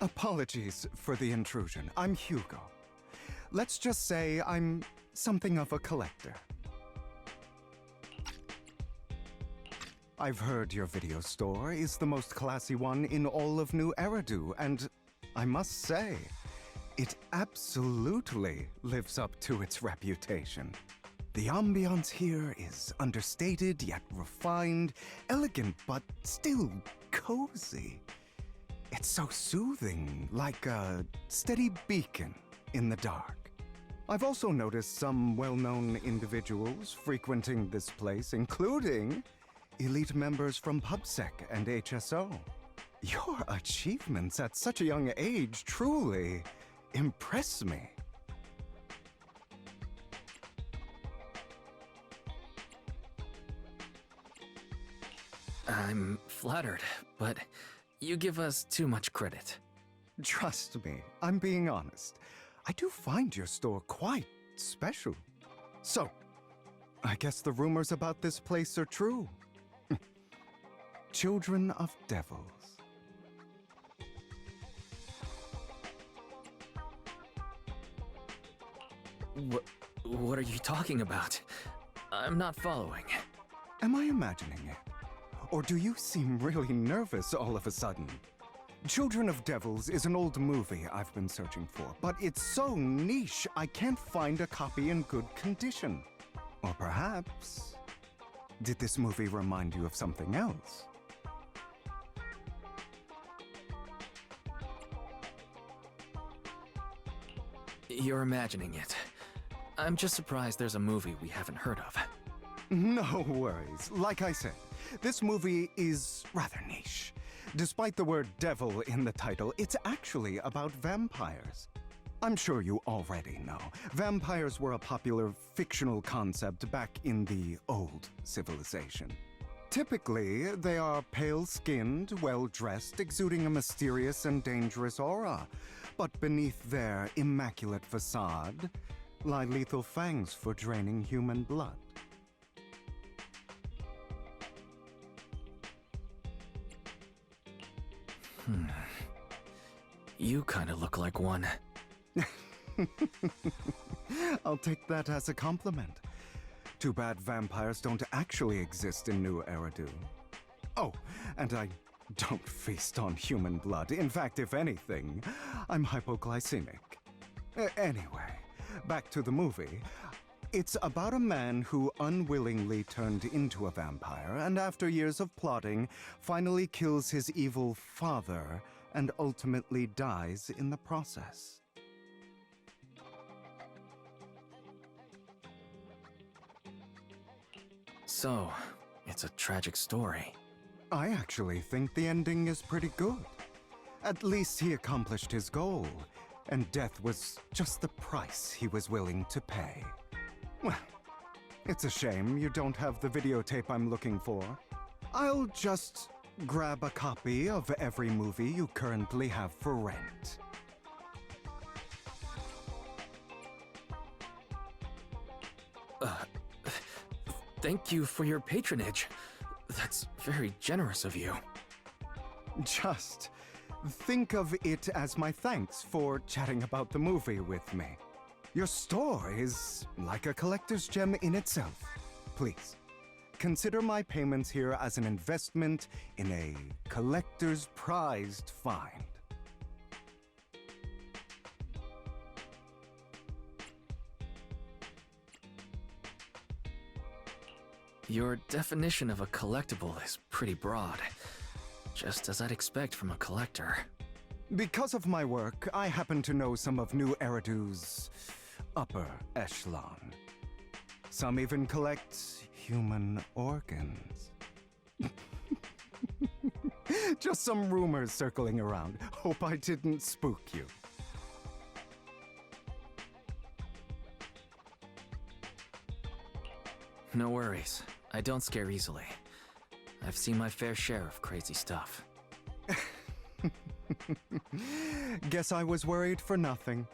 Apologies for the intrusion. I'm Hugo. Let's just say I'm something of a collector. I've heard your video store is the most classy one in all of New Eridu, and I must say, it absolutely lives up to its reputation. The ambiance here is understated yet refined, elegant but still cozy. It's so soothing, like a steady beacon in the dark. I've also noticed some well-known individuals frequenting this place, including elite members from PubSec and HSO. Your achievements at such a young age truly impress me. I'm flattered, but you give us too much credit. Trust me, I'm being honest. I do find your store quite special. So, I guess the rumors about this place are true. Children of devils. What are you talking about? I'm not following. Am I imagining it? Or do you seem really nervous all of a sudden? Children of Devils is an old movie I've been searching for, but it's so niche I can't find a copy in good condition. Or perhaps, did this movie remind you of something else? You're imagining it. I'm just surprised there's a movie we haven't heard of. No worries. Like I said, this movie is rather niche. Despite the word devil in the title, it's actually about vampires. I'm sure you already know. Vampires were a popular fictional concept back in the old civilization. Typically, they are pale-skinned, well-dressed, exuding a mysterious and dangerous aura. But beneath their immaculate facade lie lethal fangs for draining human blood. You kinda look like one. I'll take that as a compliment. Too bad vampires don't actually exist in New Eridu. Oh, and I don't feast on human blood. In fact, if anything, I'm hypoglycemic. Anyway, back to the movie. It's about a man who unwillingly turned into a vampire and after years of plotting, finally kills his evil father and ultimately dies in the process. So, it's a tragic story. I actually think the ending is pretty good. At least he accomplished his goal, and death was just the price he was willing to pay. Well, it's a shame you don't have the videotape I'm looking for. I'll just grab a copy of every movie you currently have for rent. Thank you for your patronage. That's very generous of you. Just think of it as my thanks for chatting about the movie with me. Your store is like a collector's gem in itself. Please, consider my payments here as an investment in a collector's prized find. Your definition of a collectible is pretty broad, just as I'd expect from a collector. Because of my work, I happen to know some of New Eridu's upper echelon. Some even collect human organs. Just some rumors circling around. Hope I didn't spook you. No worries. I don't scare easily. I've seen my fair share of crazy stuff. Guess I was worried for nothing.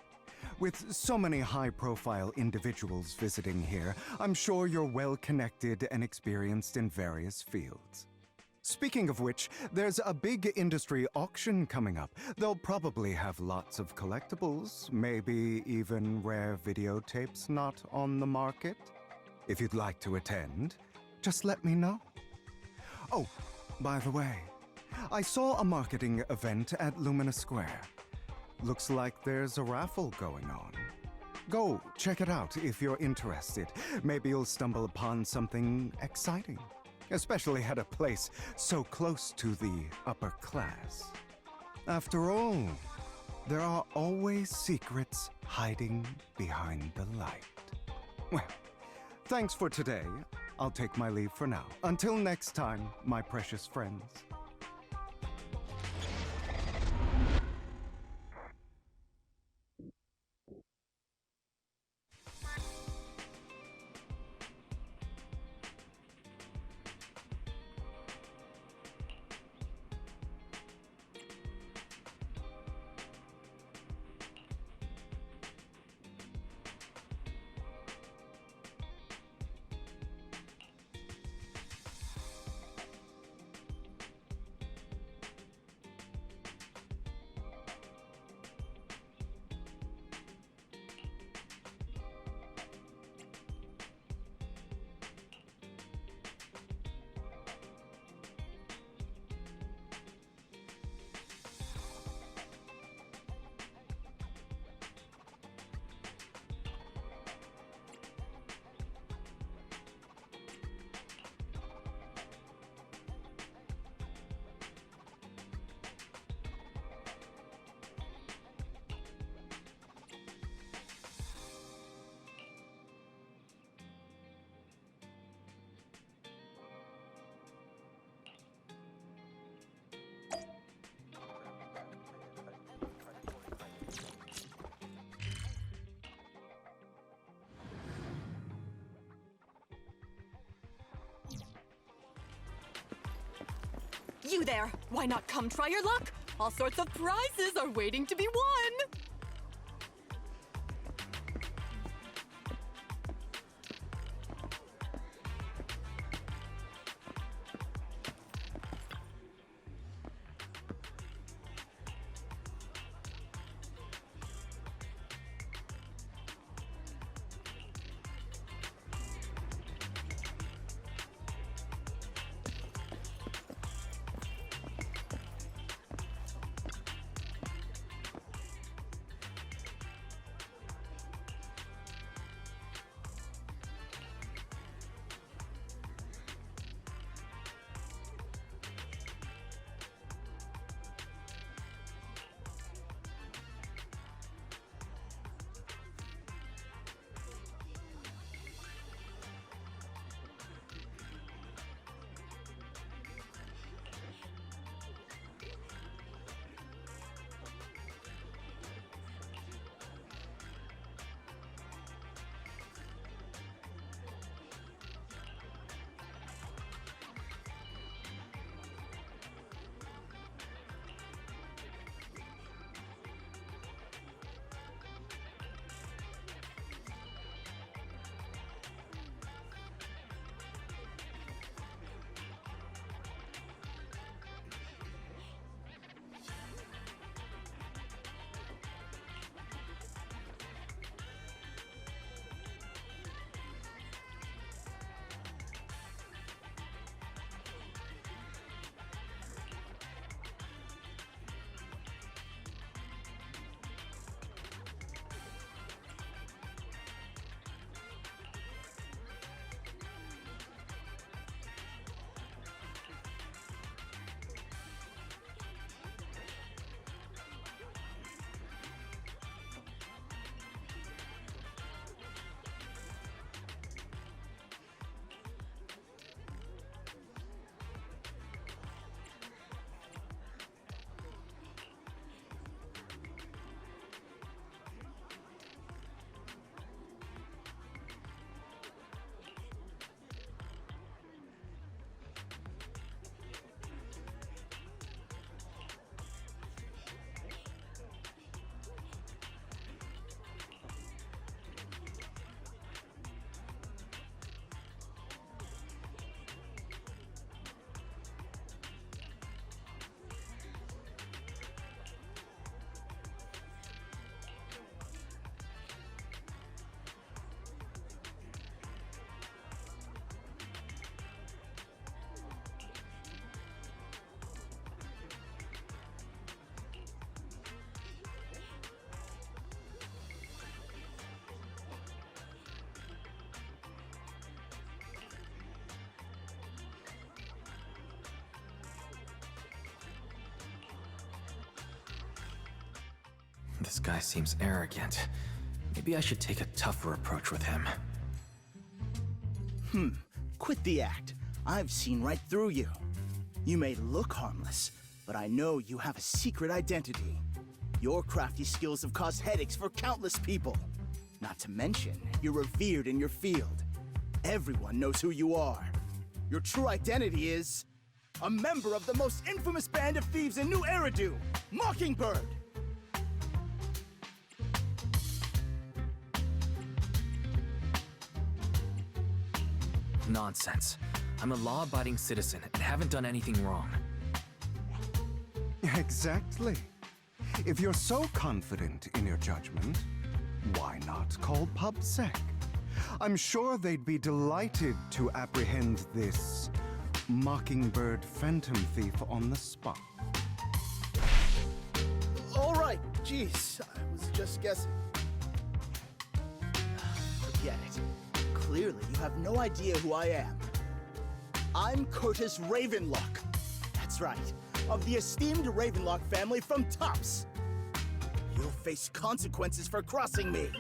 With so many high-profile individuals visiting here, I'm sure you're well-connected and experienced in various fields. Speaking of which, there's a big industry auction coming up. They'll probably have lots of collectibles, maybe even rare videotapes not on the market. If you'd like to attend, just let me know. Oh, by the way, I saw a marketing event at Lumina Square. Looks like there's a raffle going on. Go check it out if you're interested. Maybe you'll stumble upon something exciting. Especially at a place so close to the upper class. After all, there are always secrets hiding behind the light. Well, thanks for today. I'll take my leave for now. Until next time, my precious friends. You there! Why not come try your luck? All sorts of prizes are waiting to be won! This guy seems arrogant. Maybe I should take a tougher approach with him. Quit the act. I've seen right through you. You may look harmless, but I know you have a secret identity. Your crafty skills have caused headaches for countless people. Not to mention, you're revered in your field. Everyone knows who you are. Your true identity is a member of the most infamous band of thieves in New Eridu, Mockingbird! Nonsense. I'm a law-abiding citizen and haven't done anything wrong. Exactly. If you're so confident in your judgment, why not call PubSec? I'm sure they'd be delighted to apprehend this Mockingbird Phantom Thief on the spot. All right, jeez, I was just guessing. Forget it. Clearly, you have no idea who I am. I'm Curtis Ravenlock. That's right, of the esteemed Ravenlock family from Tops. You'll face consequences for crossing me.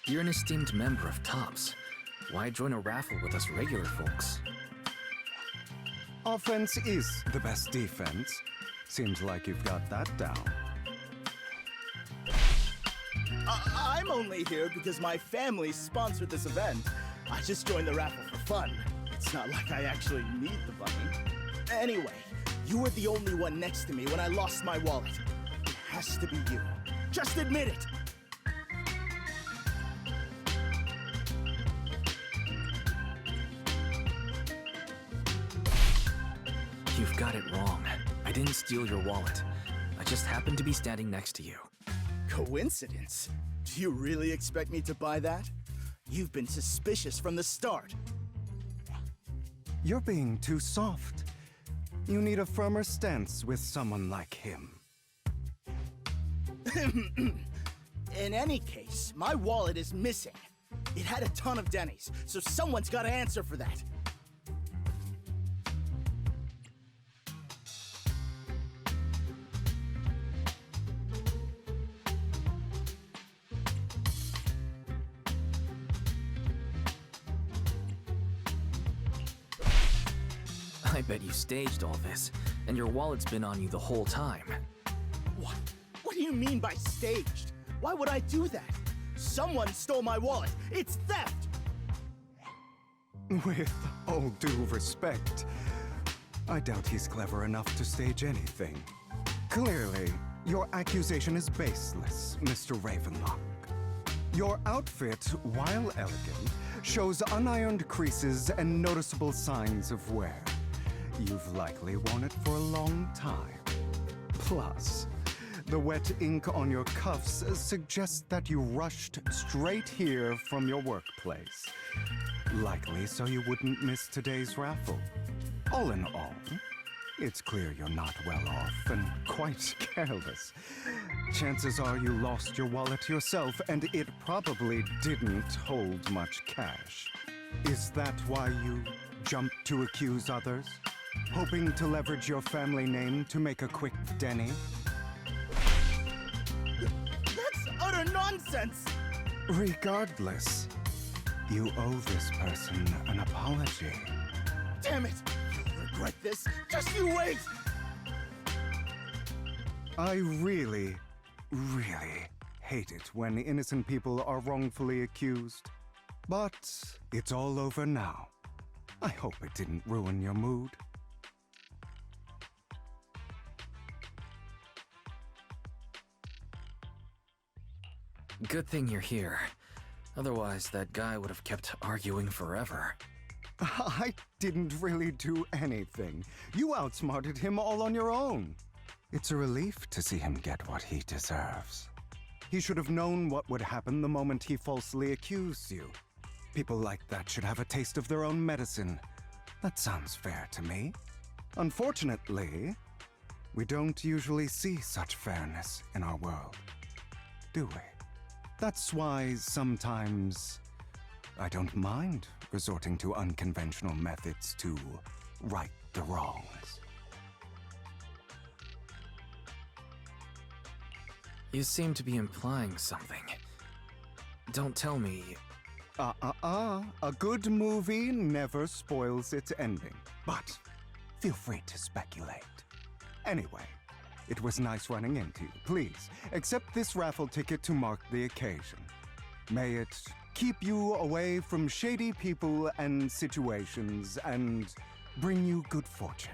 You're an esteemed member of Tops. Why join a raffle with us regular folks? Offense is the best defense. Seems like you've got that down. I'm only here because my family sponsored this event. I just joined the raffle for fun. It's not like I actually need the money. Anyway, you were the only one next to me when I lost my wallet. It has to be you. Just admit it! You've got it wrong. I didn't steal your wallet. I just happened to be standing next to you. Coincidence? Do you really expect me to buy that? You've been suspicious from the start. You're being too soft. You need a firmer stance with someone like him. In any case, my wallet is missing. It had a ton of Denny's, so someone's got to answer for that. I bet you staged all this, and your wallet's been on you the whole time. What? What do you mean by staged? Why would I do that? Someone stole my wallet. It's theft! With all due respect, I doubt he's clever enough to stage anything. Clearly, your accusation is baseless, Mr. Ravenlock. Your outfit, while elegant, shows unironed creases and noticeable signs of wear. You've likely worn it for a long time. Plus, the wet ink on your cuffs suggests that you rushed straight here from your workplace. Likely so you wouldn't miss today's raffle. All in all, it's clear you're not well off and quite careless. Chances are you lost your wallet yourself, and it probably didn't hold much cash. Is that why you jumped to accuse others? Hoping to leverage your family name to make a quick Denny? That's utter nonsense! Regardless, you owe this person an apology. Damn it! You'll regret this. Just you wait! I really hate it when innocent people are wrongfully accused. But it's all over now. I hope it didn't ruin your mood. Good thing you're here. Otherwise, that guy would have kept arguing forever. I didn't really do anything. You outsmarted him all on your own. It's a relief to see him get what he deserves. He should have known what would happen the moment he falsely accused you. People like that should have a taste of their own medicine. That sounds fair to me. Unfortunately, we don't usually see such fairness in our world, do we? That's why sometimes I don't mind resorting to unconventional methods to right the wrongs. You seem to be implying something. Don't tell me. A good movie never spoils its ending. But feel free to speculate. Anyway, it was nice running into you. Please, accept this raffle ticket to mark the occasion. May it keep you away from shady people and situations and bring you good fortune.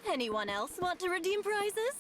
Anyone else want to redeem prizes?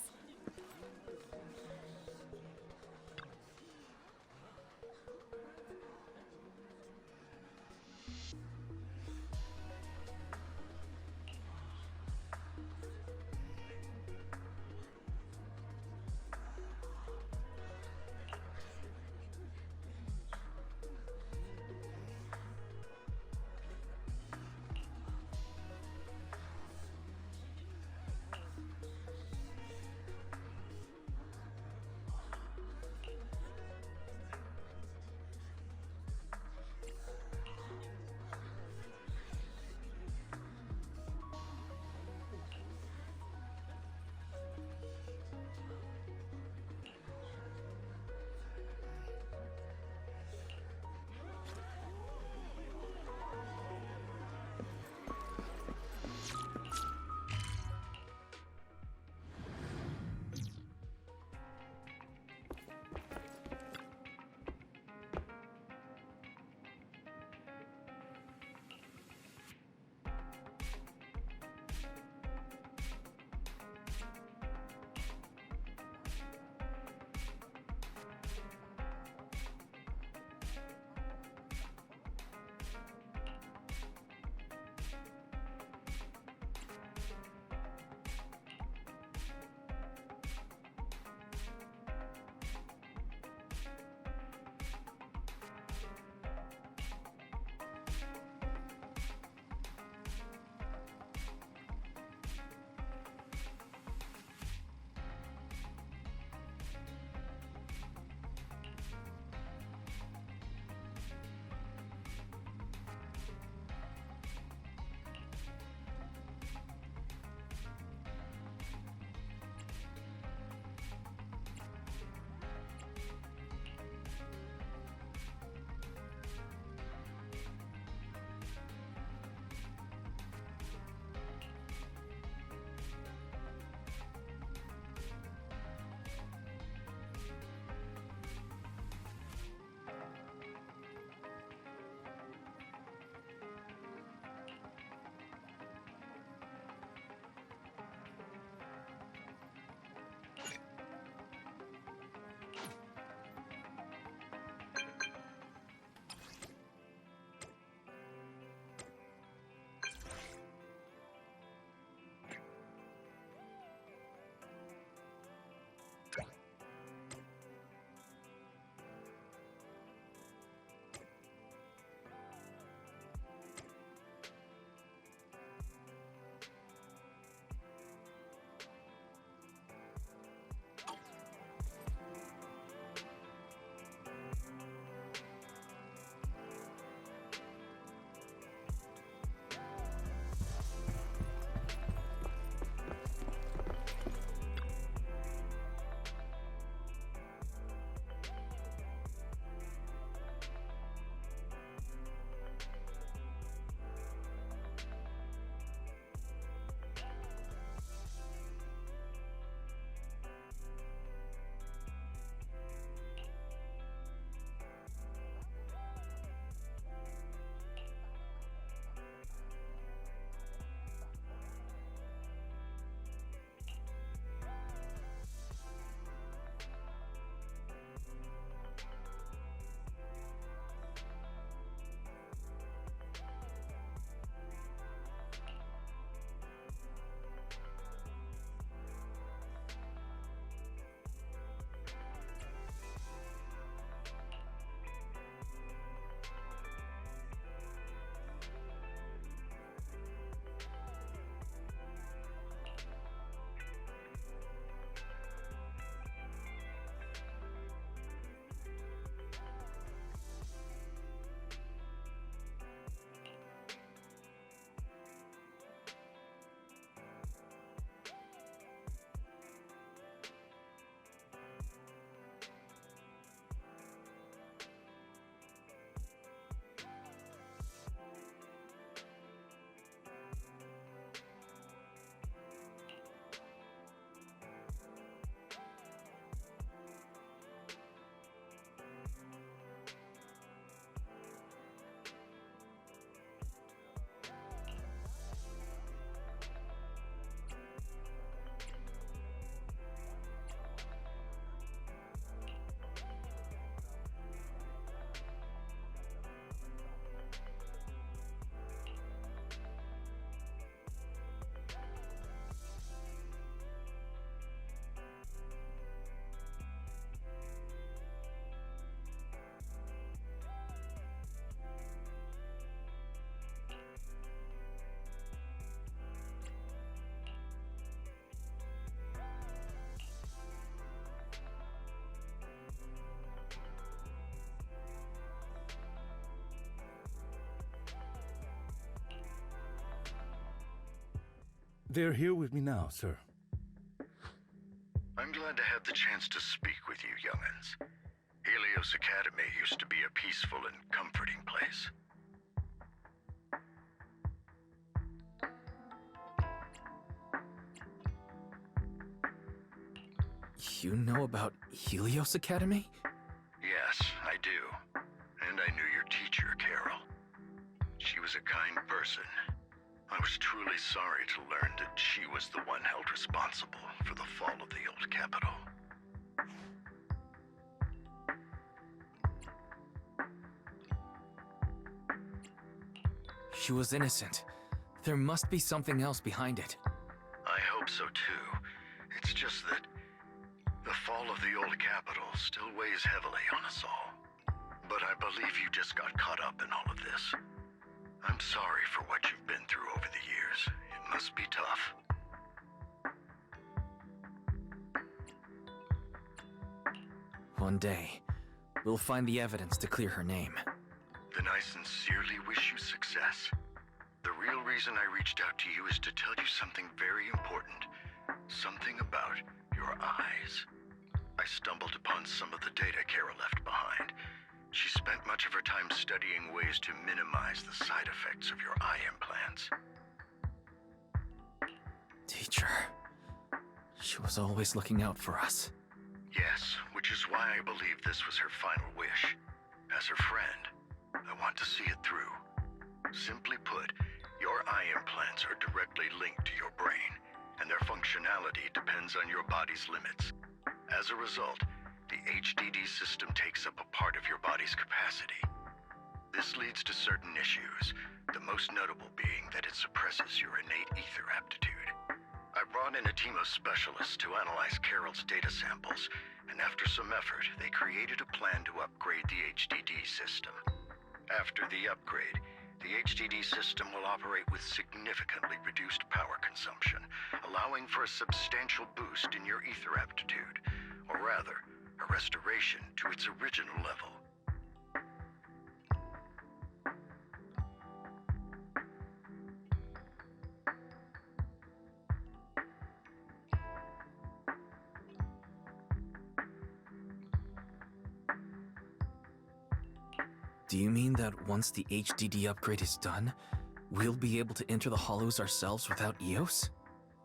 They're here with me now, sir. I'm glad to have the chance to speak with you, young'uns. Helios Academy used to be a peaceful and comforting place. You know about Helios Academy? Yes, I do. And I knew your teacher, Carol. She was a kind person. I was truly sorry to learn that she was the one held responsible for the fall of the old capital. She was innocent. There must be something else behind it. I hope so too. It's just that the fall of the old capital still weighs heavily on us all. But I believe you just got caught up in all of this. I'm sorry for what you've been through over the years. It must be tough. One day, we'll find the evidence to clear her name. Then I sincerely wish you success. The real reason I reached out to you is to tell you something very important. Something about your eyes. I stumbled upon some of the data Kara left behind. She spent much of her time studying ways to minimize the side effects of your eye implants. Teacher. She was always looking out for us. Yes, which is why I believe this was her final wish. As her friend, I want to see it through. Simply put, your eye implants are directly linked to your brain, and their functionality depends on your body's limits. As a result, the HDD system takes up a part of your body's capacity. This leads to certain issues, the most notable being that it suppresses your innate ether aptitude. I brought in a team of specialists to analyze Carol's data samples, and after some effort, they created a plan to upgrade the HDD system. After the upgrade, the HDD system will operate with significantly reduced power consumption, allowing for a substantial boost in your ether aptitude, or rather, a restoration to its original level. Do you mean that once the HDD upgrade is done, we'll be able to enter the hollows ourselves without EOS?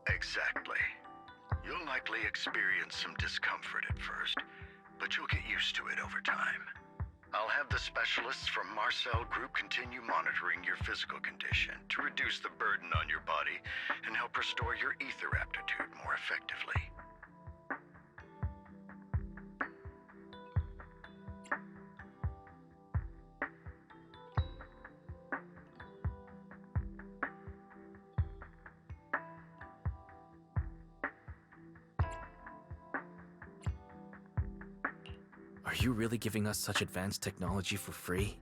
Exactly. You'll likely experience some discomfort at first, but you'll get used to it over time. I'll have the specialists from Marcel Group continue monitoring your physical condition to reduce the burden on your body and help restore your ether aptitude more effectively. Are you really giving us such advanced technology for free?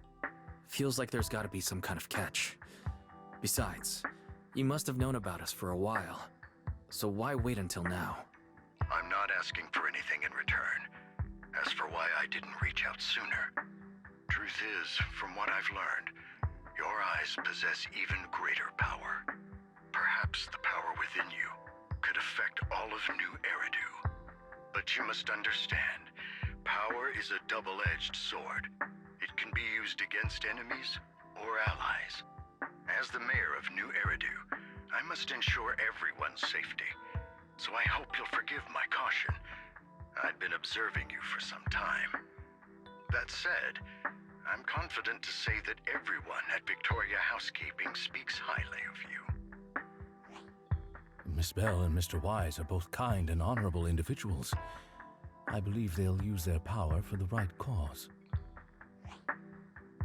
Feels like there's gotta be some kind of catch. Besides, you must have known about us for a while. So why wait until now? I'm not asking for anything in return. As for why I didn't reach out sooner, truth is, from what I've learned, your eyes possess even greater power. Perhaps the power within you could affect all of New Eridu. But you must understand, power is a double-edged sword. It can be used against enemies or allies. As the mayor of New Eridu, I must ensure everyone's safety. So I hope you'll forgive my caution. I'd been observing you for some time. That said, I'm confident to say that everyone at Victoria Housekeeping speaks highly of you. Miss Bell and Mr. Wise are both kind and honorable individuals. I believe they'll use their power for the right cause.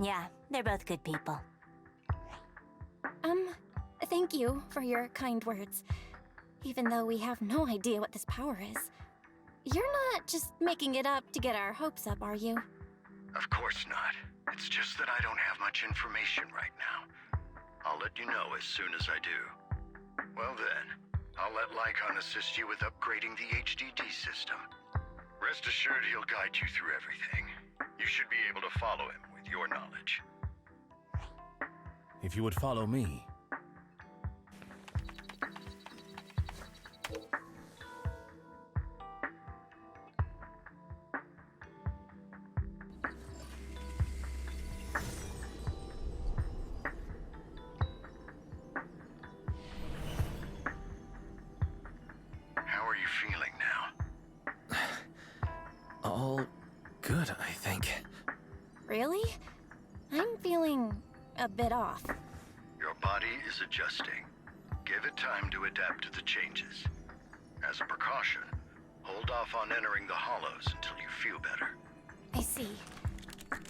Yeah, they're both good people. Thank you for your kind words. Even though we have no idea what this power is. You're not just making it up to get our hopes up, are you? Of course not. It's just that I don't have much information right now. I'll let you know as soon as I do. Well then, I'll let Lycon assist you with upgrading the HDD system. Rest assured he'll guide you through everything. You should be able to follow him with your knowledge. If you would follow me. bit off. Your body is adjusting. Give it time to adapt to the changes. As a precaution, hold off on entering the hollows until you feel better. I see.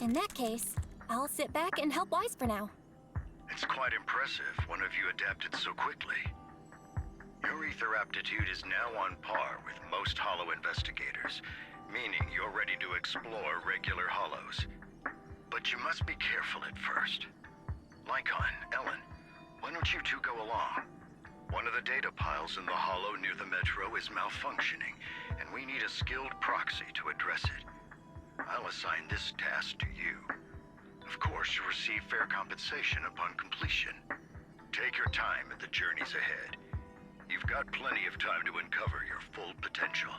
In that case, I'll sit back and help Wise for now. It's quite impressive one of you adapted so quickly. Your ether aptitude is now on par with most hollow investigators, meaning you're ready to explore regular hollows. But you must be careful at first. Lycon, Ellen, why don't you two go along? One of the data piles in the hollow near the metro is malfunctioning, and we need a skilled proxy to address it. I'll assign this task to you. Of course, you'll receive fair compensation upon completion. Take your time at the journeys ahead. You've got plenty of time to uncover your full potential.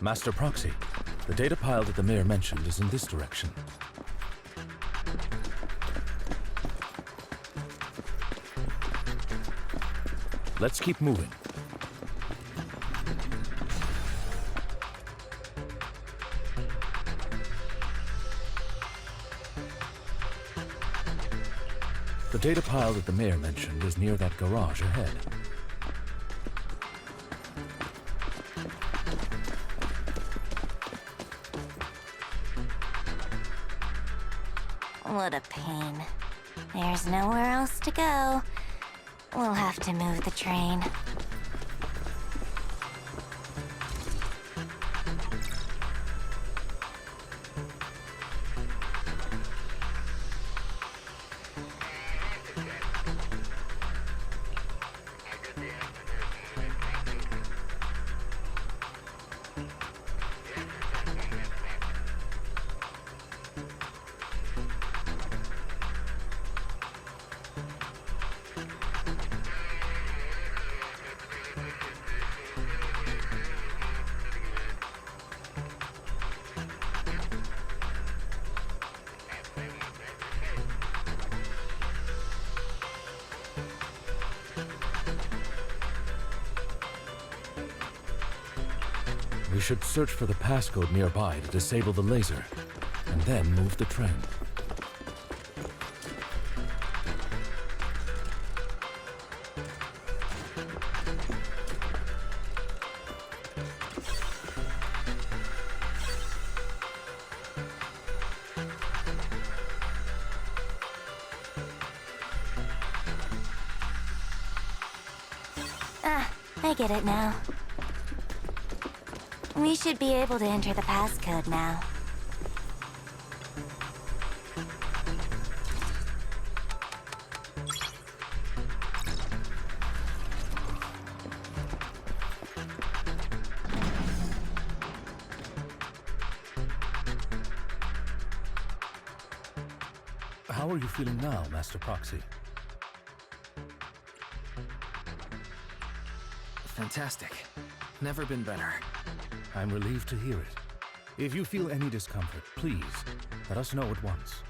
Master Proxy, the data pile that the mayor mentioned is in this direction. Let's keep moving. The data pile that the mayor mentioned is near that garage ahead. What a pain. There's nowhere else to go. We'll have to move the train. We should search for the passcode nearby to disable the laser, and then move the train. I get it now. We should be able to enter the passcode now. How are you feeling now, Master Proxy? Fantastic. Never been better. I'm relieved to hear it. If you feel any discomfort, please let us know at once.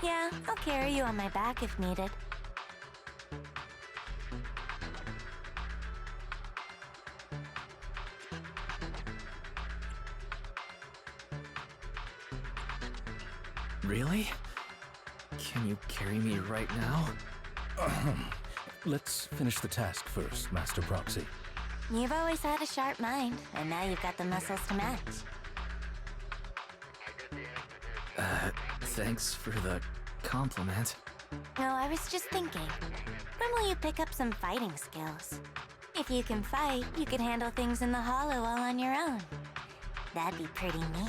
Yeah, I'll carry you on my back if needed. Really? Can you carry me right now? Let's finish the task first, Master Proxy. You've always had a sharp mind, and now you've got the muscles to match. Thanks for the compliment. No, I was just thinking. When will you pick up some fighting skills? If you can fight, you could handle things in the hollow all on your own. That'd be pretty neat.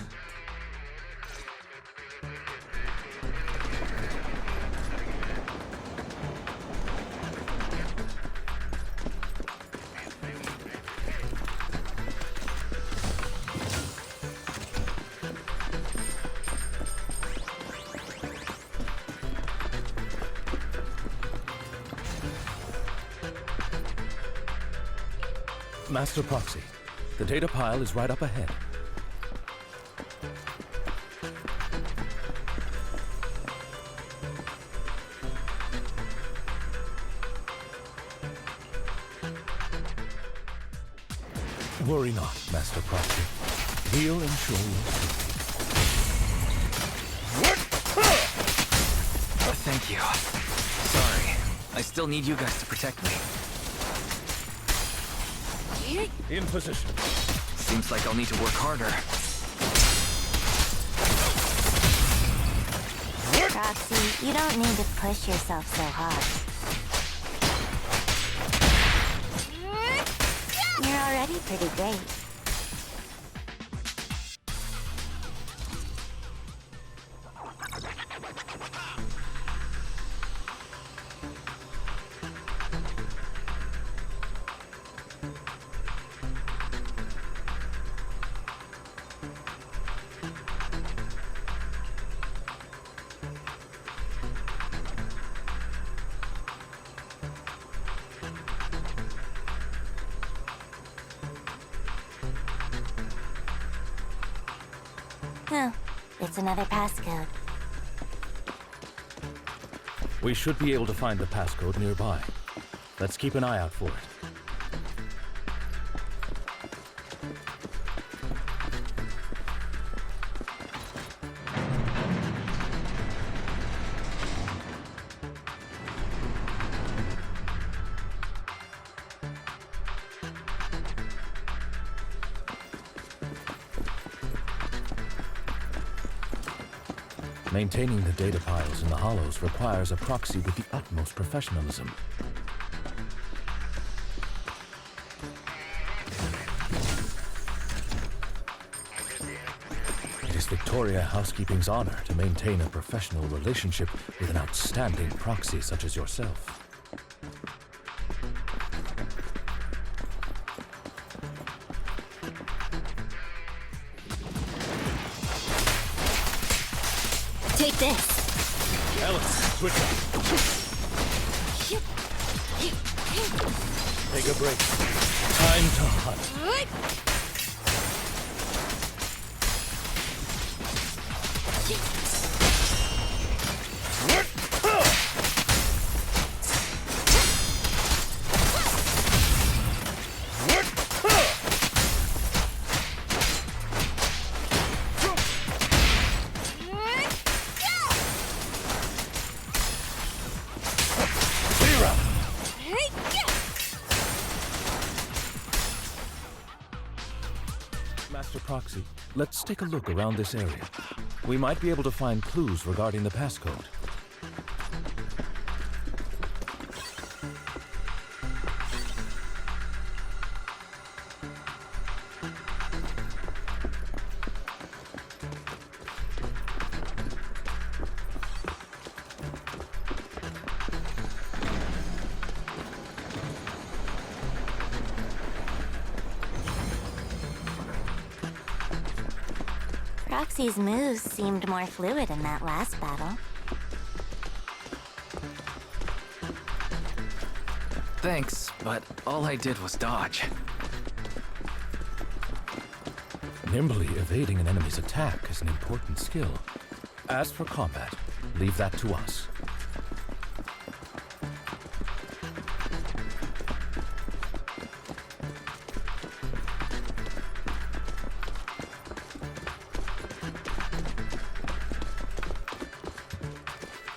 Master Proxy, the data pile is right up ahead. Worry not, Master Proxy. We'll ensure your safety. Thank you. Sorry. I still need you guys to protect me. In position. Seems like I'll need to work harder. Roxy, you don't need to push yourself so hard. You're already pretty great. Oh, it's another passcode. We should be able to find the passcode nearby. Let's keep an eye out for it. Maintaining the data piles in the hollows requires a proxy with the utmost professionalism. It is Victoria Housekeeping's honor to maintain a professional relationship with an outstanding proxy such as yourself. Take this. Alice, switch up. Take a break. Time to hunt. Master Proxy, let's take a look around this area. We might be able to find clues regarding the passcode. Roxy's moves seemed more fluid in that last battle. Thanks, but all I did was dodge. Nimbly evading an enemy's attack is an important skill. As for combat, leave that to us.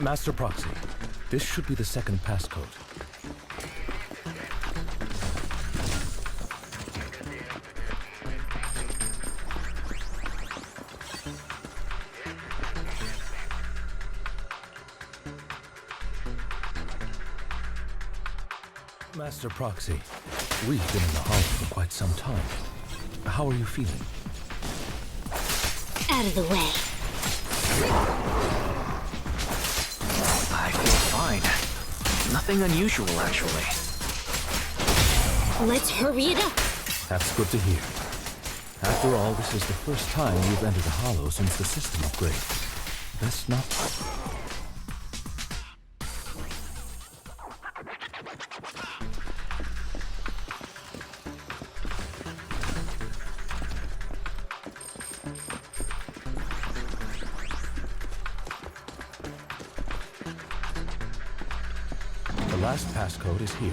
Master Proxy, this should be the second passcode. Master Proxy, we've been in the Hollow for quite some time. How are you feeling? Out of the way. I feel fine. Nothing unusual, actually. Let's hurry it up. That's good to hear. After all, this is the first time you've entered a Hollow since the system upgrade. Best not... last passcode is here.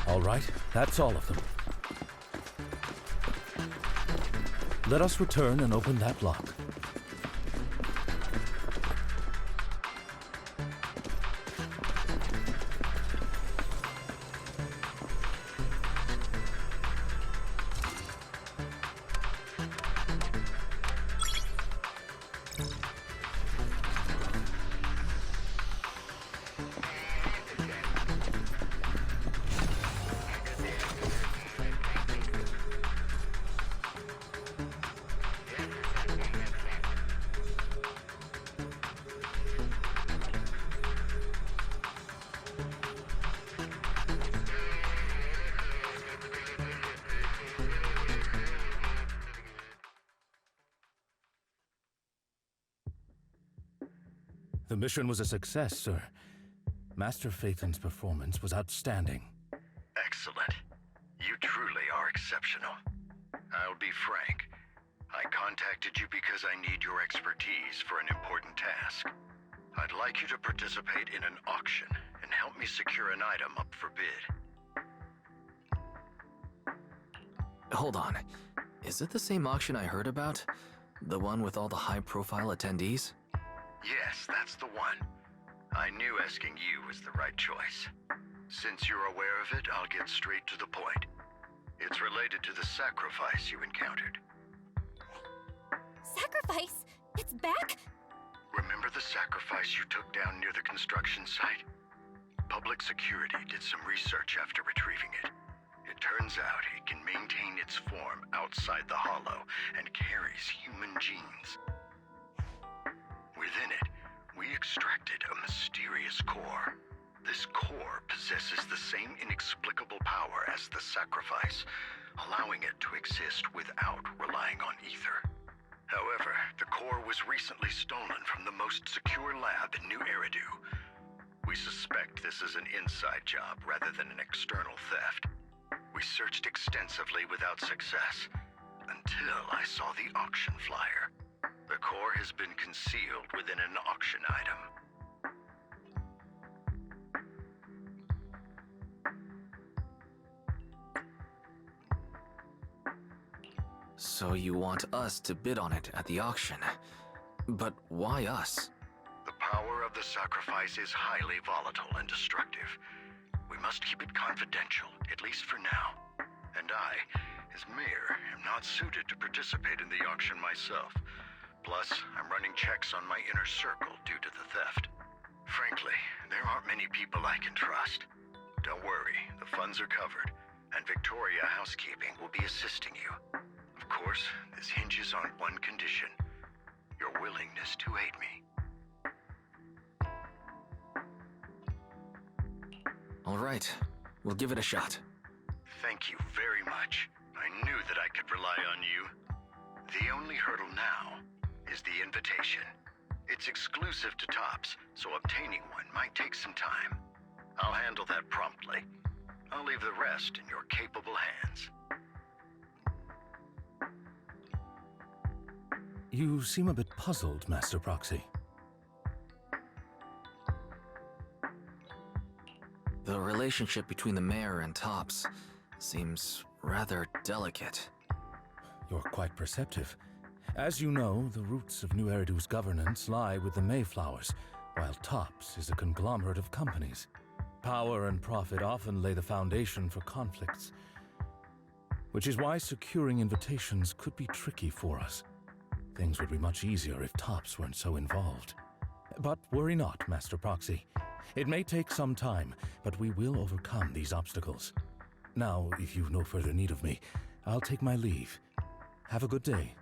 All right, that's all of them. Let us return and open that lock. The mission was a success, sir. Master Phaeton's performance was outstanding. Excellent. You truly are exceptional. I'll be frank. I contacted you because I need your expertise for an important task. I'd like you to participate in an auction and help me secure an item up for bid. Hold on. Is it the same auction I heard about? The one with all the high-profile attendees? Yes, that's the one. I knew asking you was the right choice. Since you're aware of it, I'll get straight to the point. It's related to the sacrifice you encountered. Sacrifice? It's back? Remember the sacrifice you took down near the construction site? Public security did some research after retrieving it. It turns out it can maintain its form outside the hollow and carries human genes. Within it, we extracted a mysterious core. This core possesses the same inexplicable power as the sacrifice, allowing it to exist without relying on ether. However, the core was recently stolen from the most secure lab in New Eridu. We suspect this is an inside job rather than an external theft. We searched extensively without success, until I saw the auction flyer. The core has been concealed within an auction item. So you want us to bid on it at the auction. But why us? The power of the sacrifice is highly volatile and destructive. We must keep it confidential, at least for now. And I, as mayor, am not suited to participate in the auction myself. Plus, I'm running checks on my inner circle due to the theft. Frankly, there aren't many people I can trust. Don't worry, the funds are covered, and Victoria Housekeeping will be assisting you. Of course, this hinges on one condition: your willingness to aid me. All right, we'll give it a shot. Thank you very much. I knew that I could rely on you. The only hurdle now is the invitation. It's exclusive to Tops, so obtaining one might take some time. I'll handle that promptly. I'll leave the rest in your capable hands. You seem a bit puzzled, Master Proxy. The relationship between the mayor and Tops seems rather delicate. You're quite perceptive. As you know, the roots of New Eridu's governance lie with the Mayflowers, while Tops is a conglomerate of companies. Power and profit often lay the foundation for conflicts, which is why securing invitations could be tricky for us. Things would be much easier if Tops weren't so involved. But worry not, Master Proxy. It may take some time, but we will overcome these obstacles. Now, if you've no further need of me, I'll take my leave. Have a good day.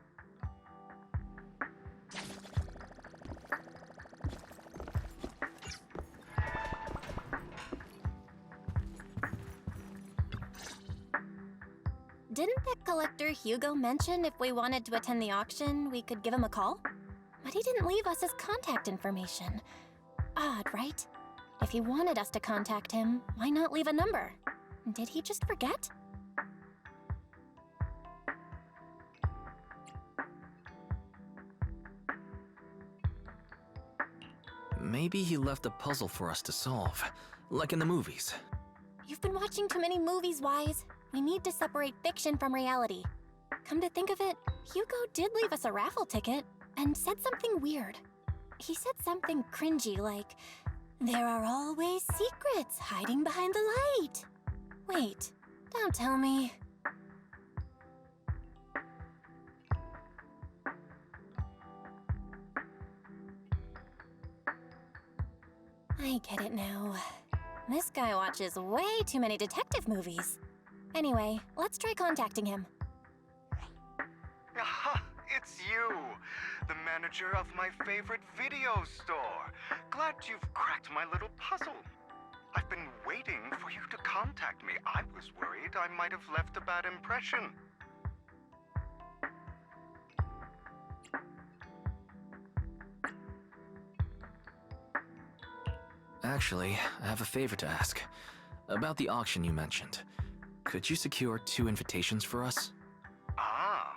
didn't that collector Hugo mention if we wanted to attend the auction, we could give him a call? But he didn't leave us his contact information. Odd, right? If he wanted us to contact him, why not leave a number? Did he just forget? Maybe he left a puzzle for us to solve, like in the movies. You've been watching too many movies, Wise. We need to separate fiction from reality. Come to think of it, Hugo did leave us a raffle ticket and said something weird. He said something cringy like, "There are always secrets hiding behind the light." Wait, don't tell me. I get it now. This guy watches way too many detective movies. Anyway, let's try contacting him. Aha! It's you! The manager of my favorite video store! Glad you've cracked my little puzzle. I've been waiting for you to contact me. I was worried I might have left a bad impression. Actually, I have a favor to ask. About the auction you mentioned. Could you secure 2 invitations for us? Ah,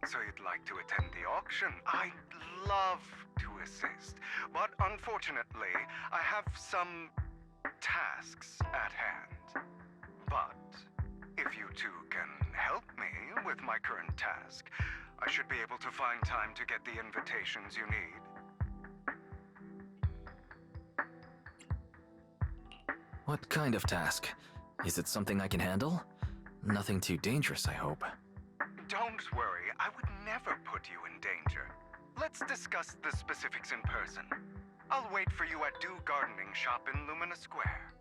so you'd like to attend the auction? I'd love to assist, but unfortunately, I have some tasks at hand. But if you two can help me with my current task, I should be able to find time to get the invitations you need. What kind of task? Is it something I can handle? Nothing too dangerous, I hope. Don't worry, I would never put you in danger. Let's discuss the specifics in person. I'll wait for you at Dew Gardening Shop in Lumina Square.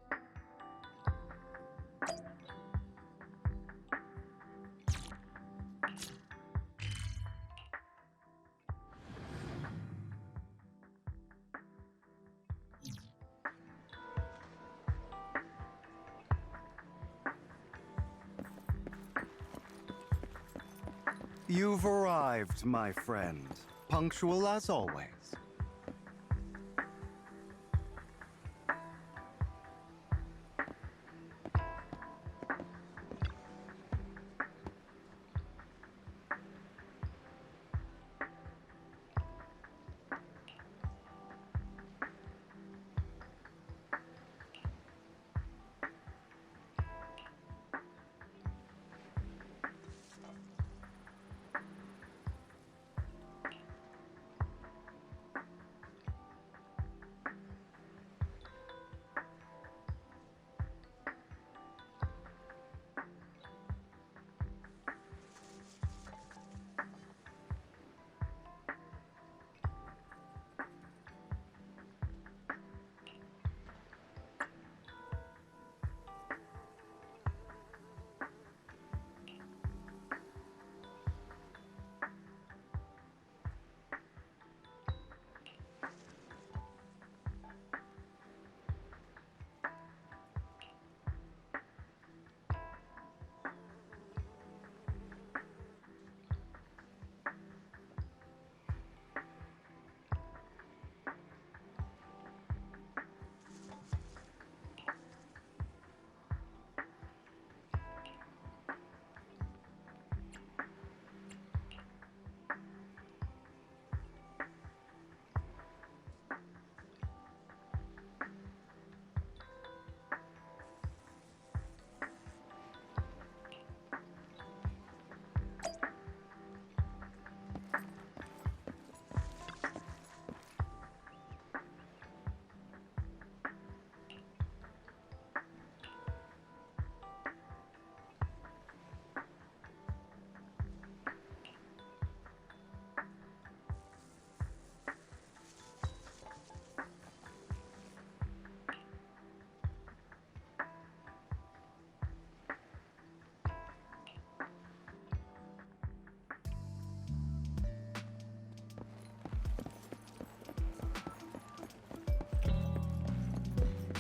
You've arrived, my friend. Punctual as always.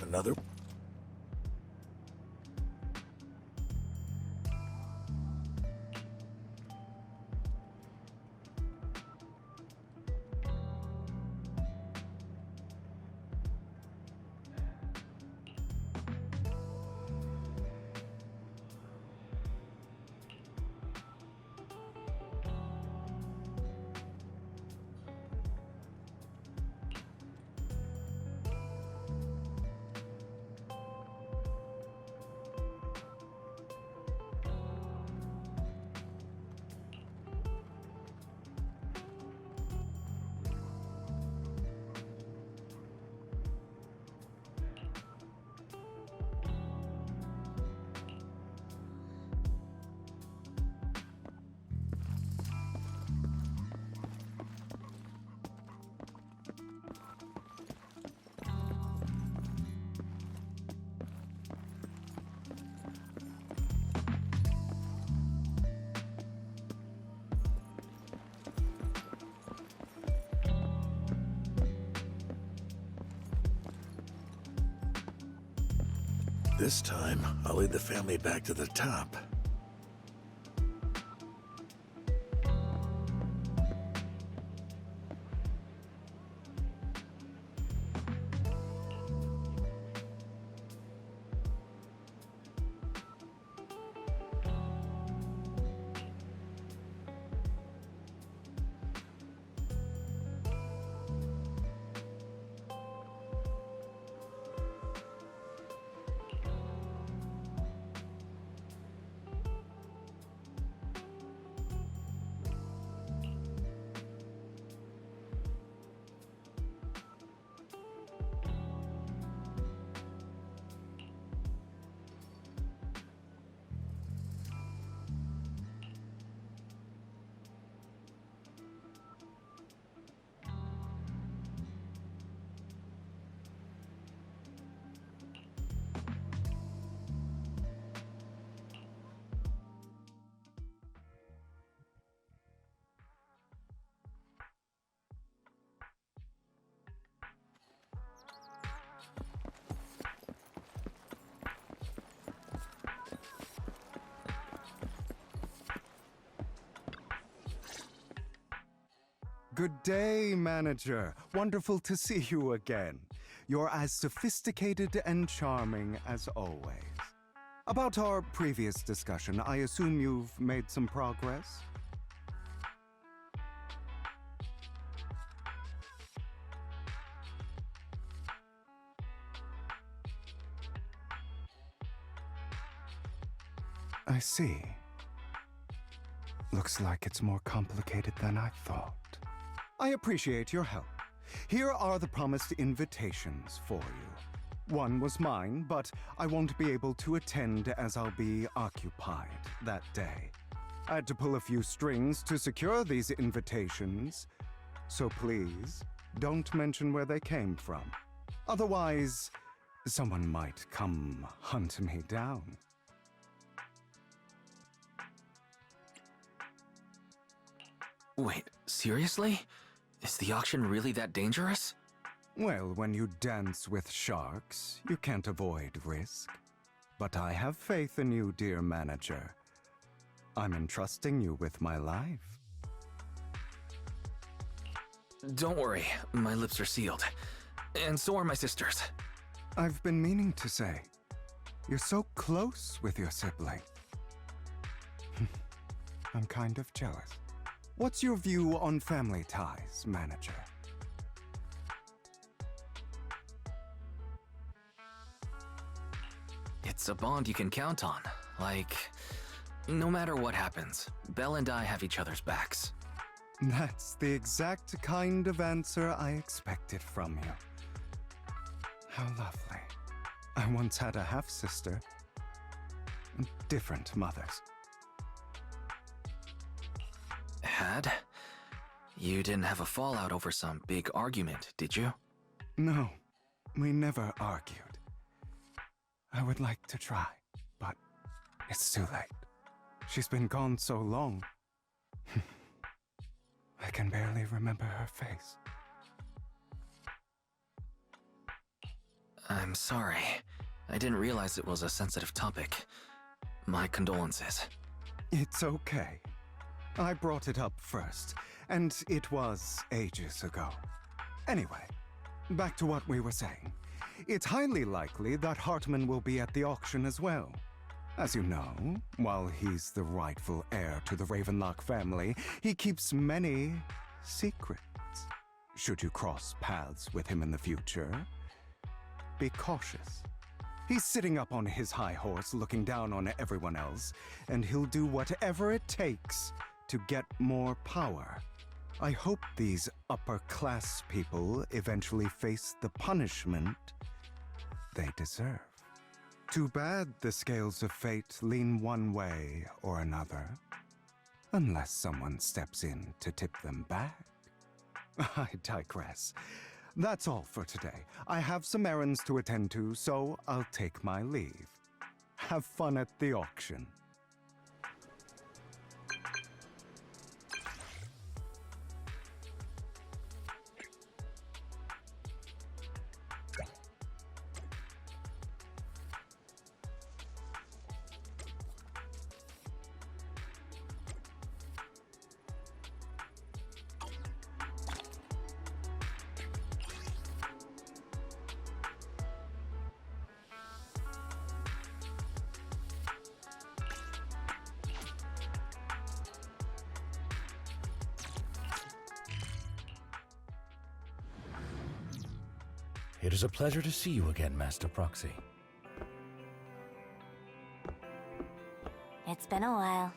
Another? This time, I'll lead the family back to the top. Good day, Manager. Wonderful to see you again. You're as sophisticated and charming as always. About our previous discussion, I assume you've made some progress? I see. Looks like it's more complicated than I thought. I appreciate your help. Here are the promised invitations for you. One was mine, but I won't be able to attend as I'll be occupied that day. I had to pull a few strings to secure these invitations, so please don't mention where they came from. Otherwise, someone might come hunt me down. Wait, seriously? Is the auction really that dangerous? Well, when you dance with sharks, you can't avoid risk. But I have faith in you, dear manager. I'm entrusting you with my life. Don't worry, my lips are sealed. And so are my sisters. I've been meaning to say, you're so close with your sibling. I'm kind of jealous. What's your view on family ties, manager? It's a bond you can count on. Like, no matter what happens, Belle and I have each other's backs. That's the exact kind of answer I expected from you. How lovely. I once had a half-sister. Different mothers. Had? You didn't have a fallout over some big argument, did you? No, we never argued. I would like to try, but it's too late. She's been gone so long. I can barely remember her face. I'm sorry. I didn't realize it was a sensitive topic. My condolences. It's okay. I brought it up first, and it was ages ago. Anyway, back to what we were saying. It's highly likely that Hartman will be at the auction as well. As you know, while he's the rightful heir to the Ravenlock family, he keeps many secrets. Should you cross paths with him in the future, be cautious. He's sitting up on his high horse looking down on everyone else, and he'll do whatever it takes to get more power. I hope these upper-class people eventually face the punishment they deserve. Too bad the scales of fate lean one way or another, unless someone steps in to tip them back. I digress. That's all for today. I have some errands to attend to, so I'll take my leave. Have fun at the auction. It is a pleasure to see you again, Master Proxy. It's been a while.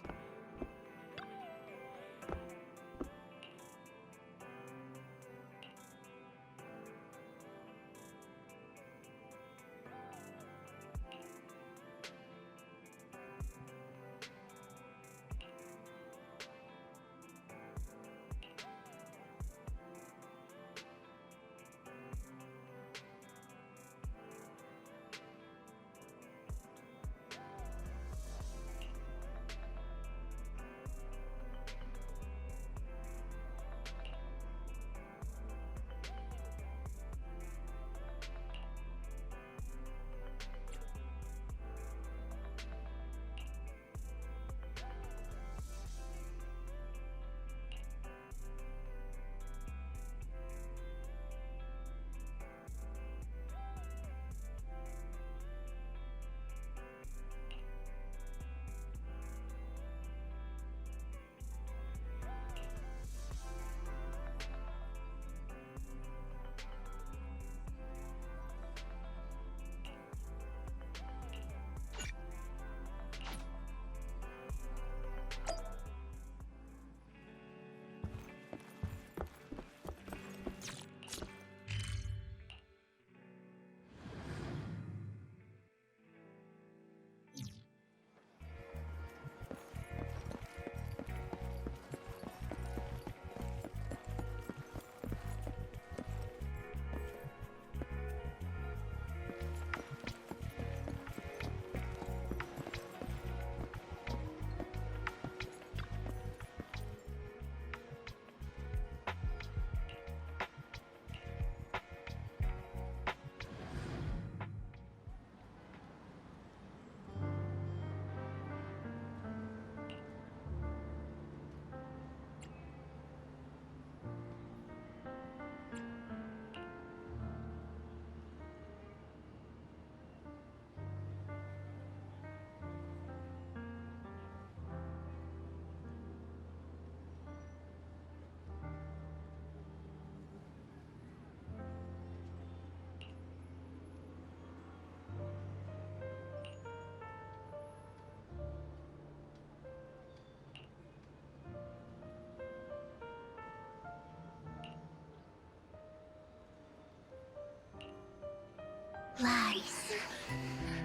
Lies.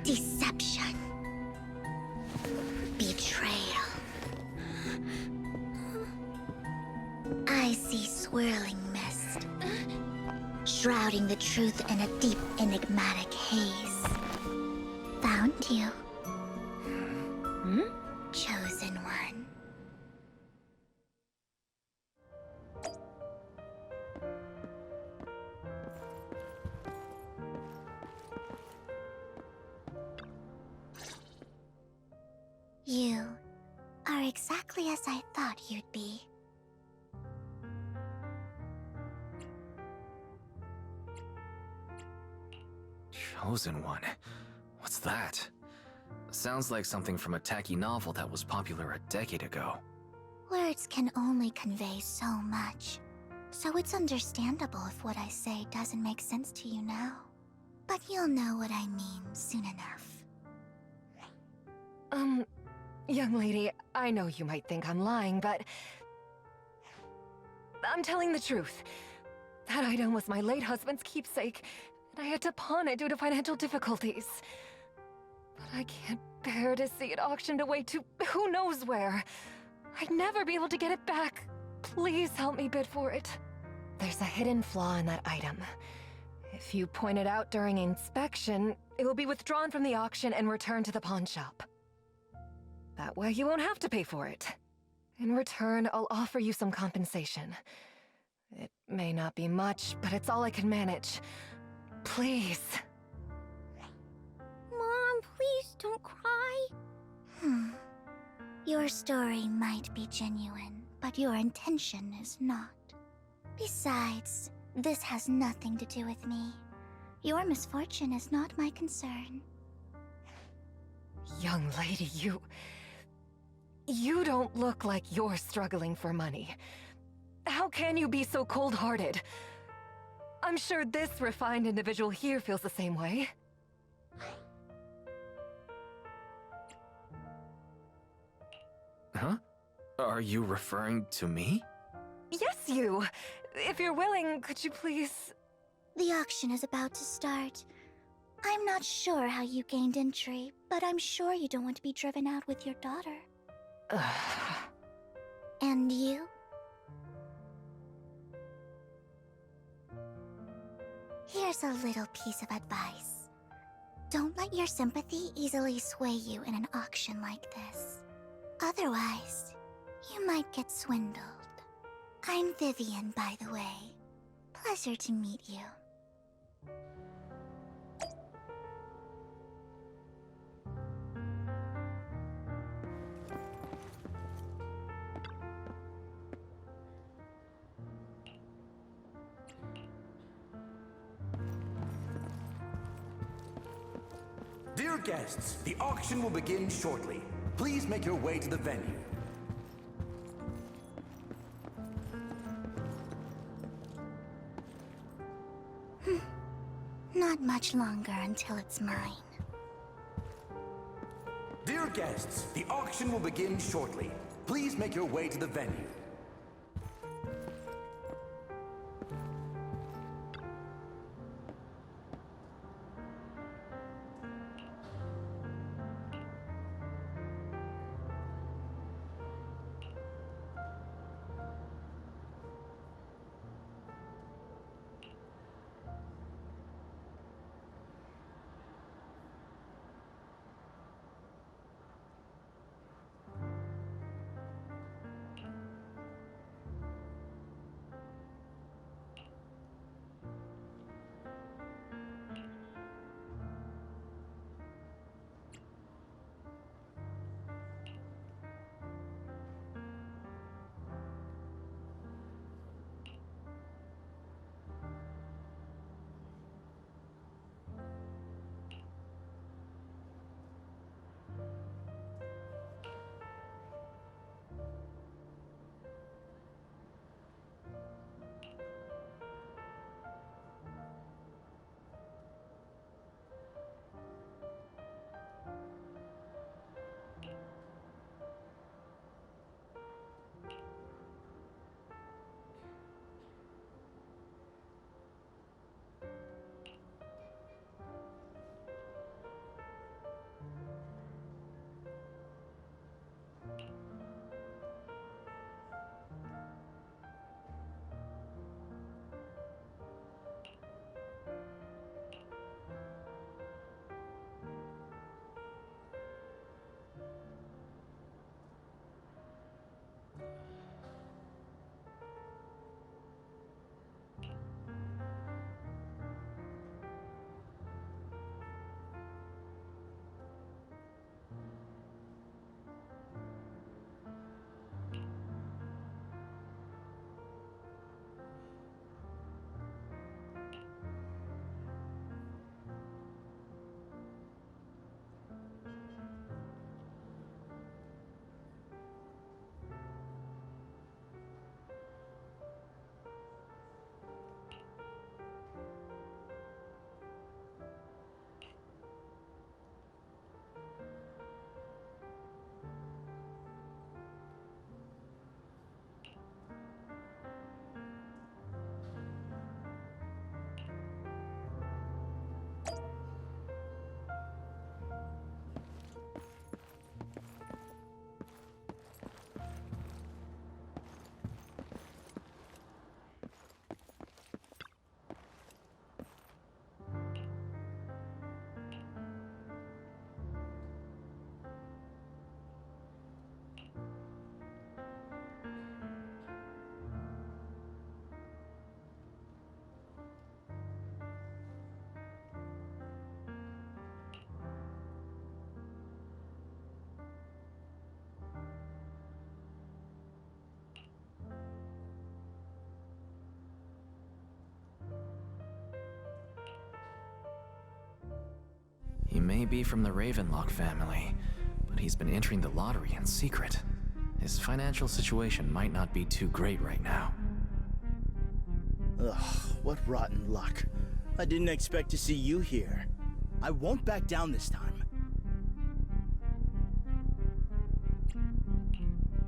Deception. Betrayal. I see swirling mist, shrouding the truth in a deep, enigmatic haze. Found you. Chosen one. You are exactly as I thought you'd be. Chosen one? What's that? Sounds like something from a tacky novel that was popular a decade ago. Words can only convey so much, so it's understandable if what I say doesn't make sense to you now. But you'll know what I mean soon enough. Young lady, I know you might think I'm lying, but I'm telling the truth. That item was my late husband's keepsake, and I had to pawn it due to financial difficulties. But I can't bear to see it auctioned away to who knows where. I'd never be able to get it back. Please help me bid for it. There's a hidden flaw in that item. If you point it out during inspection, it will be withdrawn from the auction and returned to the pawn shop. That way you won't have to pay for it. In return, I'll offer you some compensation. It may not be much, but it's all I can manage. Please. Mom, please don't cry. Your story might be genuine, but your intention is not. Besides, this has nothing to do with me. Your misfortune is not my concern. Young lady, You don't look like you're struggling for money. How can you be so cold-hearted? I'm sure this refined individual here feels the same way. Huh? Are you referring to me? Yes, you! If you're willing, could you please... The auction is about to start. I'm not sure how you gained entry, but I'm sure you don't want to be driven out with your daughter. And you? Here's a little piece of advice. Don't let your sympathy easily sway you in an auction like this. Otherwise, you might get swindled. I'm Vivian, by the way. Pleasure to meet you. Dear guests, the auction will begin shortly. Please make your way to the venue. Not much longer until it's mine. Dear guests, the auction will begin shortly. Please make your way to the venue. He may be from the Ravenlock family, but he's been entering the lottery in secret. His financial situation might not be too great right now. Ugh, what rotten luck. I didn't expect to see you here. I won't back down this time.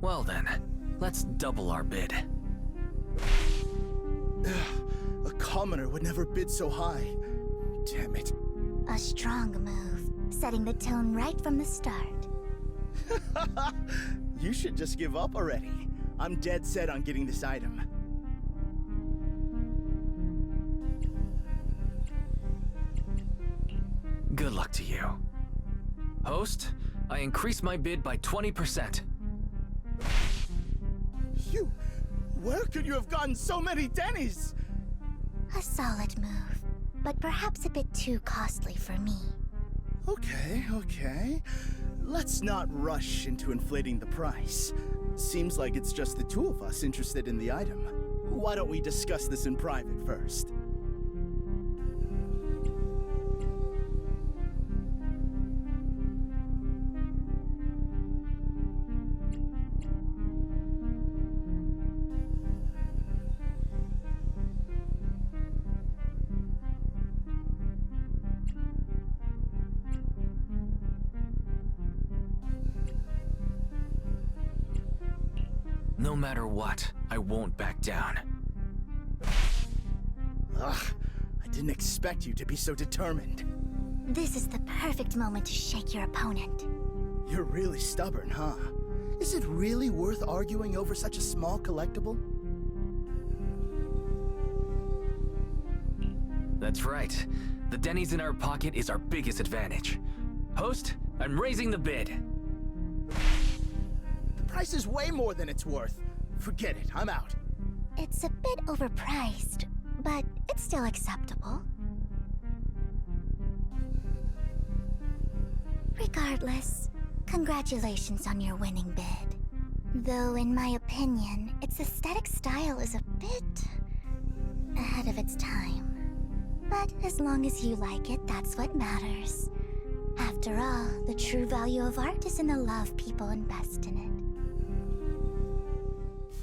Well then, let's double our bid. A commoner would never bid so high. Damn it. A strong move, setting the tone right from the start. You should just give up already. I'm dead set on getting this item. Good luck to you. Host, I increase my bid by 20%. Where could you have gotten so many Denny's? A solid move, but perhaps a bit too costly for me. Okay. Let's not rush into inflating the price. Seems like it's just the two of us interested in the item. Why don't we discuss this in private first? No matter what, I won't back down. Ugh, I didn't expect you to be so determined. This is the perfect moment to shake your opponent. You're really stubborn, huh? Is it really worth arguing over such a small collectible? That's right. The Denny's in our pocket is our biggest advantage. Host, I'm raising the bid. The price is way more than it's worth. Forget it, I'm out. It's a bit overpriced, but it's still acceptable. Regardless, congratulations on your winning bid. Though in my opinion, its aesthetic style is a bit ahead of its time. But as long as you like it, that's what matters. After all, the true value of art is in the love people invest in it.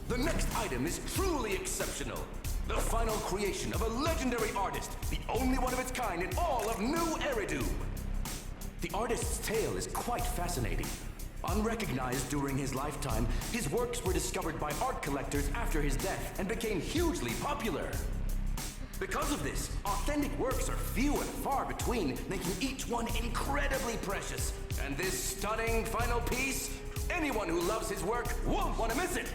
The next item is truly exceptional. The final creation of a legendary artist, the only one of its kind in all of New Eridu. The artist's tale is quite fascinating. Unrecognized during his lifetime, his works were discovered by art collectors after his death and became hugely popular. Because of this, authentic works are few and far between, making each one incredibly precious. And this stunning final piece, anyone who loves his work won't want to miss it.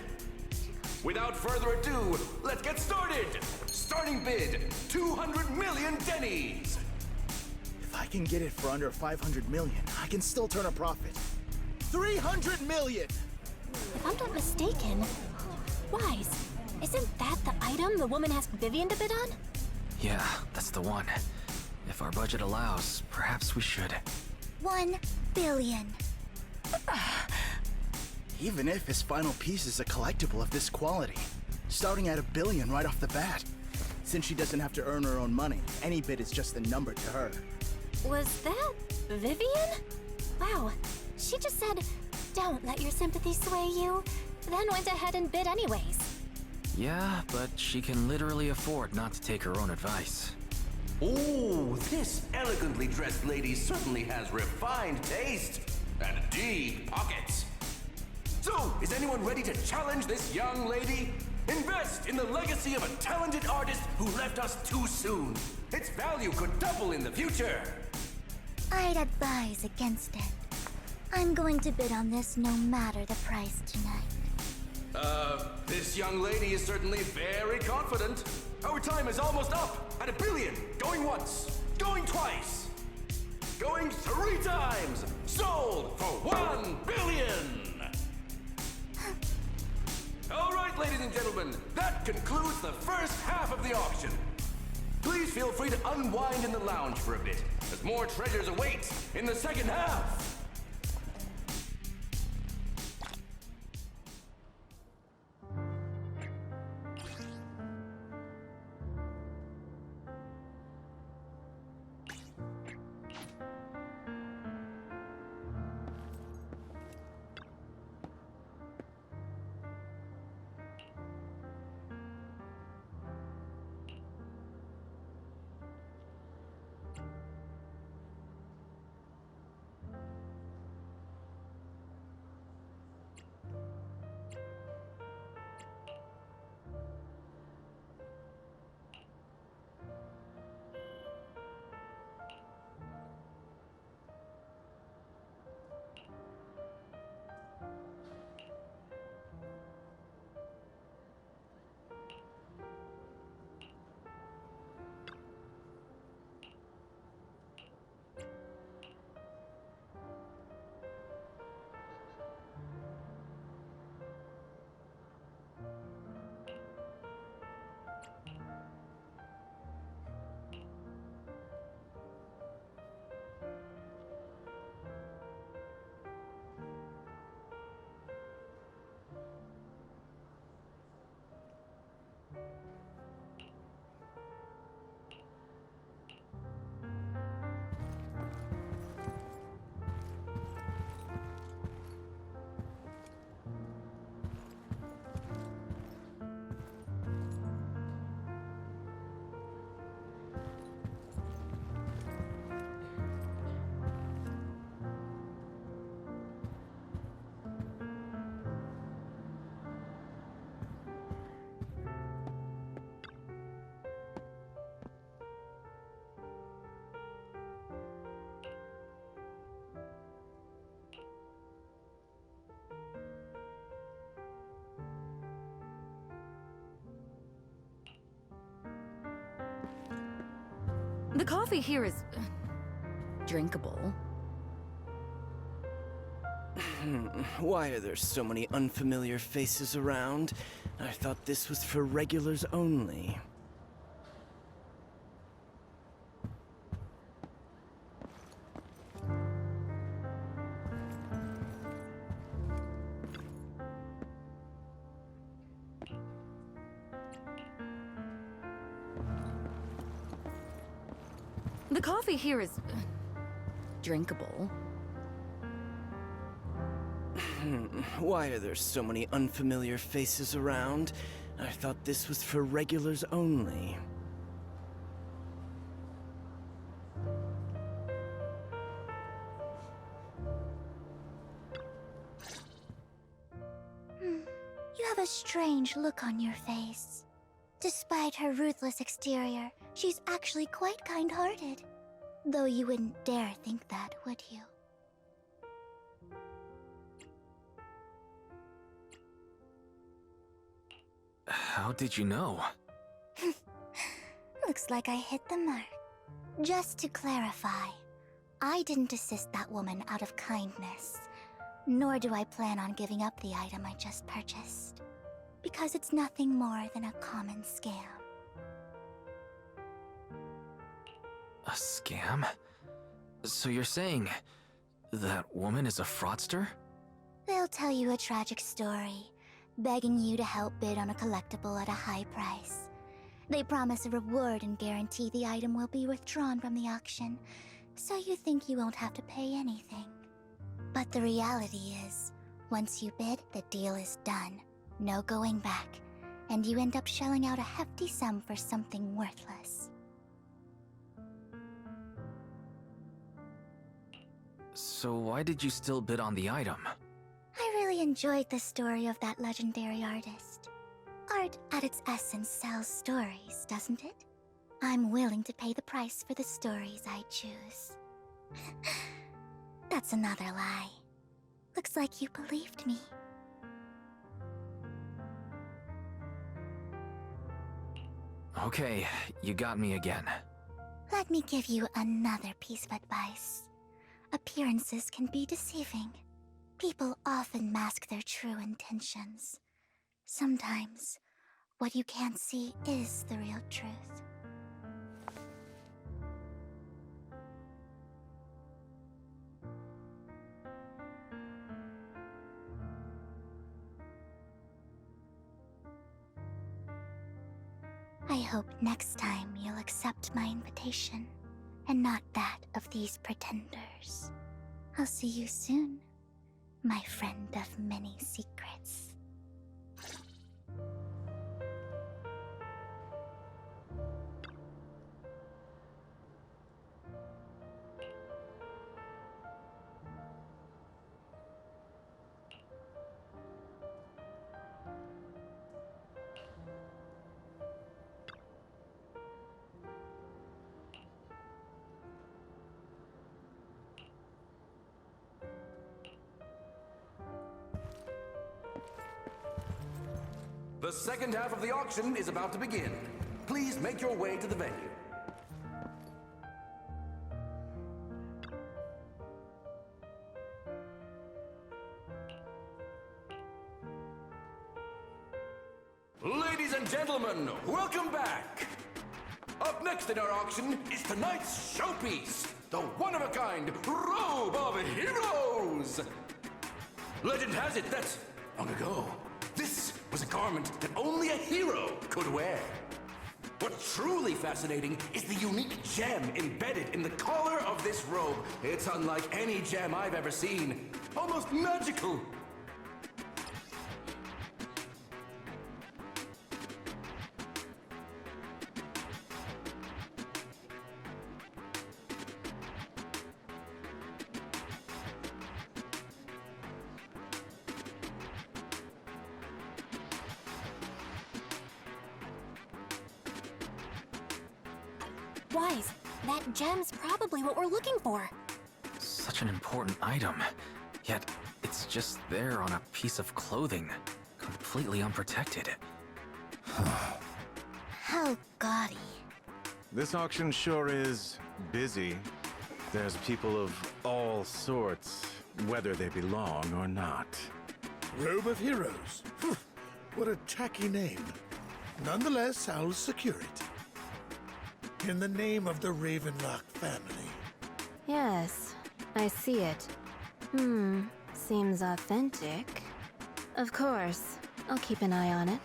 Without further ado, let's get started! Starting bid, 200 million Denny's! If I can get it for under 500 million, I can still turn a profit. 300 million! If I'm not mistaken, Wise, isn't that the item the woman asked Vivian to bid on? Yeah, that's the one. If our budget allows, perhaps we should. 1 billion. Even if his final piece is a collectible of this quality, starting at $1 billion right off the bat. Since she doesn't have to earn her own money, any bid is just a number to her. Was that Vivian? Wow, she just said, "Don't let your sympathy sway you," then went ahead and bid anyways. Yeah, but she can literally afford not to take her own advice. Ooh, this elegantly dressed lady certainly has refined taste and deep pockets. So, is anyone ready to challenge this young lady? Invest in the legacy of a talented artist who left us too soon. Its value could double in the future. I'd advise against it. I'm going to bid on this no matter the price tonight. This young lady is certainly very confident. Our time is almost up at $1 billion. Going once, going twice, going 3 times. Sold for $1 billion. All right, ladies and gentlemen, that concludes the first half of the auction. Please feel free to unwind in the lounge for a bit, as more treasures await in the second half. The coffee here is drinkable. Why are there so many unfamiliar faces around? I thought this was for regulars only. The coffee here is drinkable. Why are there so many unfamiliar faces around? I thought this was for regulars only. You have a strange look on your face. Despite her ruthless exterior, she's actually quite kind-hearted. Though you wouldn't dare think that, would you? How did you know? Looks like I hit the mark. Just to clarify, I didn't assist that woman out of kindness, nor do I plan on giving up the item I just purchased, because it's nothing more than a common scam. A scam? So you're saying that woman is a fraudster? They'll tell you a tragic story, begging you to help bid on a collectible at a high price. They promise a reward and guarantee the item will be withdrawn from the auction, so you think you won't have to pay anything. But the reality is, once you bid, the deal is done. No going back, and you end up shelling out a hefty sum for something worthless. So why did you still bid on the item? I really enjoyed the story of that legendary artist. Art, at its essence, sells stories, doesn't it? I'm willing to pay the price for the stories I choose. That's another lie. Looks like you believed me. Okay, you got me again. Let me give you another piece of advice. Appearances can be deceiving. People often mask their true intentions. Sometimes, what you can't see is the real truth. I hope next time you'll accept my invitation, and not that of these pretenders. I'll see you soon, my friend of many secrets. The second half of the auction is about to begin. Please make your way to the venue. Ladies and gentlemen, welcome back! Up next in our auction is tonight's showpiece, the one-of-a-kind Robe of Heroes! Legend has it that, long ago, this was a garment that only a hero could wear. What's truly fascinating is the unique gem embedded in the collar of this robe. It's unlike any gem I've ever seen. Almost magical. Wise, that gem's probably what we're looking for. Such an important item, yet it's just there on a piece of clothing, completely unprotected. How gaudy. This auction sure is busy. There's people of all sorts, whether they belong or not. Robe of Heroes. What a tacky name. Nonetheless, I'll secure it. In the name of the Ravenlock family. Yes, I see it. Seems authentic. Of course, I'll keep an eye on it.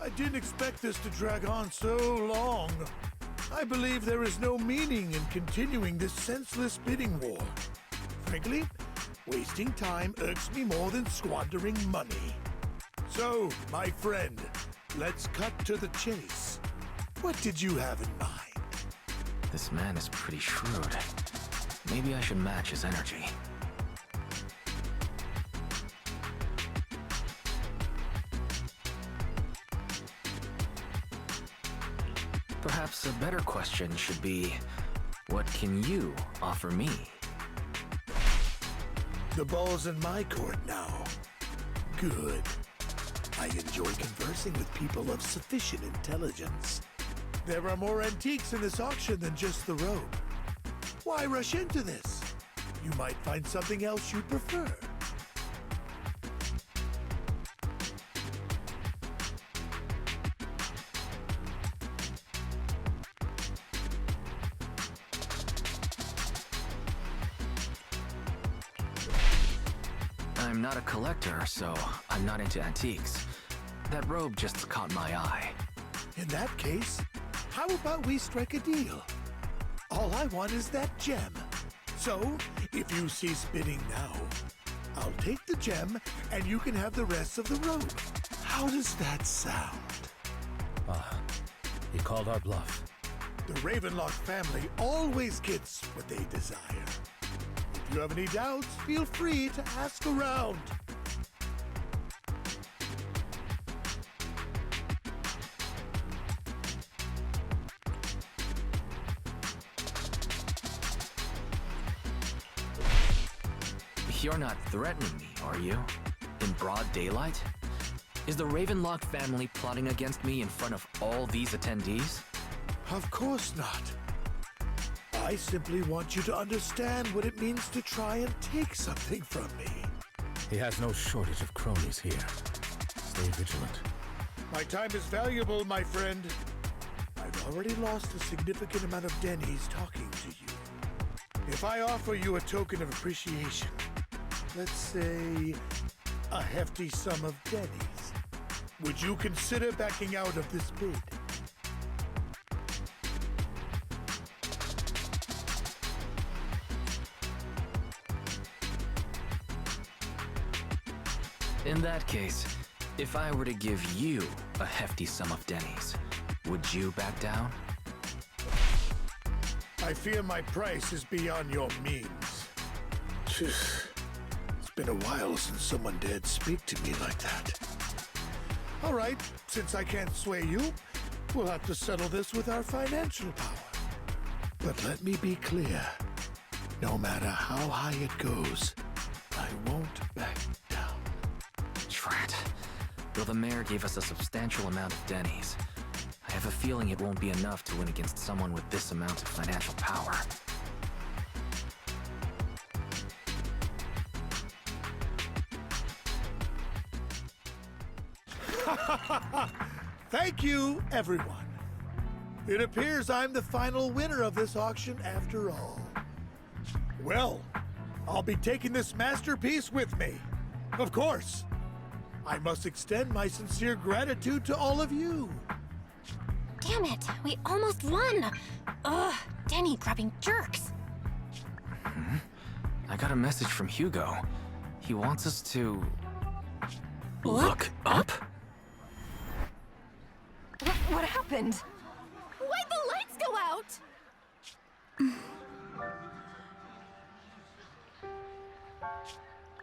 I didn't expect this to drag on so long. I believe there is no meaning in continuing this senseless bidding war. Frankly, wasting time irks me more than squandering money. So, my friend, let's cut to the chase. What did you have in mind? This man is pretty shrewd. Maybe I should match his energy. Perhaps a better question should be, what can you offer me? The ball's in my court now. Good. I enjoy conversing with people of sufficient intelligence. There are more antiques in this auction than just the robe. Why rush into this? You might find something else you prefer. I'm not a collector, so I'm not into antiques. That robe just caught my eye. In that case, how about we strike a deal? All I want is that gem. So, if you cease bidding now, I'll take the gem and you can have the rest of the robe. How does that sound? He called our bluff. The Ravenlock family always gets what they desire. If you have any doubts, feel free to ask around. You're not threatening me, are you? In broad daylight? Is the Ravenlock family plotting against me in front of all these attendees? Of course not. I simply want you to understand what it means to try and take something from me. He has no shortage of cronies here. Stay vigilant. My time is valuable, my friend. I've already lost a significant amount of dennies talking to you. If I offer you a token of appreciation, let's say a hefty sum of dennies, would you consider backing out of this bid? In that case, if I were to give you a hefty sum of dennies, would you back down? I fear my price is beyond your means. It's been a while since someone dared speak to me like that. All right, since I can't sway you, we'll have to settle this with our financial power. But let me be clear. No matter how high it goes, I won't back down. Drat. Though the mayor gave us a substantial amount of dennies, I have a feeling it won't be enough to win against someone with this amount of financial power. Thank you, everyone. It appears I'm the final winner of this auction after all. Well, I'll be taking this masterpiece with me. Of course. I must extend my sincere gratitude to all of you. Damn it, we almost won! Ugh, denny grabbing jerks. I got a message from Hugo. He wants us to... Look up? What happened? Why'd the lights go out?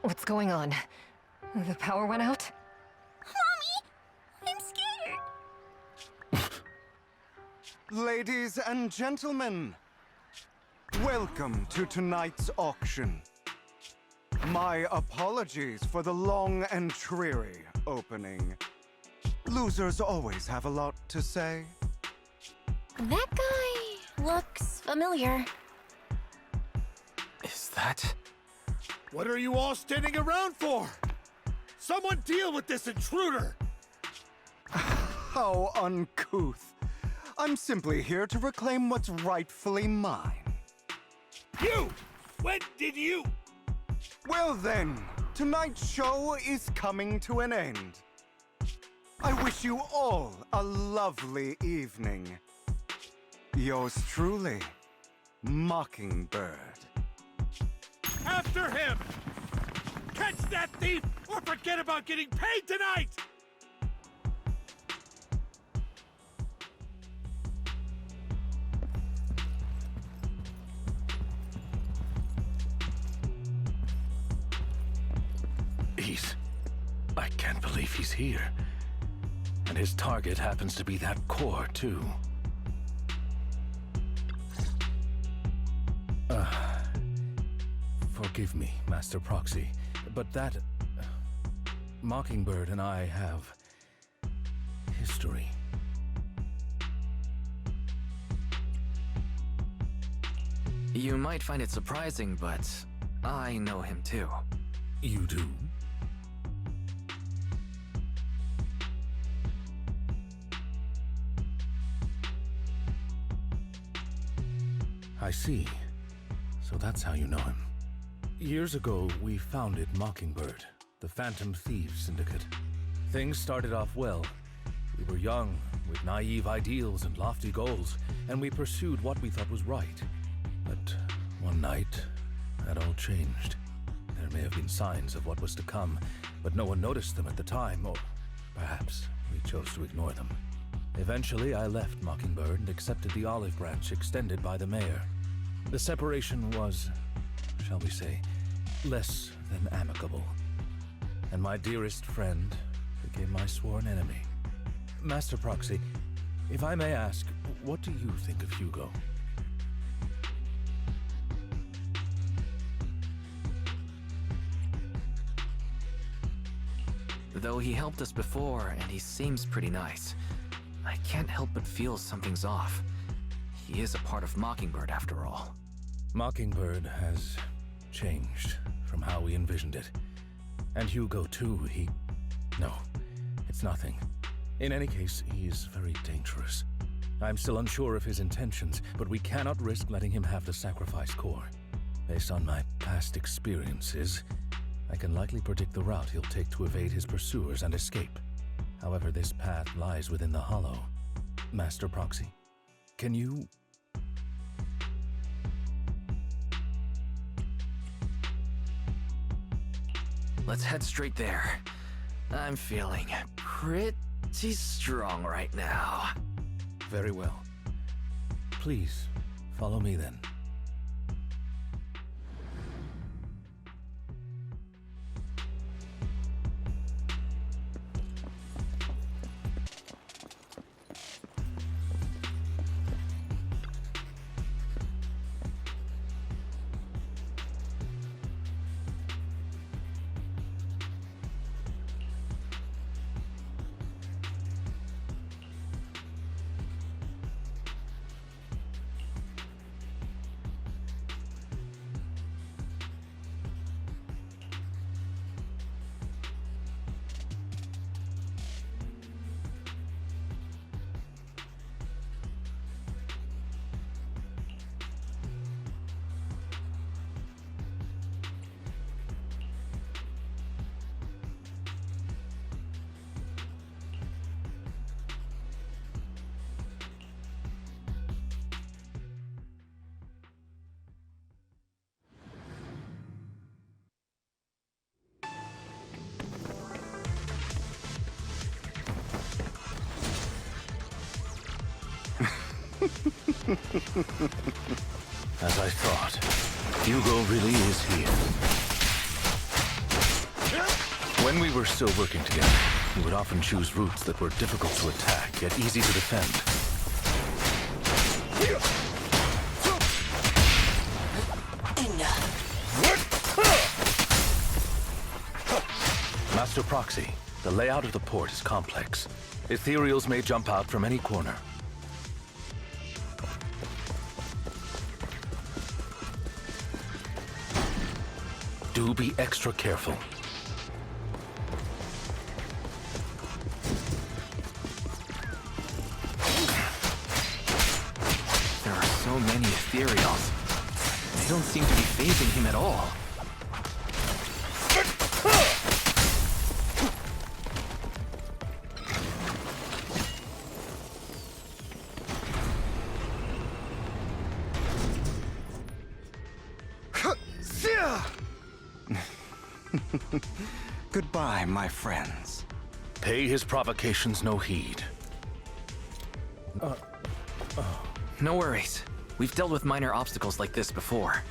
What's going on? The power went out? Mommy! I'm scared! Ladies and gentlemen, Welcome to tonight's auction. My apologies for the long and dreary opening. Losers always have a lot to say. That guy looks familiar. Is that... What are you all standing around for? Someone deal with this intruder! How uncouth. I'm simply here to reclaim what's rightfully mine. You! When did you... Well then, tonight's show is coming to an end. I wish you all a lovely evening. Yours truly, Mockingbird. After him! Catch that thief, or forget about getting paid tonight! I can't believe he's here. And his target happens to be that core, too. Forgive me, Master Proxy, but that... Mockingbird and I have... history. You might find it surprising, but I know him too. You do? I see. So that's how you know him. Years ago, we founded Mockingbird, the Phantom Thieves Syndicate. Things started off well. We were young, with naive ideals and lofty goals, and we pursued what we thought was right. But one night, that all changed. There may have been signs of what was to come, but no one noticed them at the time, or perhaps we chose to ignore them. Eventually, I left Mockingbird and accepted the olive branch extended by the mayor. The separation was, shall we say, less than amicable. And my dearest friend became my sworn enemy. Master Proxy, if I may ask, what do you think of Hugo? Though he helped us before, and he seems pretty nice, I can't help but feel something's off. He is a part of Mockingbird, after all. Mockingbird has changed from how we envisioned it. And Hugo, too, No, it's nothing. In any case, he is very dangerous. I'm still unsure of his intentions, but we cannot risk letting him have the sacrifice core. Based on my past experiences, I can likely predict the route he'll take to evade his pursuers and escape. However, this path lies within the Hollow. Master Proxy, can you... Let's head straight there. I'm feeling pretty strong right now. Very well. Please, follow me then. As I thought, Hugo really is here. When we were still working together, he would often choose routes that were difficult to attack, yet easy to defend. Master Proxy, the layout of the port is complex. Ethereals may jump out from any corner. Do be extra careful. There are so many Ethereals. They don't seem to be phasing him at all. Goodbye, my friends. Pay his provocations no heed. No worries. We've dealt with minor obstacles like this before.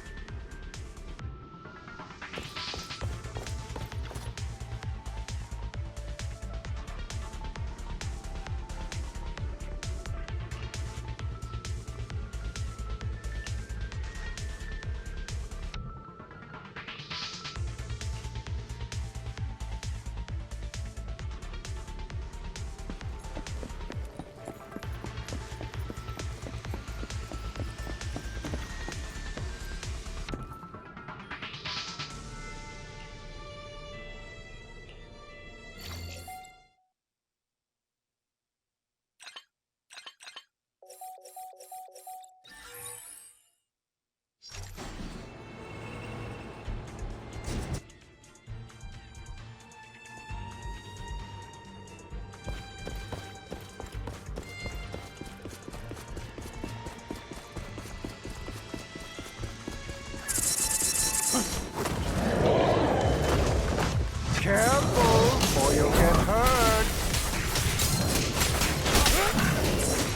Careful, or you'll get hurt.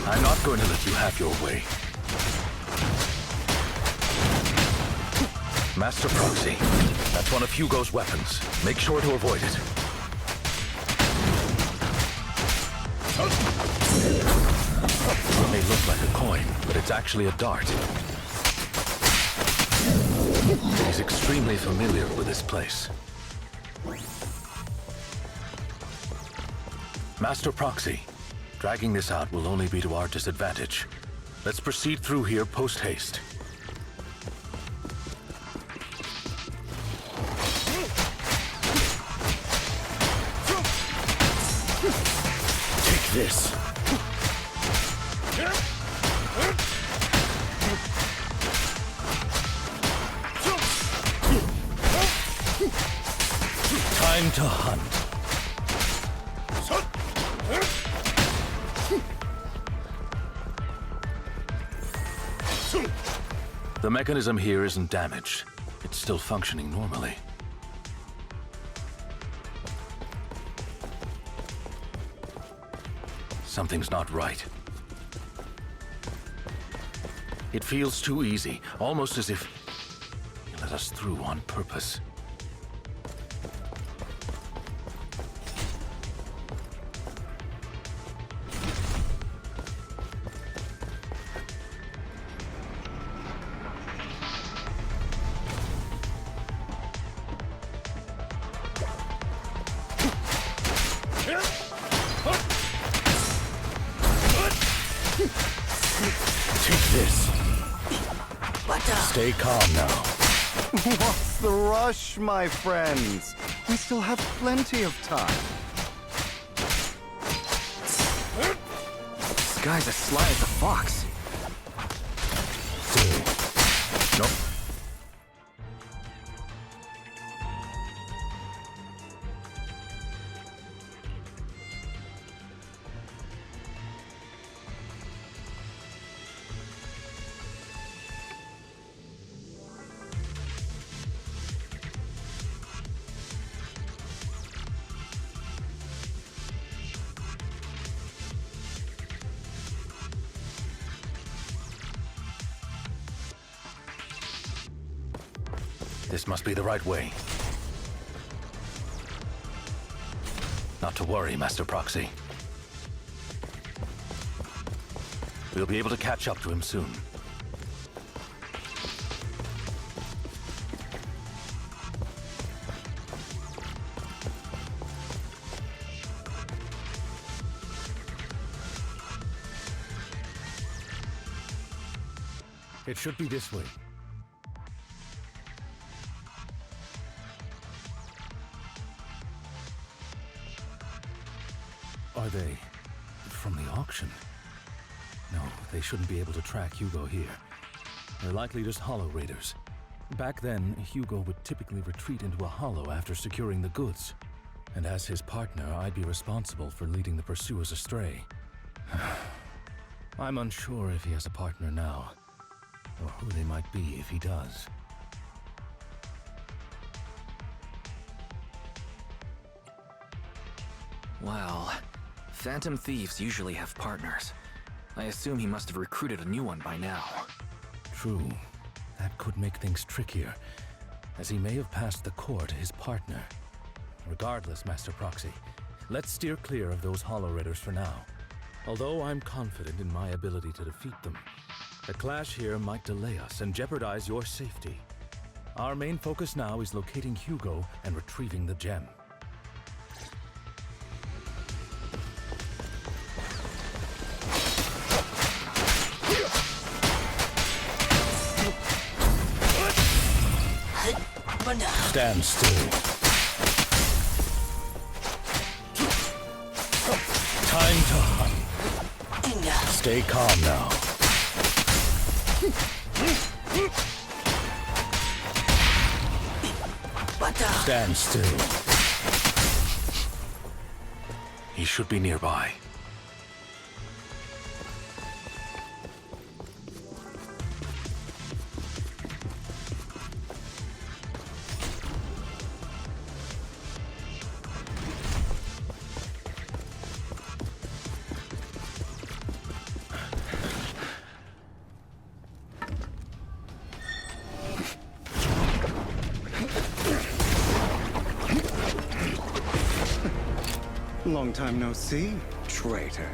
I'm not going to let you have your way. Master Proxy, that's one of Hugo's weapons. Make sure to avoid it. It may look like a coin, but it's actually a dart. He's extremely familiar with this place. Master Proxy, dragging this out will only be to our disadvantage. Let's proceed through here post-haste. Take this. Time to hunt. The mechanism here isn't damaged. It's still functioning normally. Something's not right. It feels too easy, almost as if he let us through on purpose. Stay calm now. What's the rush, my friends? We still have plenty of time. This guy's as sly as a fox. Nope. This must be the right way. Not to worry, Master Proxy. We'll be able to catch up to him soon. It should be this way. Are they from the auction? No, they shouldn't be able to track Hugo here. They're likely just hollow raiders. Back then, Hugo would typically retreat into a hollow after securing the goods. And as his partner, I'd be responsible for leading the pursuers astray. I'm unsure if he has a partner now, or who they might be if he does. Well, Phantom Thieves usually have partners. I assume he must have recruited a new one by now. True. That could make things trickier, as he may have passed the core to his partner. Regardless, Master Proxy, let's steer clear of those Hollow Raiders for now. Although I'm confident in my ability to defeat them, the clash here might delay us and jeopardize your safety. Our main focus now is locating Hugo and retrieving the gem. Stand still. Time to hunt. Stay calm now. Stand still. He should be nearby. Long time no see, traitor.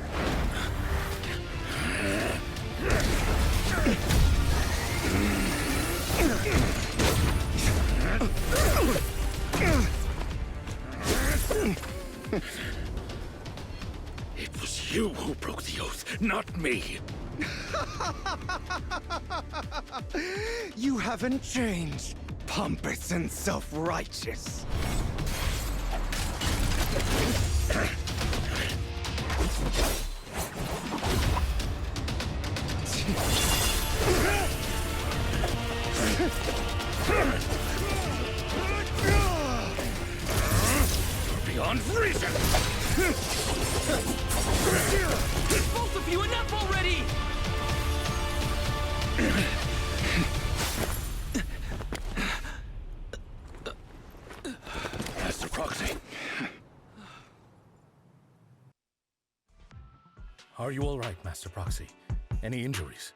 It was you who broke the oath, not me. You haven't changed, pompous and self-righteous. Beyond reason! Both of you, enough already! Master Proxy. Are you all right, Master Proxy? Any injuries?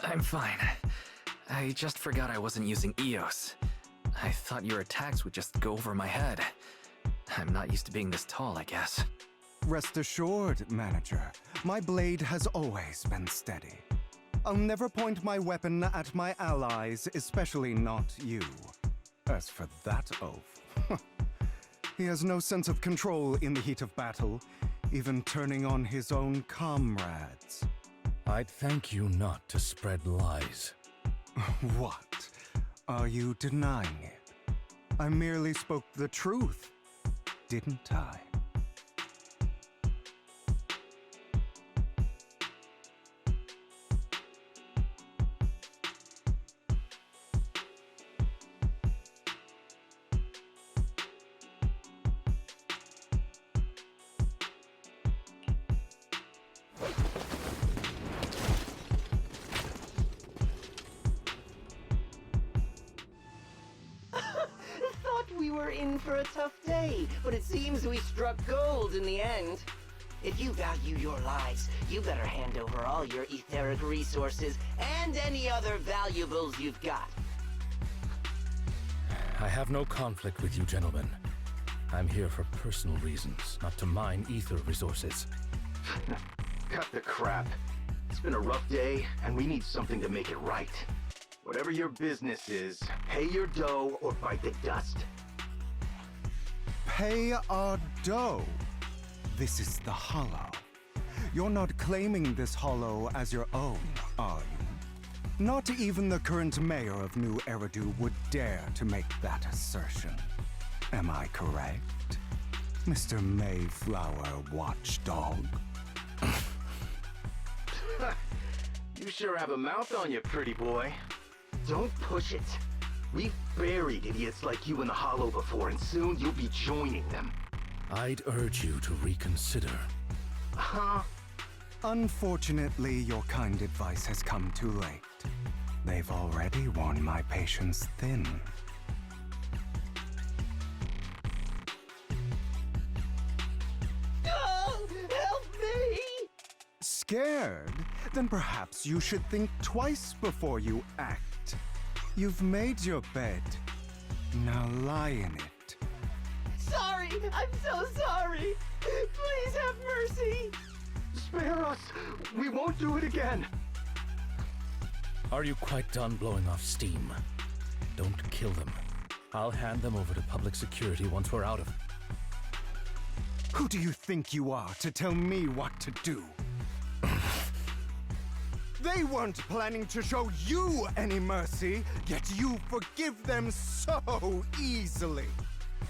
I'm fine. I just forgot I wasn't using EOS. I thought your attacks would just go over my head. I'm not used to being this tall, I guess. Rest assured, Manager, my blade has always been steady. I'll never point my weapon at my allies, especially not you. As for that oaf, he has no sense of control in the heat of battle, even turning on his own comrades. I'd thank you not to spread lies. What? Are you denying it? I merely spoke the truth, didn't I? We were in for a tough day, but it seems we struck gold in the end. If you value your lives, you better hand over all your etheric resources and any other valuables you've got. I have no conflict with you, gentlemen. I'm here for personal reasons, not to mine ether resources. Cut the crap. It's been a rough day, and we need something to make it right. Whatever your business is, pay your dough or bite the dust. Pay our dough. This is the Hollow. You're not claiming this hollow as your own, are you? Not even the current mayor of New Eridu would dare to make that assertion. Am I correct, Mr. Mayflower Watchdog? You sure have a mouth on you, pretty boy. Don't push it. We've buried idiots like you in the hollow before, and soon you'll be joining them. I'd urge you to reconsider. Huh? Unfortunately, your kind advice has come too late. They've already worn my patience thin. Oh, help me! Scared? Then perhaps you should think twice before you act. You've made your bed. Now lie in it. Sorry! I'm so sorry! Please have mercy! Spare us! We won't do it again! Are you quite done blowing off steam? Don't kill them. I'll hand them over to public security once we're out of... Who do you think you are to tell me what to do? They weren't planning to show you any mercy, yet you forgive them so easily.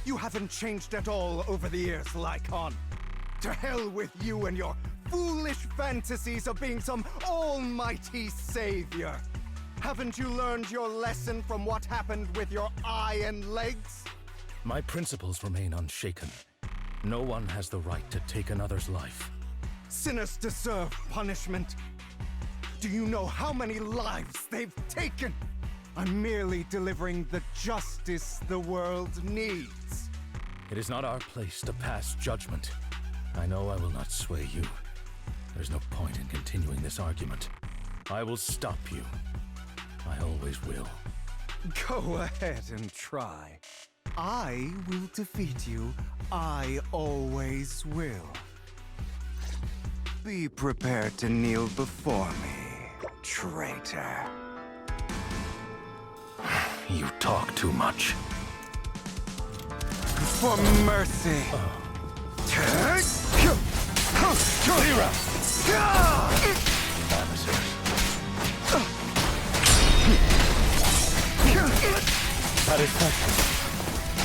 You haven't changed at all over the years, Lycon. To hell with you and your foolish fantasies of being some almighty savior. Haven't you learned your lesson from what happened with your eye and legs? My principles remain unshaken. No one has the right to take another's life. Sinners deserve punishment. Do you know how many lives they've taken? I'm merely delivering the justice the world needs. It is not our place to pass judgment. I know I will not sway you. There's no point in continuing this argument. I will stop you. I always will. Go ahead and try. I will defeat you. I always will. Be prepared to kneel before me, traitor. You talk too much. For mercy. Zero! Satisfaction.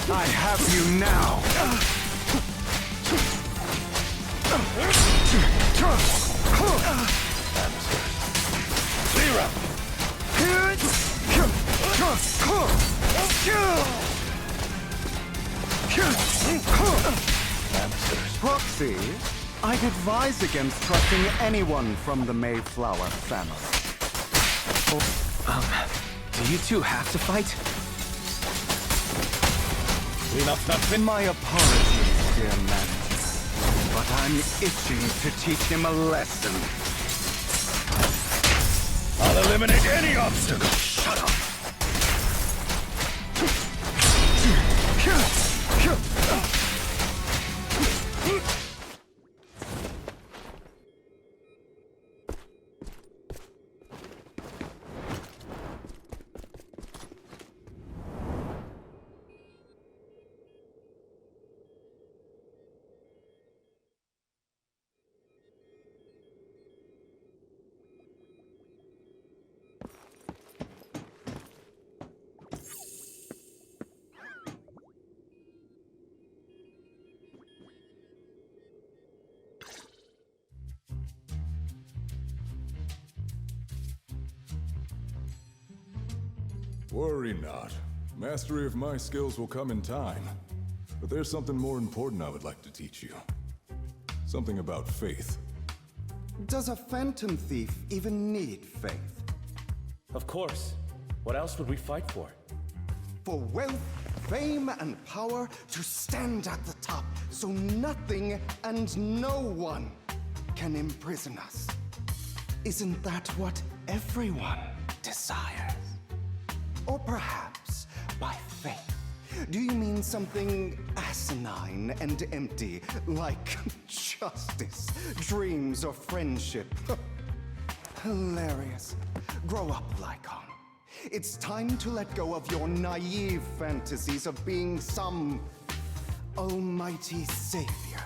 I have you now. Zero! Proxy, I'd advise against trusting anyone from the Mayflower family. Do you two have to fight? My apologies, dear manager, but I'm itching to teach him a lesson. I'll eliminate any obstacle. Shut up. Worry not. Mastery of my skills will come in time. But there's something more important I would like to teach you. Something about faith. Does a phantom thief even need faith? Of course. What else would we fight for? For wealth, fame, and power to stand at the top so nothing and no one can imprison us. Isn't that what everyone desires? Or perhaps, by faith, do you mean something asinine and empty, like justice, dreams, or friendship? Hilarious. Grow up, Lycon. It's time to let go of your naive fantasies of being some almighty savior.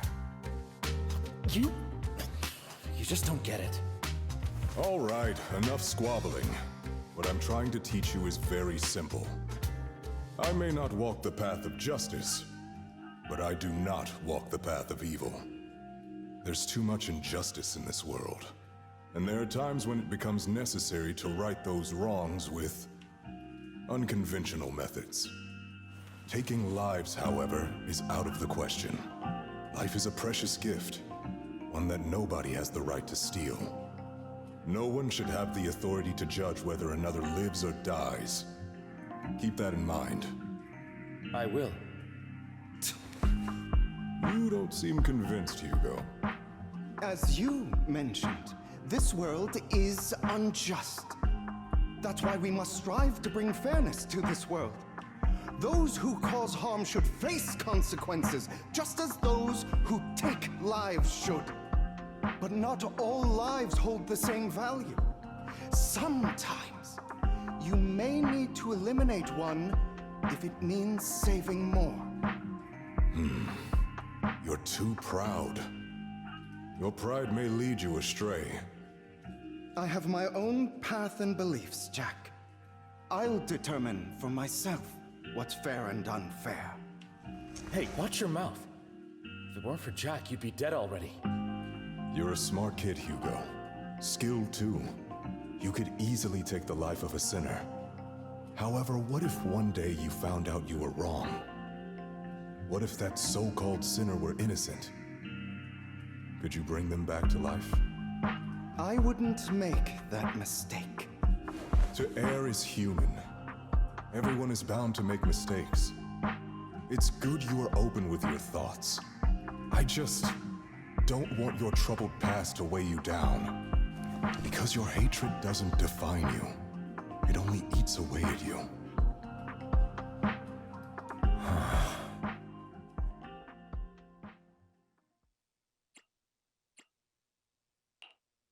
You just don't get it. All right, enough squabbling. What I'm trying to teach you is very simple. I may not walk the path of justice, but I do not walk the path of evil. There's too much injustice in this world, and there are times when it becomes necessary to right those wrongs with unconventional methods. Taking lives, however, is out of the question. Life is a precious gift, one that nobody has the right to steal. No one should have the authority to judge whether another lives or dies. Keep that in mind. I will. You don't seem convinced, Hugo. As you mentioned, this world is unjust. That's why we must strive to bring fairness to this world. Those who cause harm should face consequences, just as those who take lives should. But not all lives hold the same value. Sometimes, you may need to eliminate one if it means saving more. You're too proud. Your pride may lead you astray. I have my own path and beliefs, Jack. I'll determine for myself what's fair and unfair. Hey, watch your mouth. If it weren't for Jack, you'd be dead already. You're a smart kid, Hugo. Skilled too. You could easily take the life of a sinner. However, what if one day you found out you were wrong? What if that so-called sinner were innocent? Could you bring them back to life? I wouldn't make that mistake. To err is human. Everyone is bound to make mistakes. It's good you are open with your thoughts. I just don't want your troubled past to weigh you down. Because your hatred doesn't define you. It only eats away at you.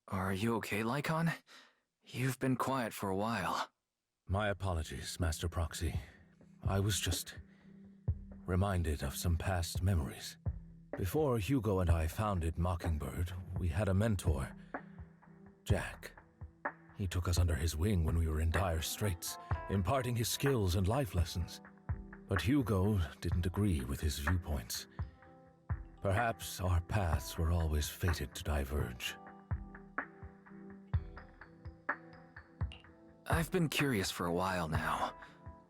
Are you okay, Lycon? You've been quiet for a while. My apologies, Master Proxy. I was just reminded of some past memories. Before Hugo and I founded Mockingbird, we had a mentor, Jack. He took us under his wing when we were in dire straits, imparting his skills and life lessons. But Hugo didn't agree with his viewpoints. Perhaps our paths were always fated to diverge. I've been curious for a while now.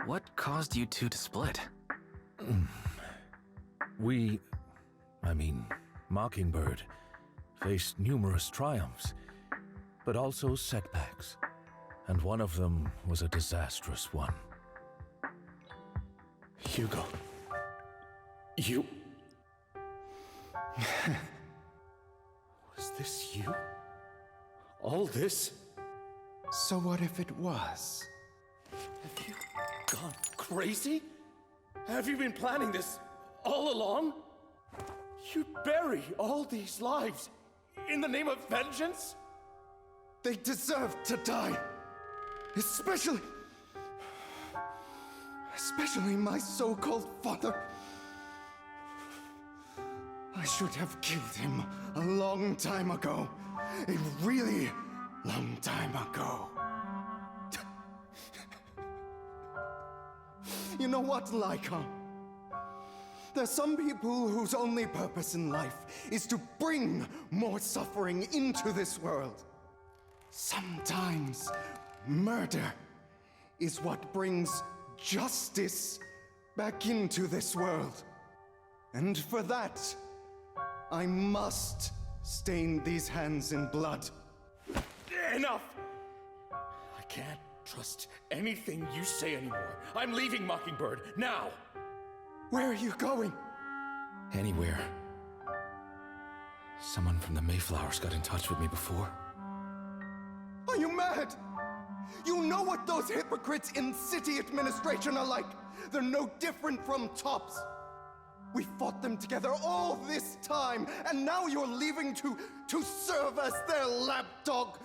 What caused you two to split? Mockingbird faced numerous triumphs, but also setbacks, and one of them was a disastrous one. Hugo, you... Was this you? All this? So what if it was? Have you gone crazy? Have you been planning this all along? You'd bury all these lives in the name of vengeance? They deserve to die. Especially my so-called father. I should have killed him a long time ago. A really long time ago. You know what, Lycon? There's some people whose only purpose in life is to bring more suffering into this world. Sometimes murder is what brings justice back into this world. And for that, I must stain these hands in blood. Enough! I can't trust anything you say anymore. I'm leaving Mockingbird, now! Where are you going? Anywhere. Someone from the Mayflowers got in touch with me before. Are you mad? You know what those hypocrites in city administration are like. They're no different from tops. We fought them together all this time, and now you're leaving to serve as their lapdog.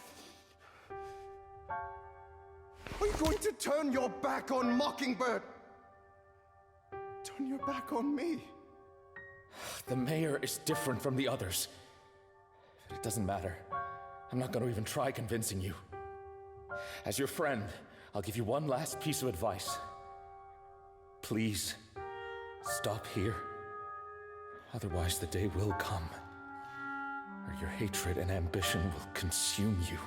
Are you going to turn your back on Mockingbird? Turn your back on me? The mayor is different from the others. It doesn't matter. I'm not going to even try convincing you. As your friend, I'll give you one last piece of advice. Please, stop here. Otherwise, the day will come where your hatred and ambition will consume you.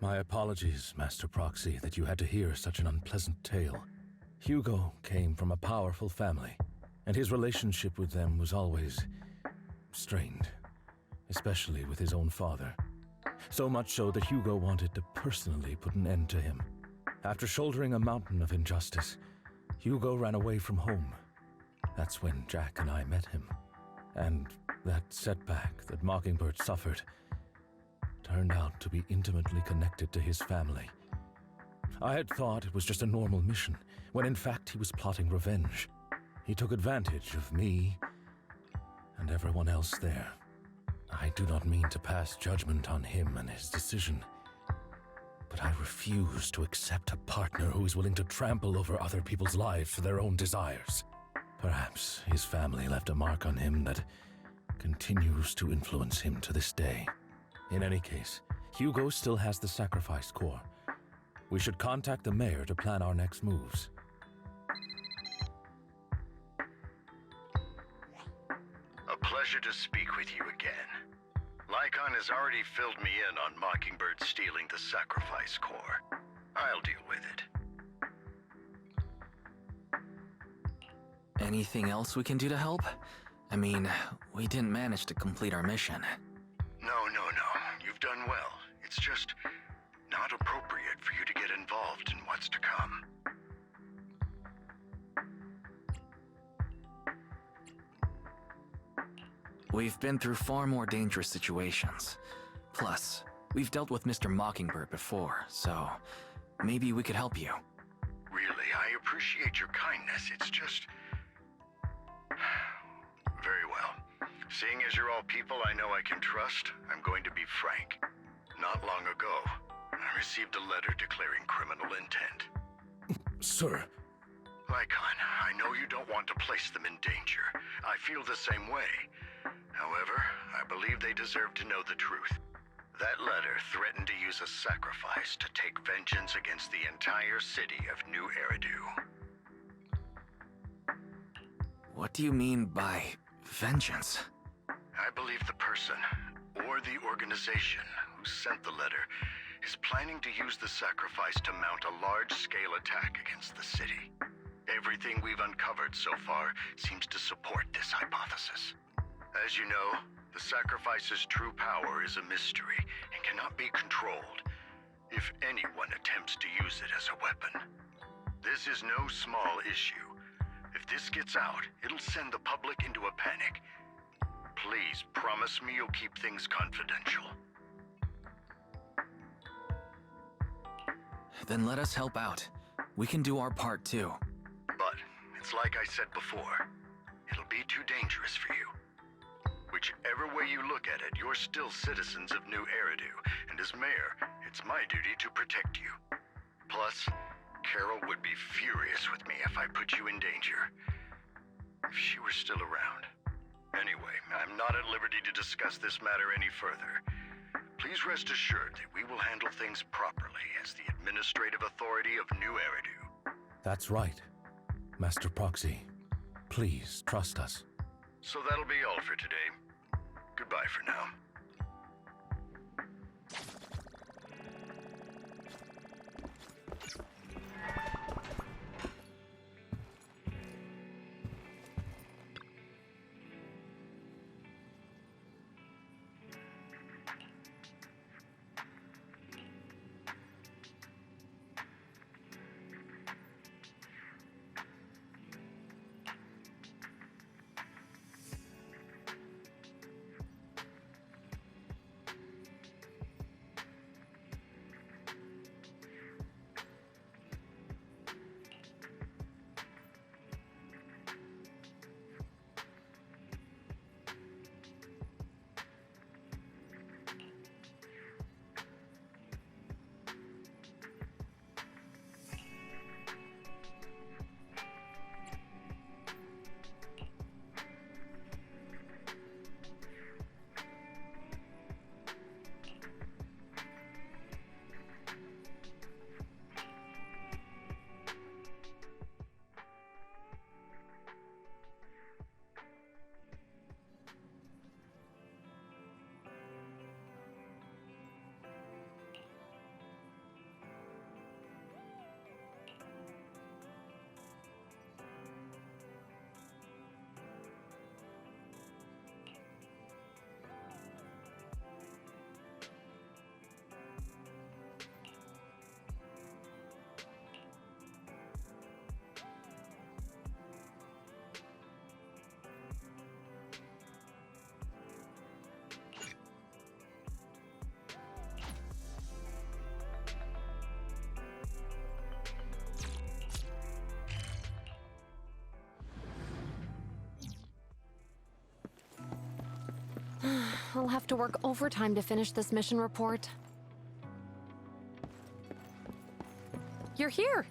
My apologies, Master Proxy, that you had to hear such an unpleasant tale. Hugo came from a powerful family, and his relationship with them was always strained, especially with his own father. So much so that Hugo wanted to personally put an end to him. After shouldering a mountain of injustice, Hugo ran away from home. That's when Jack and I met him. And that setback that Mockingbird suffered turned out to be intimately connected to his family. I had thought it was just a normal mission, when in fact he was plotting revenge. He took advantage of me and everyone else there. I do not mean to pass judgment on him and his decision, but I refuse to accept a partner who is willing to trample over other people's lives for their own desires. Perhaps his family left a mark on him that continues to influence him to this day. In any case, Hugo still has the sacrifice core. We should contact the mayor to plan our next moves. A pleasure to speak with you again. Lycon has already filled me in on Mockingbird stealing the sacrifice core. I'll deal with it. Anything else we can do to help? I mean, we didn't manage to complete our mission. No. You've done well. It's just not appropriate for you to get involved in what's to come. We've been through far more dangerous situations. Plus, we've dealt with Mr. Mockingbird before, so maybe we could help you. Really, I appreciate your kindness. It's just... Very well. Seeing as you're all people I know I can trust, I'm going to be frank. Not long ago, I received a letter declaring criminal intent. Sir. Lycon, I know you don't want to place them in danger. I feel the same way. However, I believe they deserve to know the truth. That letter threatened to use a sacrifice to take vengeance against the entire city of New Eridu. What do you mean by vengeance? I believe the person, or the organization, who sent the letter is planning to use the sacrifice to mount a large-scale attack against the city. Everything we've uncovered so far seems to support this hypothesis. As you know, the sacrifice's true power is a mystery and cannot be controlled if anyone attempts to use it as a weapon. This is no small issue. If this gets out, it'll send the public into a panic. Please promise me you'll keep things confidential. Then let us help out. We can do our part too. But it's like I said before, it'll be too dangerous for you. Whichever way you look at it, you're still citizens of New Eridu, and as mayor, it's my duty to protect you. Plus, Carol would be furious with me if I put you in danger. If she were still around. Anyway, I'm not at liberty to discuss this matter any further. Please rest assured that we will handle things properly as the administrative authority of New Eridu. That's right, Master Proxy. Please trust us. So that'll be all for today. Goodbye for now. I'll have to work overtime to finish this mission report. You're here!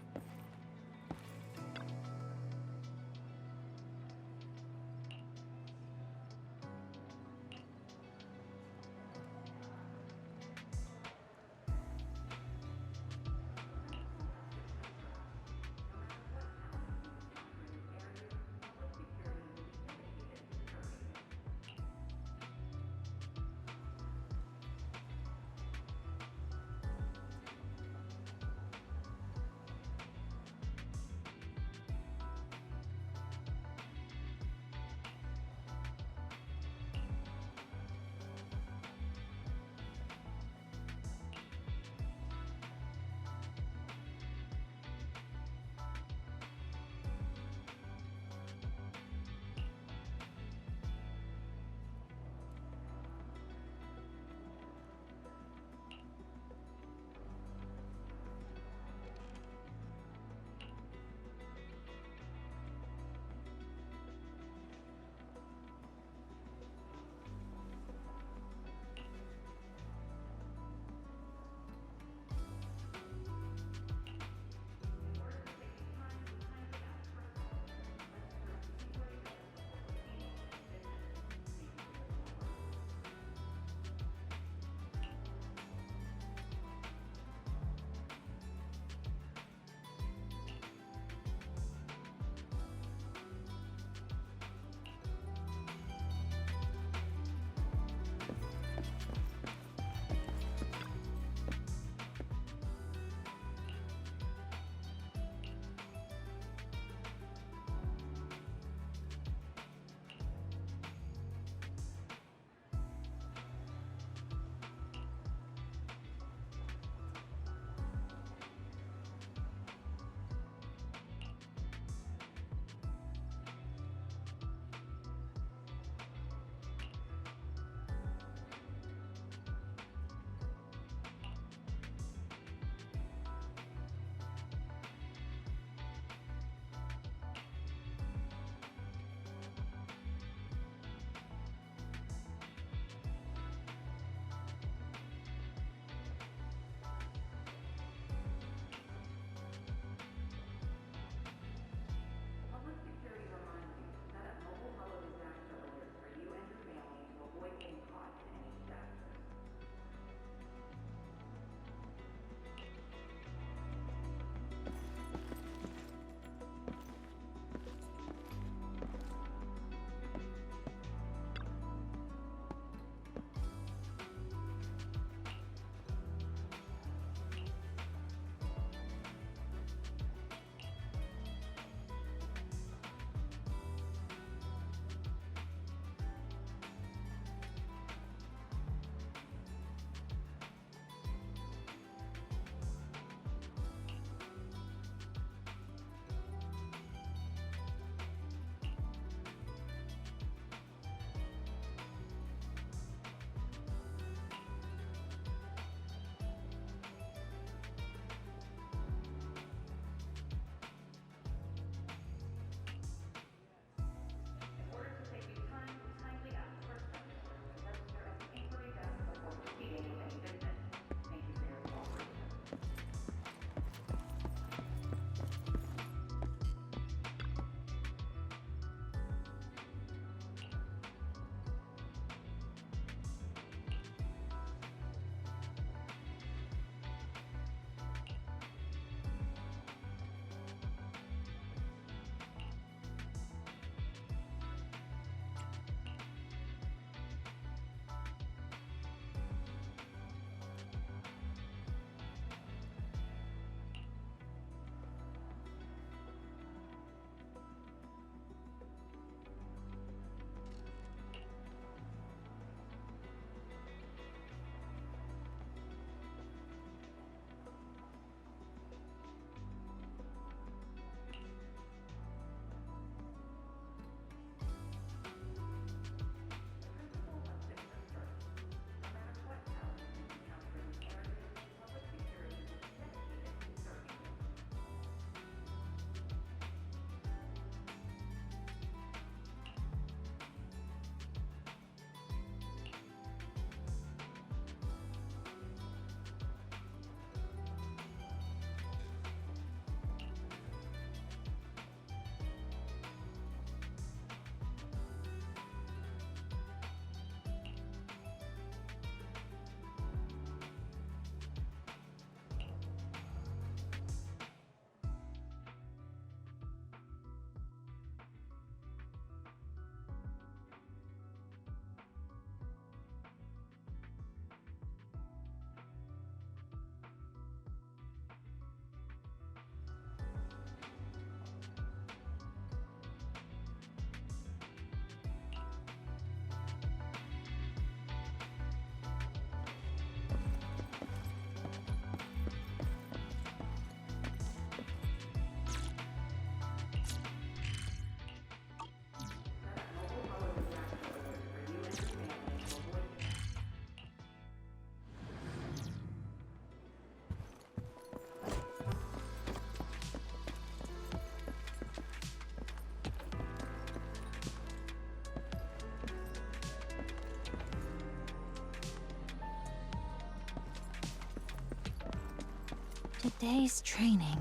day's training.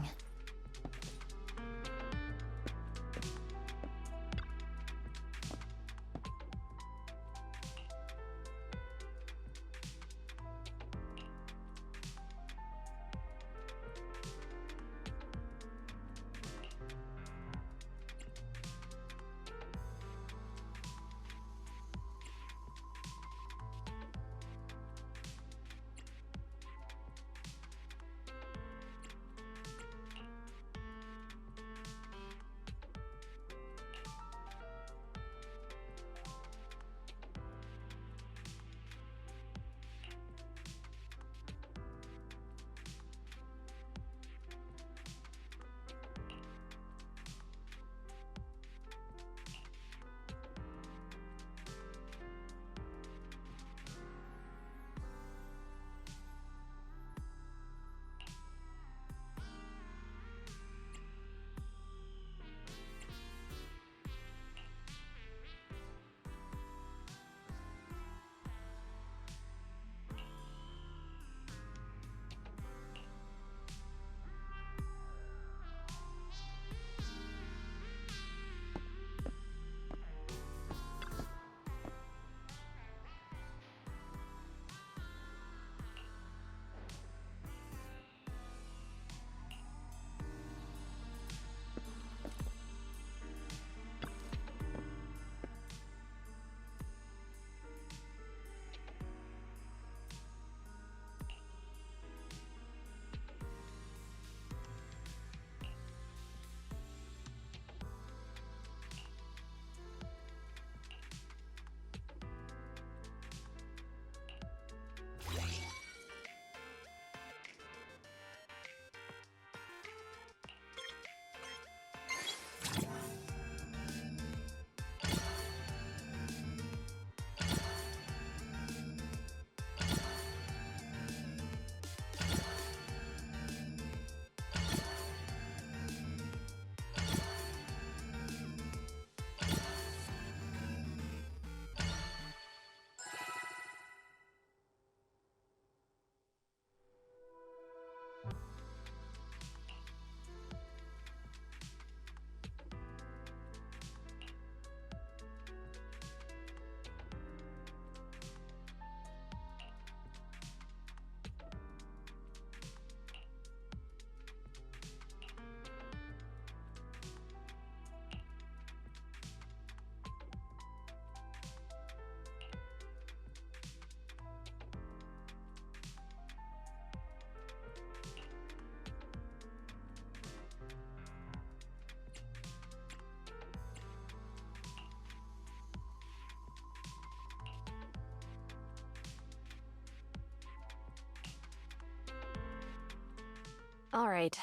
All right,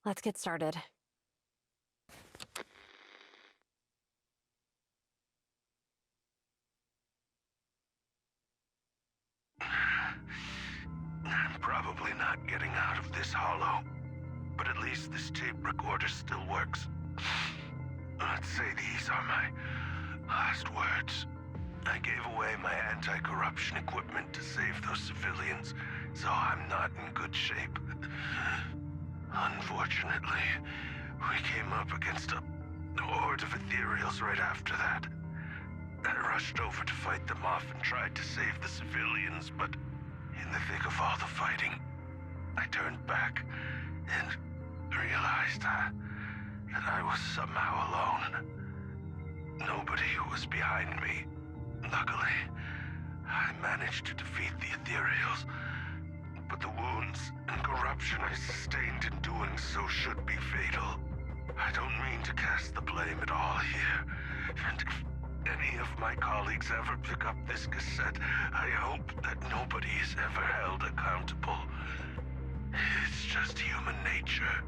let's get started. I'm probably not getting out of this hollow, but at least this tape recorder still works. Let's say these are my last words. I gave away my anti-corruption equipment to save those civilians, so I'm not in good shape. Unfortunately, we came up against a horde of ethereals right after that. I rushed over to fight them off and tried to save the civilians, but in the thick of all the fighting, I turned back and realized that I was somehow alone. Nobody was behind me. Luckily, I managed to defeat the ethereals, but the wounds and corruption I sustained in doing so should be fatal. I don't mean to cast the blame at all here, and if any of my colleagues ever pick up this cassette, I hope that nobody is ever held accountable. It's just human nature.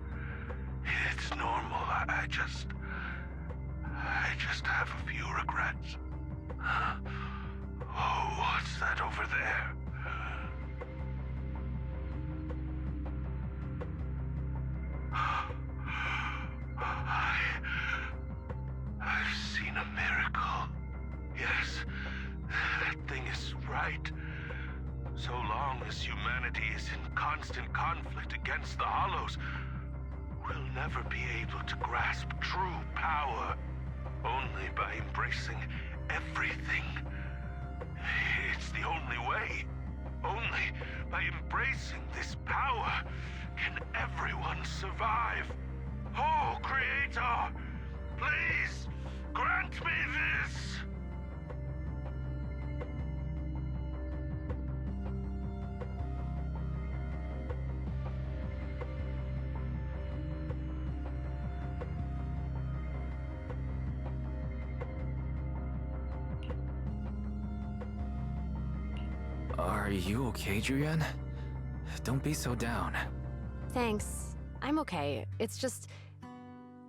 It's normal. I just have a few regrets. Oh, what's that over there? I've seen a miracle. Yes, that thing is right. So long as humanity is in constant conflict against the Hollows, we'll never be able to grasp true power. Only by embracing everything. It's the only way. Only by embracing this power can everyone survive. Oh, Creator, please grant me this! Are you okay, Juyen? Don't be so down. Thanks. I'm okay. It's just...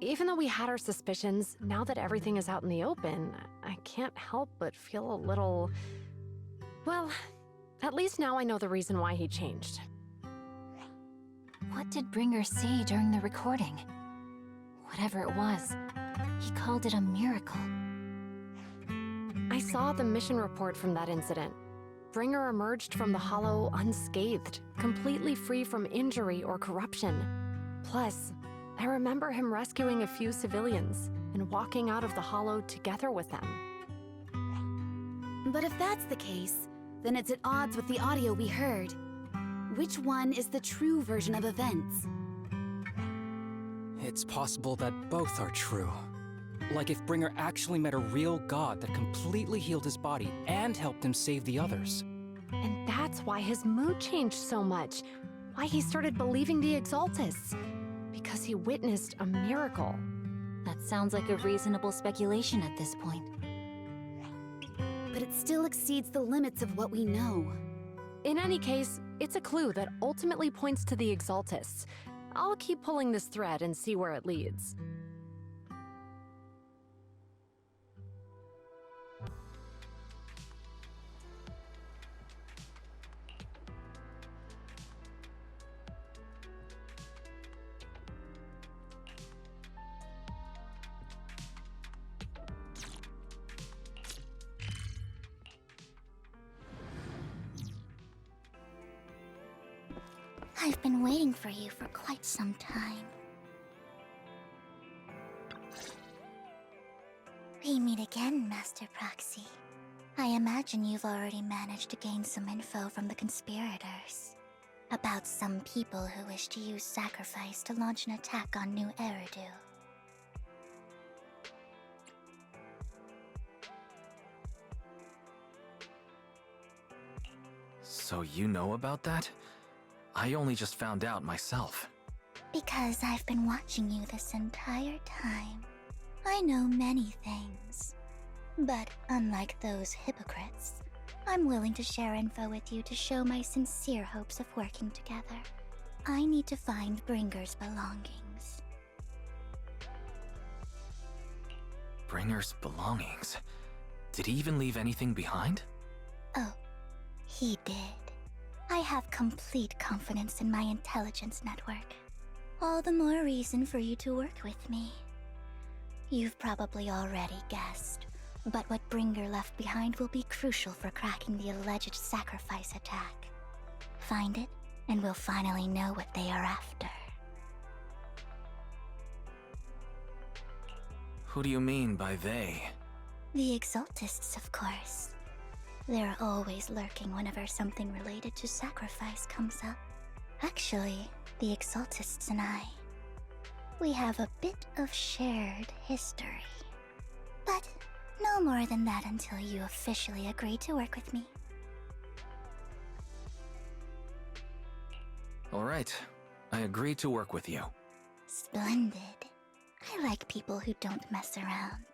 Even though we had our suspicions, now that everything is out in the open, I can't help but feel a little... Well, at least now I know the reason why he changed. What did Bringer say during the recording? Whatever it was, he called it a miracle. I saw the mission report from that incident. Bringer emerged from the Hollow unscathed, completely free from injury or corruption. Plus, I remember him rescuing a few civilians and walking out of the Hollow together with them. But if that's the case, then it's at odds with the audio we heard. Which one is the true version of events? It's possible that both are true. Like if Bringer actually met a real god that completely healed his body and helped him save the others. And that's why his mood changed so much. Why he started believing the Exaltists. Because he witnessed a miracle. That sounds like a reasonable speculation at this point. But it still exceeds the limits of what we know. In any case, it's a clue that ultimately points to the Exaltists. I'll keep pulling this thread and see where it leads. I've been waiting for you for quite some time. We meet again, Master Proxy. I imagine you've already managed to gain some info from the conspirators. About some people who wish to use sacrifice to launch an attack on New Eridu. So you know about that? I only just found out myself. Because I've been watching you this entire time. I know many things. But unlike those hypocrites, I'm willing to share info with you to show my sincere hopes of working together. I need to find Bringer's belongings. Bringer's belongings? Did he even leave anything behind? Oh, he did. I have complete confidence in my intelligence network. All the more reason for you to work with me. You've probably already guessed, but what Bringer left behind will be crucial for cracking the alleged sacrifice attack. Find it, and we'll finally know what they are after. Who do you mean by they? The Exaltists, of course. They're always lurking whenever something related to sacrifice comes up. Actually, the Exaltists and I, we have a bit of shared history. But no more than that until you officially agree to work with me. All right, I agree to work with you. Splendid. I like people who don't mess around.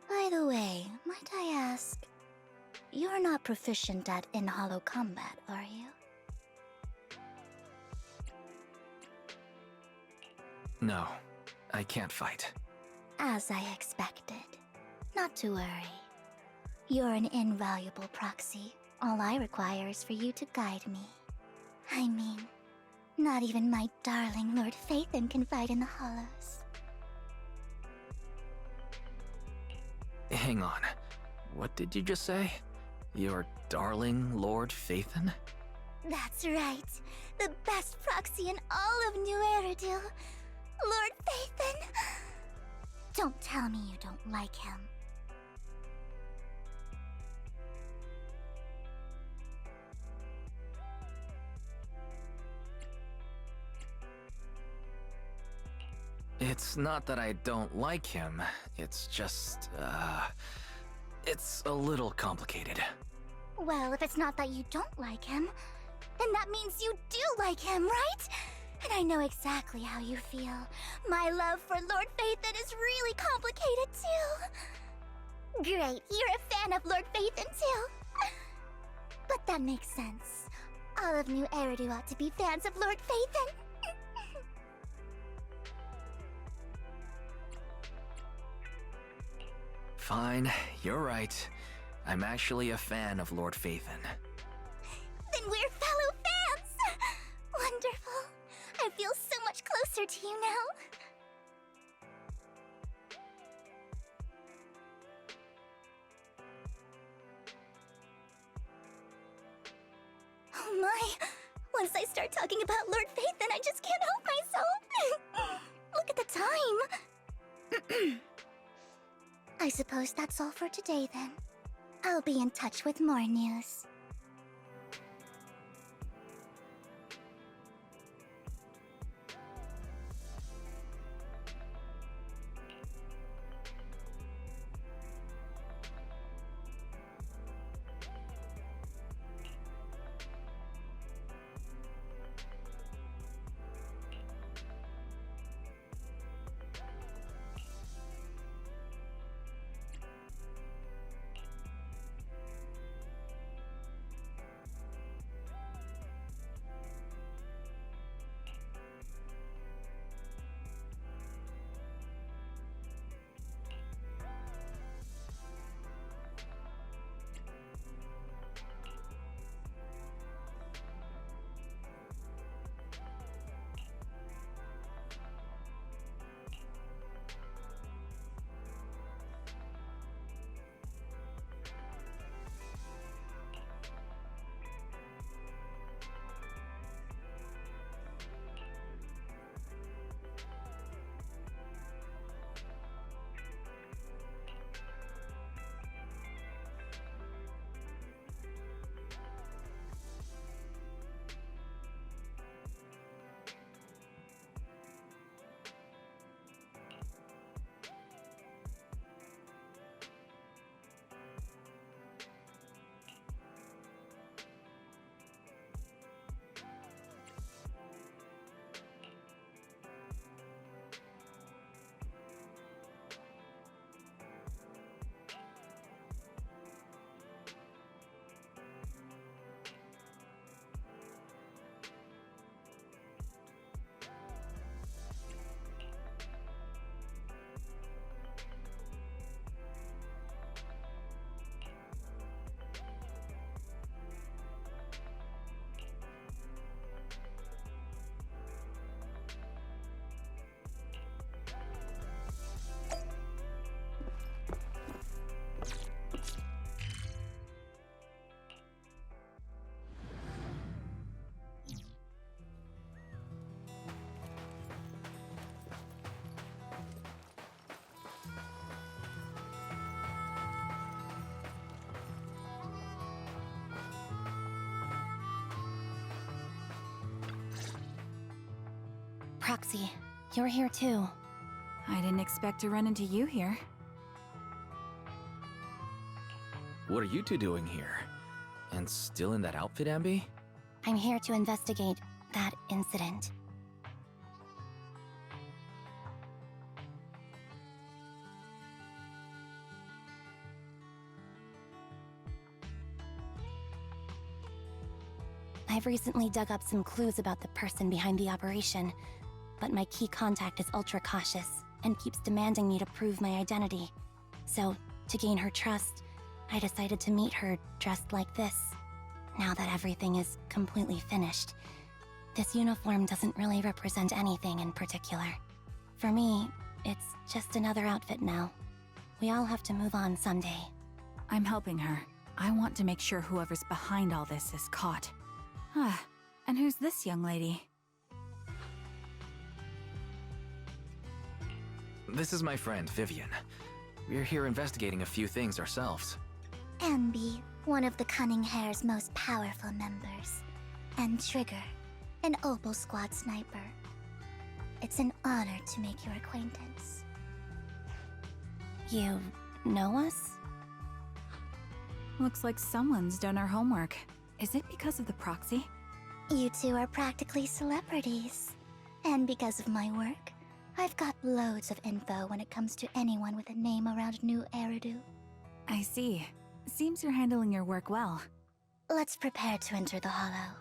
By the way, might I ask, you're not proficient at in-hollow combat, are you? No, I can't fight. As I expected. Not to worry. You're an invaluable proxy. All I require is for you to guide me. I mean, not even my darling Lord Phaethon can fight in the Hollows. Hang on. What did you just say? Your darling Lord Phaethon? That's right. The best proxy in all of New Eridu. Lord Phaethon. Don't tell me you don't like him. It's not that I don't like him. It's just, it's a little complicated. Well, if it's not that you don't like him, then that means you do like him, right? And I know exactly how you feel. My love for Lord Phaethon is really complicated too. Great, you're a fan of Lord Phaethon too. But that makes sense. All of New Eridu ought to be fans of Lord Phaethon. Fine, you're right. I'm actually a fan of Lord Phaethon. Then we're fellow fans! Wonderful. I feel so much closer to you now. Oh my! Once I start talking about Lord Phaethon, I just can't help myself! Look at the time! I suppose that's all for today then. I'll be in touch with more news. Proxy, you're here too. I didn't expect to run into you here. What are you two doing here? And still in that outfit, Ambi? I'm here to investigate that incident. I've recently dug up some clues about the person behind the operation, but my key contact is ultra cautious and keeps demanding me to prove my identity. So, to gain her trust, I decided to meet her dressed like this. Now that everything is completely finished, this uniform doesn't really represent anything in particular. For me, it's just another outfit now. We all have to move on someday. I'm helping her. I want to make sure whoever's behind all this is caught. Huh. And who's this young lady? This is my friend, Vivian. We're here investigating a few things ourselves. Ambi, one of the Cunning Hair's most powerful members. And Trigger, an Opal Squad sniper. It's an honor to make your acquaintance. You know us? Looks like someone's done our homework. Is it because of the proxy? You two are practically celebrities. And because of my work, I've got loads of info when it comes to anyone with a name around New Eridu. I see. Seems you're handling your work well. Let's prepare to enter the Hollow.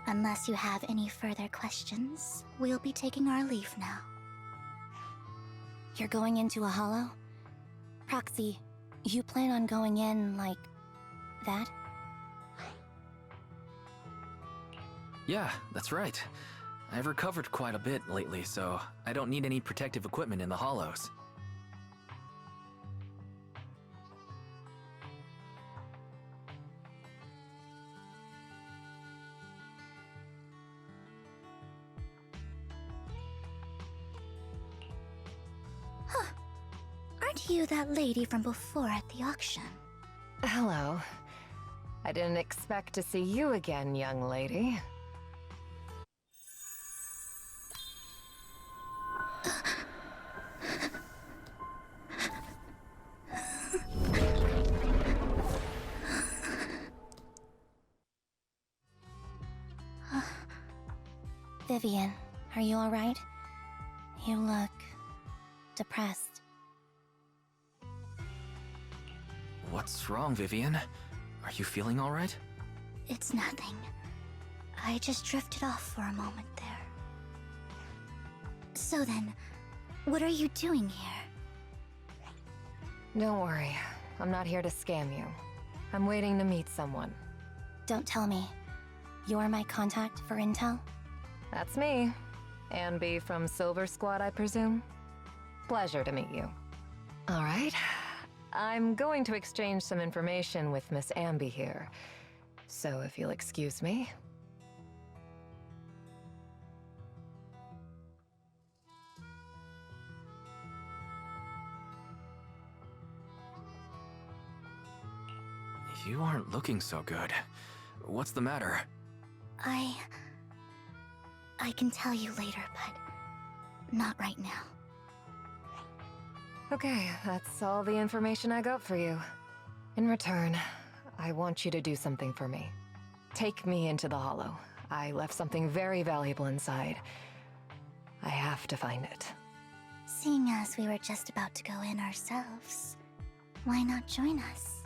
Unless you have any further questions, we'll be taking our leave now. You're going into a hollow? Proxy, you plan on going in like that? Yeah, that's right. I've recovered quite a bit lately, so I don't need any protective equipment in the hollows. Aren't you that lady from before at the auction? Hello. I didn't expect to see you again, young lady. Vivian, are you alright? You look depressed. What's wrong, Vivian? Are you feeling all right? It's nothing. I just drifted off for a moment there. So then, what are you doing here? Don't worry. I'm not here to scam you. I'm waiting to meet someone. Don't tell me. You're my contact for intel? That's me. Ambi from Silver Squad, I presume? Pleasure to meet you. All right. I'm going to exchange some information with Miss Ambi here. So if you'll excuse me. You aren't looking so good. What's the matter? I can tell you later, but not right now. Okay, that's all the information I got for you. In return, I want you to do something for me. Take me into the Hollow. I left something very valuable inside. I have to find it. Seeing as we were just about to go in ourselves, why not join us?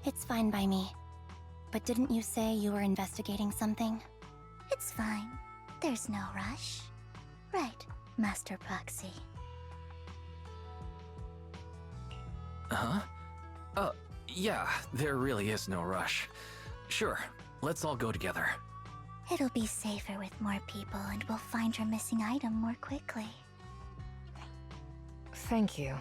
It's fine by me. But didn't you say you were investigating something? It's fine. There's no rush. Right, Master Proxy. Huh? Yeah, there really is no rush. Sure, let's all go together. It'll be safer with more people, and we'll find your missing item more quickly. Thank you.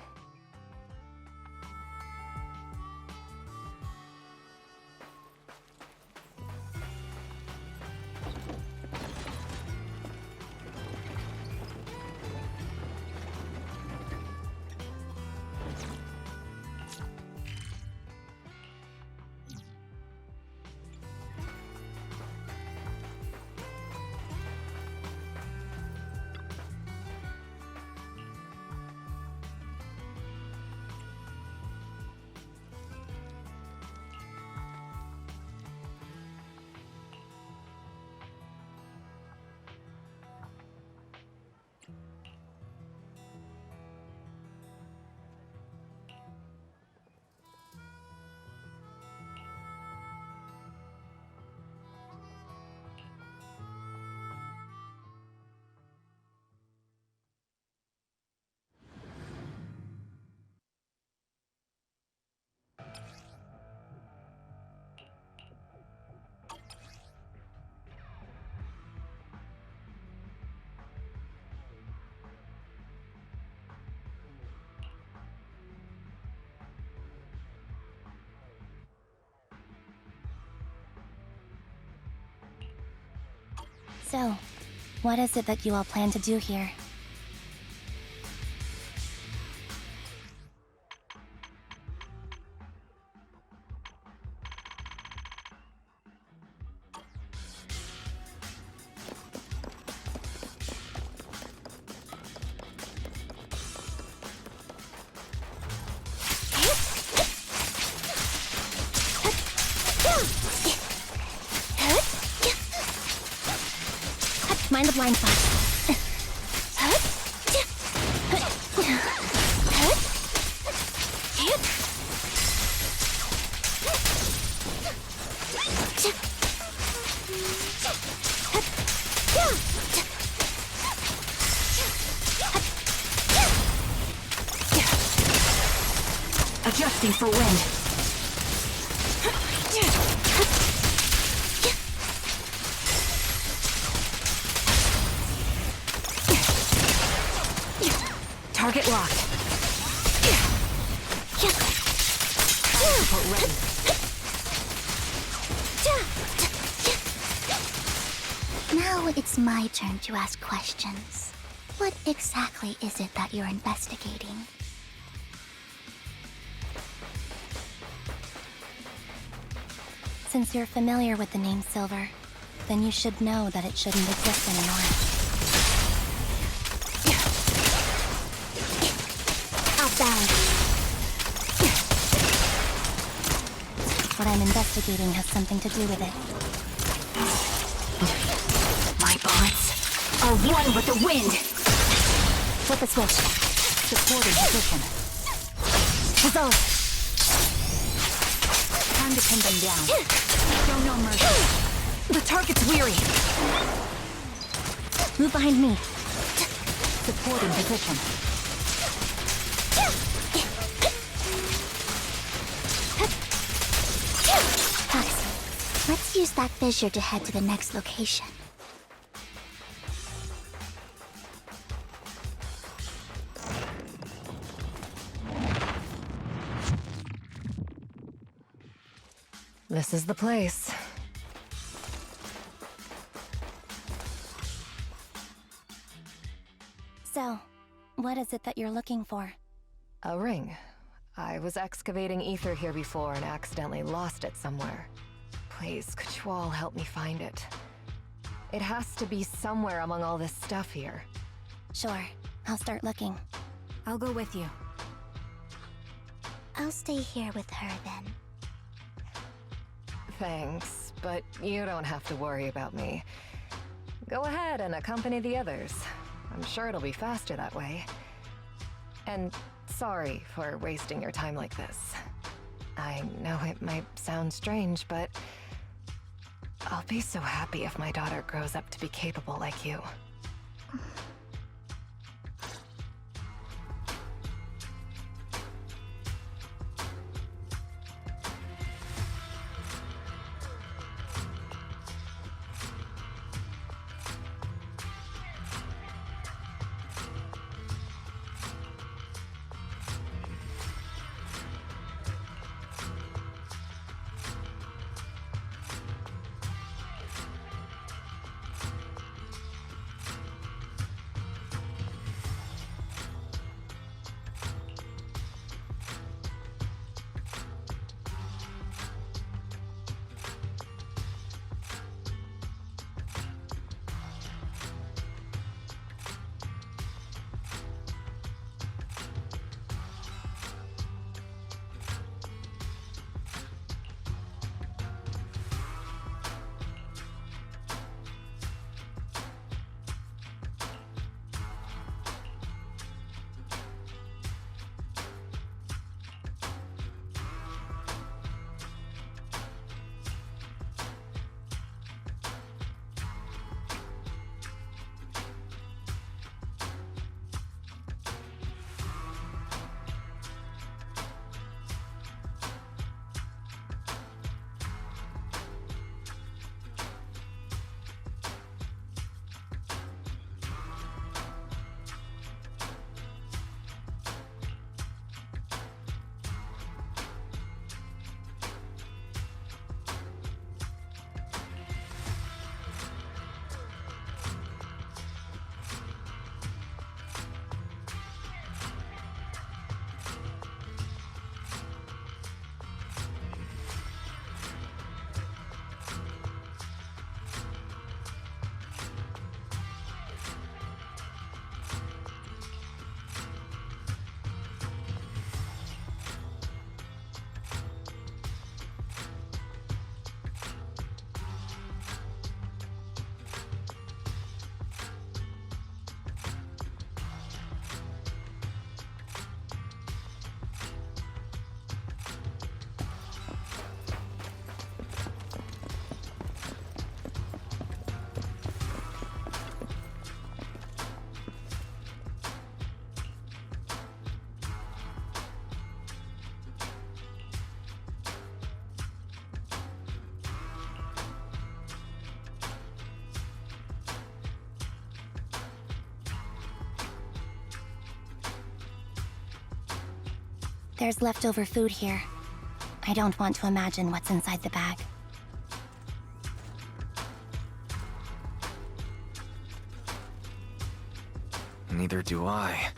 So, what is it that you all plan to do here? Mind the blind spot. Adjusting for wind. Target locked. Support ready. Now it's my turn to ask questions. What exactly is it that you're investigating? Since you're familiar with the name Silver, then you should know that it shouldn't exist anymore. Off balance. What I'm investigating has something to do with it. My bullets are one with the wind. Flip a switch. Supporting position. Dissolve. Time to pin them down. Show no mercy. The target's weary. Move behind me. Supporting position. Fox, let's use that fissure to head to the next location. This is the place. So, what is it that you're looking for? A ring. I was excavating ether here before and accidentally lost it somewhere. Please, could you all help me find it? It has to be somewhere among all this stuff here. Sure, I'll start looking. I'll go with you. I'll stay here with her then. Thanks, but you don't have to worry about me. Go ahead and accompany the others. I'm sure it'll be faster that way. And sorry for wasting your time like this. I know it might sound strange, but I'll be so happy if my daughter grows up to be capable like you. There's leftover food here. I don't want to imagine what's inside the bag. Neither do I.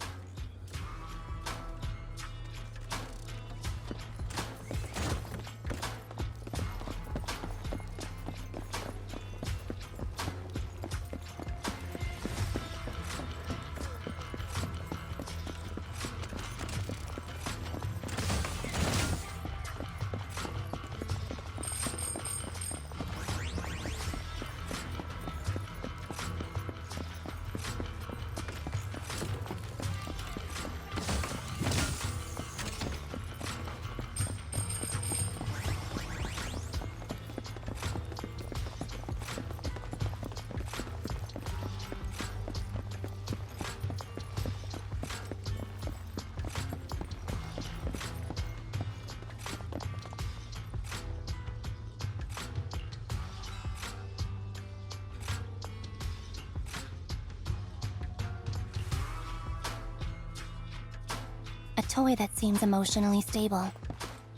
A toy that seems emotionally stable.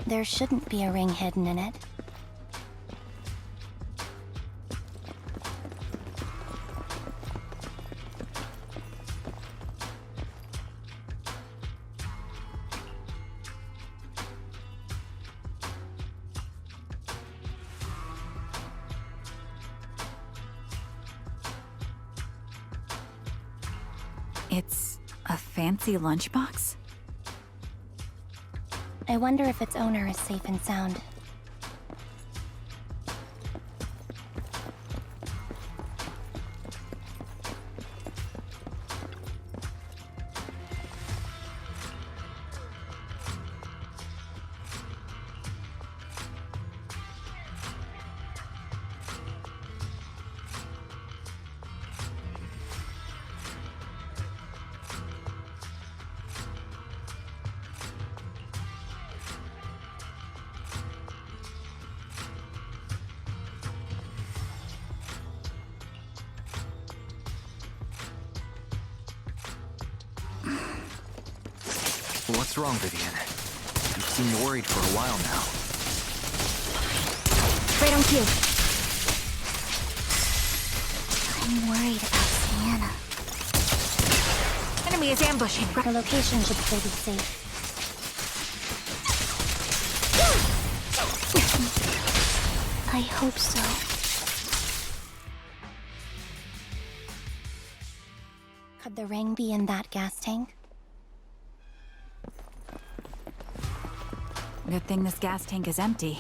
There shouldn't be a ring hidden in it. It's a fancy lunchbox? I wonder if its owner is safe and sound. What's wrong, Vivian? You seem worried for a while now. Right on cue. I'm worried about Sienna. Enemy is ambushing. Her location should still be safe. I hope so. Could the ring be in that gas tank? Good thing this gas tank is empty.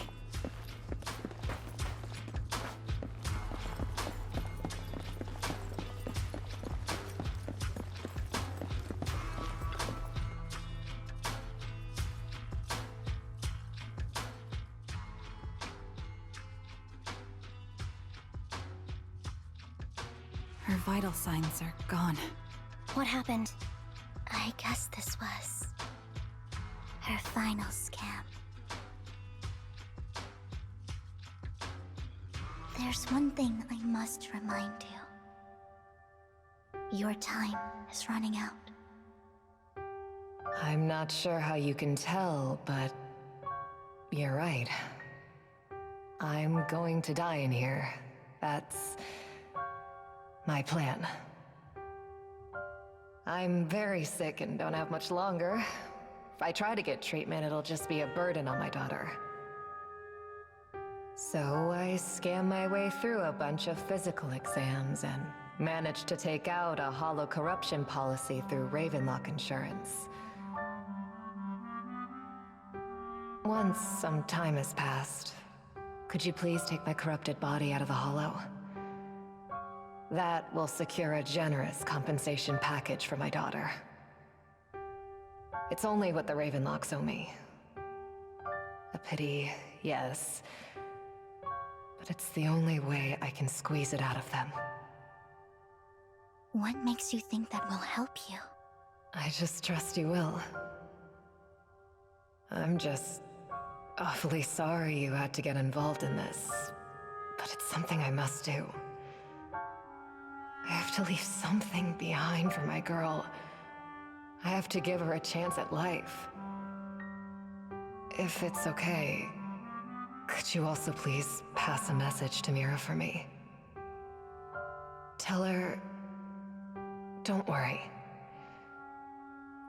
Her vital signs are gone. What happened? I guess this was her final scam. There's one thing I must remind you. Your time is running out. I'm not sure how you can tell, but you're right. I'm going to die in here. That's my plan. I'm very sick and don't have much longer. If I try to get treatment, it'll just be a burden on my daughter. So I scam my way through a bunch of physical exams and managed to take out a hollow corruption policy through Ravenlock Insurance. Once some time has passed, could you please take my corrupted body out of the hollow? That will secure a generous compensation package for my daughter. It's only what the Ravenlocks owe me. A pity, yes. But it's the only way I can squeeze it out of them. What makes you think that will help you? I just trust you will. I'm just awfully sorry you had to get involved in this, but it's something I must do. I have to leave something behind for my girl. I have to give her a chance at life. If it's okay, could you also please pass a message to Mira for me? Tell her, don't worry.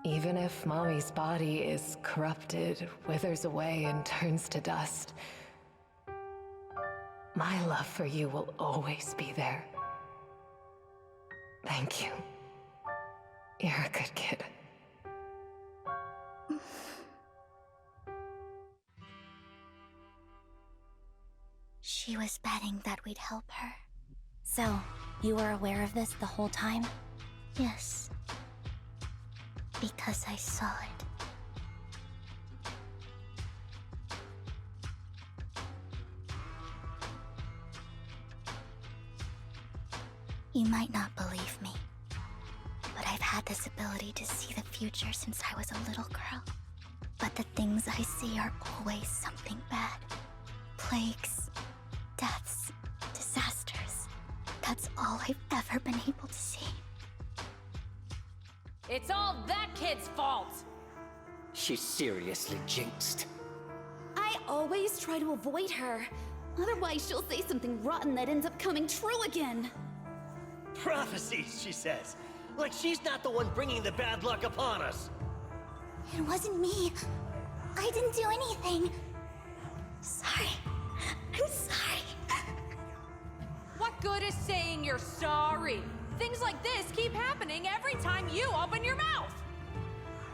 Even if Mommy's body is corrupted, withers away, and turns to dust, my love for you will always be there. Thank you. You're a good kid. She was betting that we'd help her. So, you were aware of this the whole time? Yes. Because I saw it. You might not believe me, but I've had this ability to see the future since I was a little girl. But the things I see are always something bad. Plagues, deaths, disasters. That's all I've ever been able to see. It's all that kid's fault! She's seriously jinxed. I always try to avoid her. Otherwise, she'll say something rotten that ends up coming true again. Prophecies, she says. Like she's not the one bringing the bad luck upon us. It wasn't me. I didn't do anything. Sorry. I'm sorry. What good is saying you're sorry? Things like this keep happening every time you open your mouth!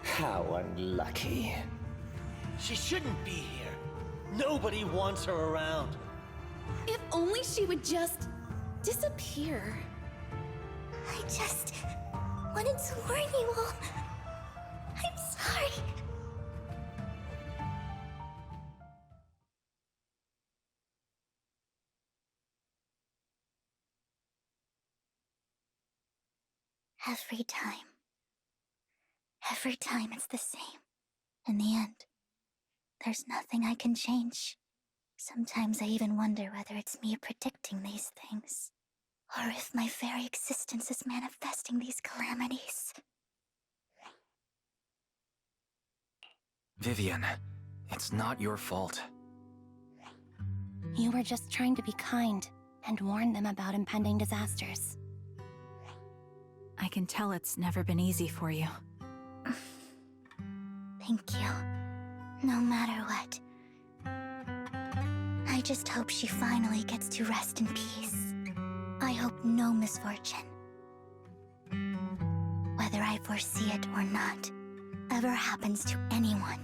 How unlucky. She shouldn't be here. Nobody wants her around. If only she would just disappear. I just wanted to warn you all. I'm sorry. Every time it's the same. In the end, there's nothing I can change. Sometimes I even wonder whether it's me predicting these things, or if my very existence is manifesting these calamities. Vivian, it's not your fault. You were just trying to be kind and warn them about impending disasters. I can tell it's never been easy for you. Thank you. No matter what. I just hope she finally gets to rest in peace. I hope no misfortune, whether I foresee it or not, ever happens to anyone.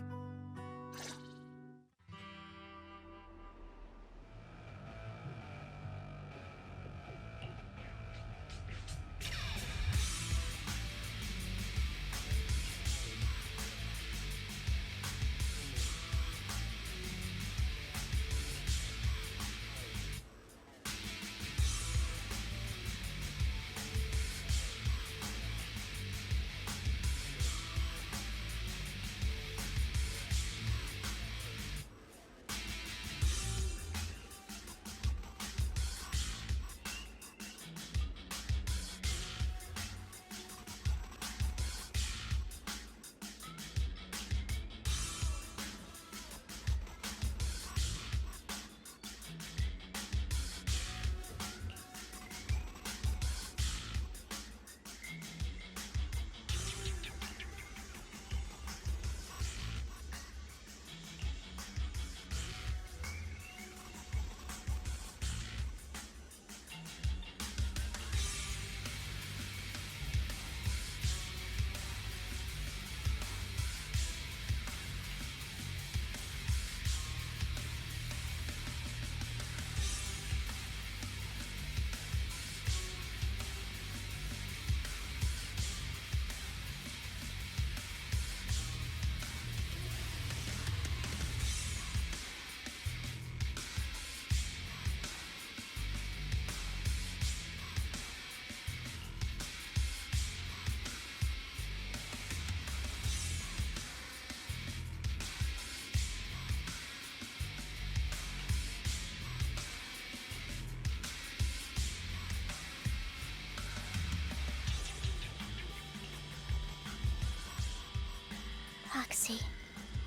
Foxy,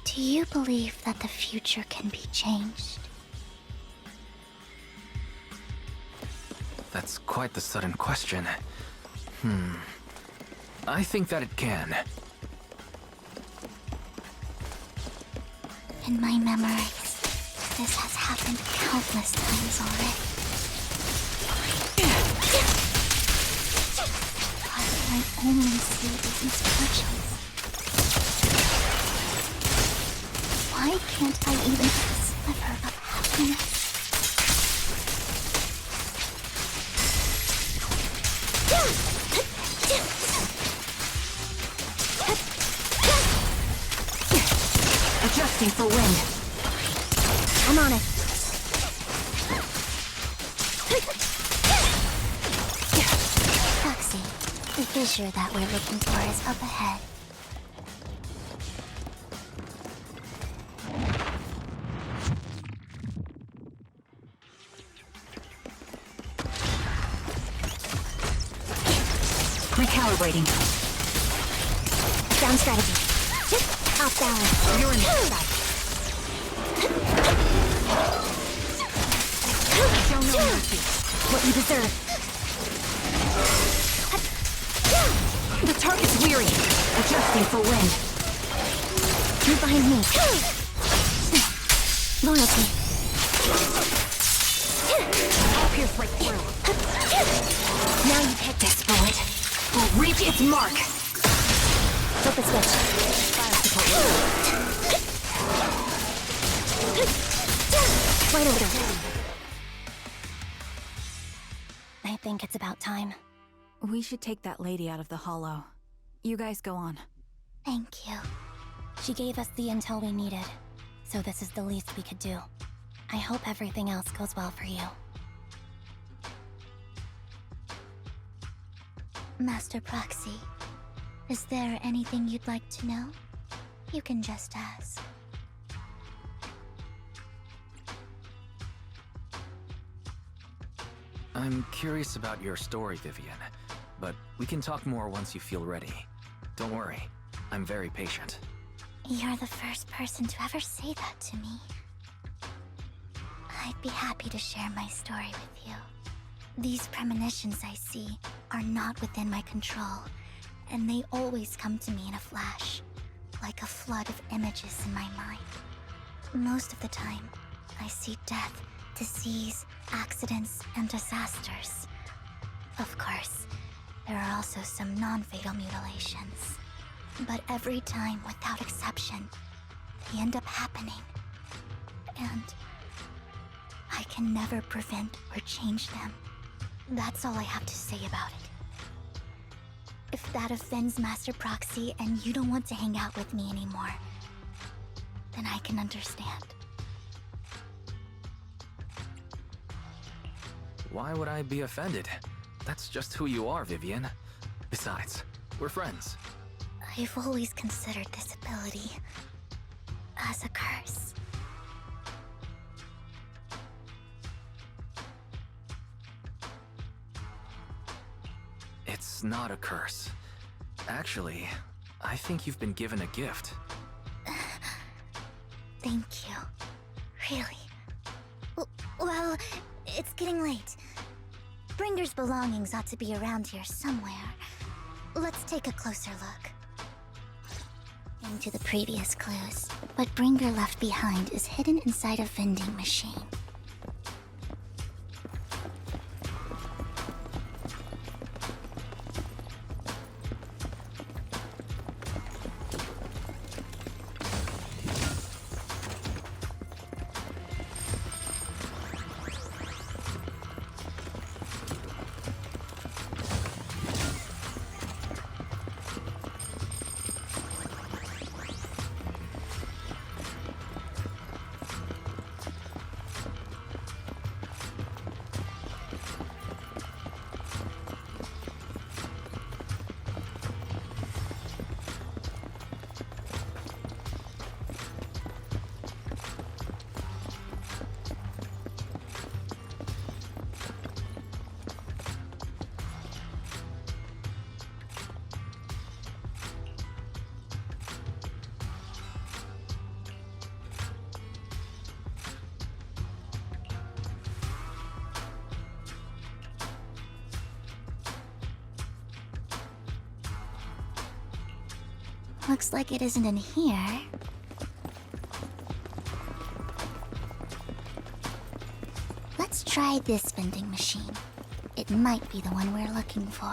do Do you believe that the future can be changed? That's quite the sudden question. I think that it can. In my memories, this has happened countless times already. But I only see these misfortunes. Why can't I even have a sliver of happiness? Adjusting for wind. I'm on it. Proxy, the fissure that we're looking for is up ahead. Recalibrating. Down strategy. Off balance. You're in the side. Show no mercy. What you deserve. The target's weary. Adjusting for wind. Move behind me. Loyalty. I'll pierce right through. Now you hit this bullet. Will reach its mark. Flip a switch. Fire support. Right over there. I think it's about time. We should take that lady out of the hollow. You guys go on. Thank you. She gave us the intel we needed, so this is the least we could do. I hope everything else goes well for you. Master Proxy, is there anything you'd like to know? You can just ask. I'm curious about your story, Vivian, but we can talk more once you feel ready. Don't worry, I'm very patient. You're the first person to ever say that to me. I'd be happy to share my story with you. These premonitions I see are not within my control, and they always come to me in a flash, like a flood of images in my mind. Most of the time, I see death, disease, accidents, and disasters. Of course, there are also some non-fatal mutilations. But every time, without exception, they end up happening. And I can never prevent or change them. That's all I have to say about it. If that offends Master Proxy and you don't want to hang out with me anymore, then I can understand. Why would I be offended? That's just who you are, Vivian. Besides, we're friends. I've always considered this ability as a curse. It's not a curse. Actually, I think you've been given a gift. Thank you. Really. Well, it's getting late. Bringer's belongings ought to be around here somewhere. Let's take a closer look into the previous clues. What Bringer left behind is hidden inside a vending machine. Looks like it isn't in here. Let's try this vending machine. It might be the one we're looking for.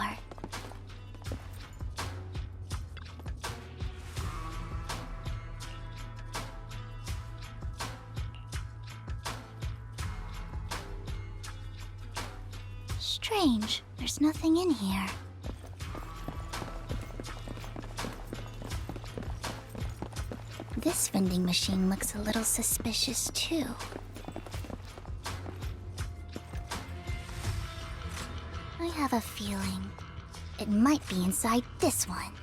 Strange, there's nothing in here. This vending machine looks a little suspicious too. I have a feeling it might be inside this one.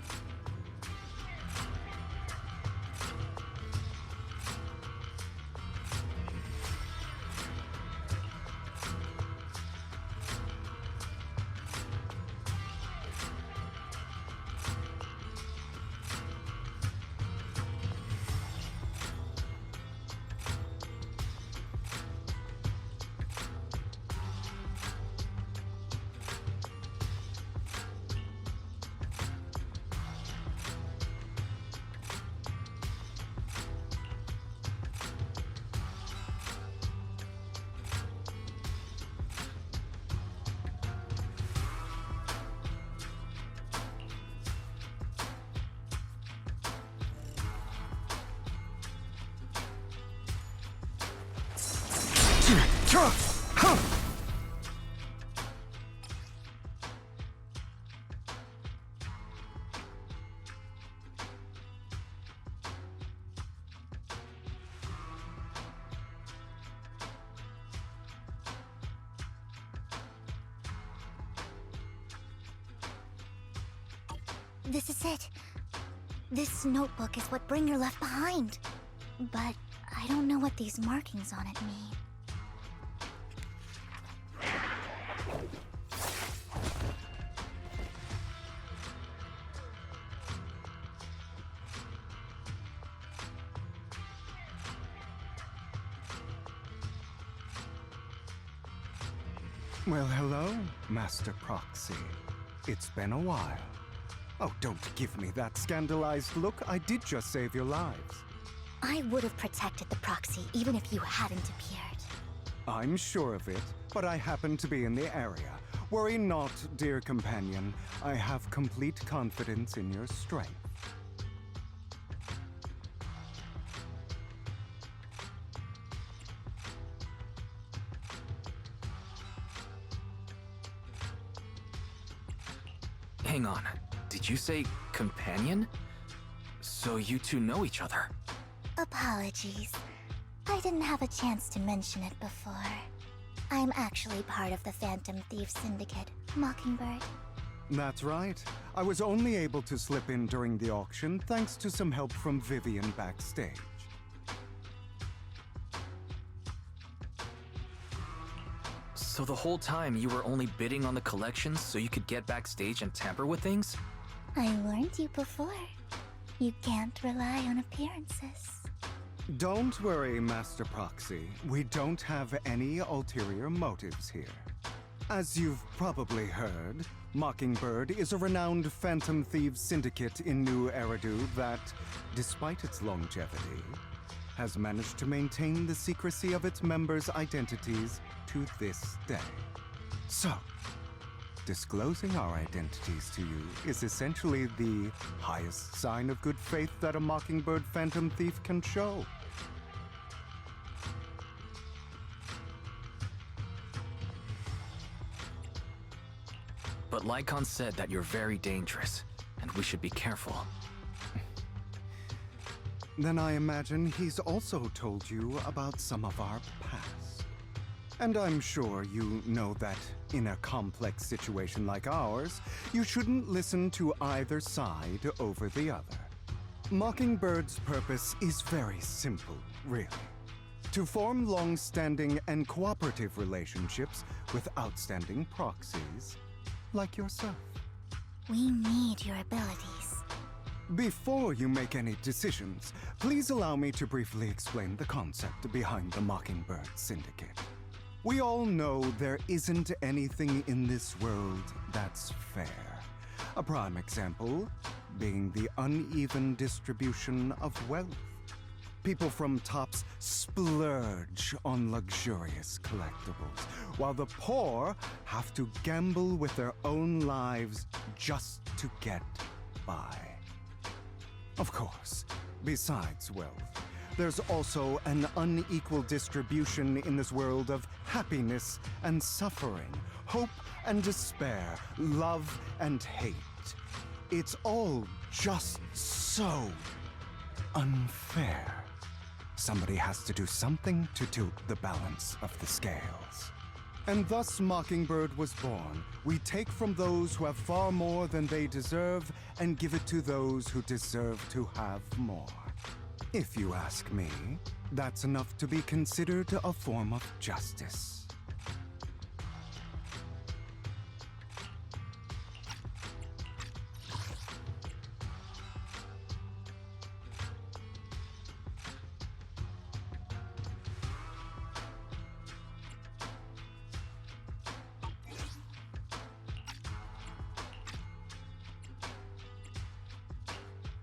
This is it. This notebook is what Bringer left behind. But I don't know what these markings on it mean. Well, hello, Master Proxy. It's been a while. Oh, don't give me that scandalized look. I did just save your lives. I would have protected the proxy even if you hadn't appeared. I'm sure of it, but I happen to be in the area. Worry not, dear companion. I have complete confidence in your strength. Hang on. Did you say companion? So you two know each other? Apologies. I didn't have a chance to mention it before. I'm actually part of the Phantom Thief Syndicate, Mockingbird. That's right. I was only able to slip in during the auction thanks to some help from Vivian backstage. So the whole time you were only bidding on the collections so you could get backstage and tamper with things? I warned you before. You can't rely on appearances. Don't worry, Master Proxy. We don't have any ulterior motives here. As you've probably heard, Mockingbird is a renowned Phantom Thieves syndicate in New Eridu that, despite its longevity, has managed to maintain the secrecy of its members' identities to this day. So, disclosing our identities to you is essentially the highest sign of good faith that a Mockingbird Phantom Thief can show. But Lycon said that you're very dangerous, and we should be careful. Then I imagine he's also told you about some of our past. And I'm sure you know that in a complex situation like ours, you shouldn't listen to either side over the other. Mockingbird's purpose is very simple, really. To form long-standing and cooperative relationships with outstanding proxies like yourself. We need your abilities. Before you make any decisions, please allow me to briefly explain the concept behind the Mockingbird Syndicate. We all know there isn't anything in this world that's fair. A prime example being the uneven distribution of wealth. People from tops splurge on luxurious collectibles, while the poor have to gamble with their own lives just to get by. Of course, besides wealth, there's also an unequal distribution in this world of happiness and suffering, hope and despair, love and hate. It's all just so unfair. Somebody has to do something to tilt the balance of the scales. And thus Mockingbird was born. We take from those who have far more than they deserve and give it to those who deserve to have more. If you ask me, that's enough to be considered a form of justice.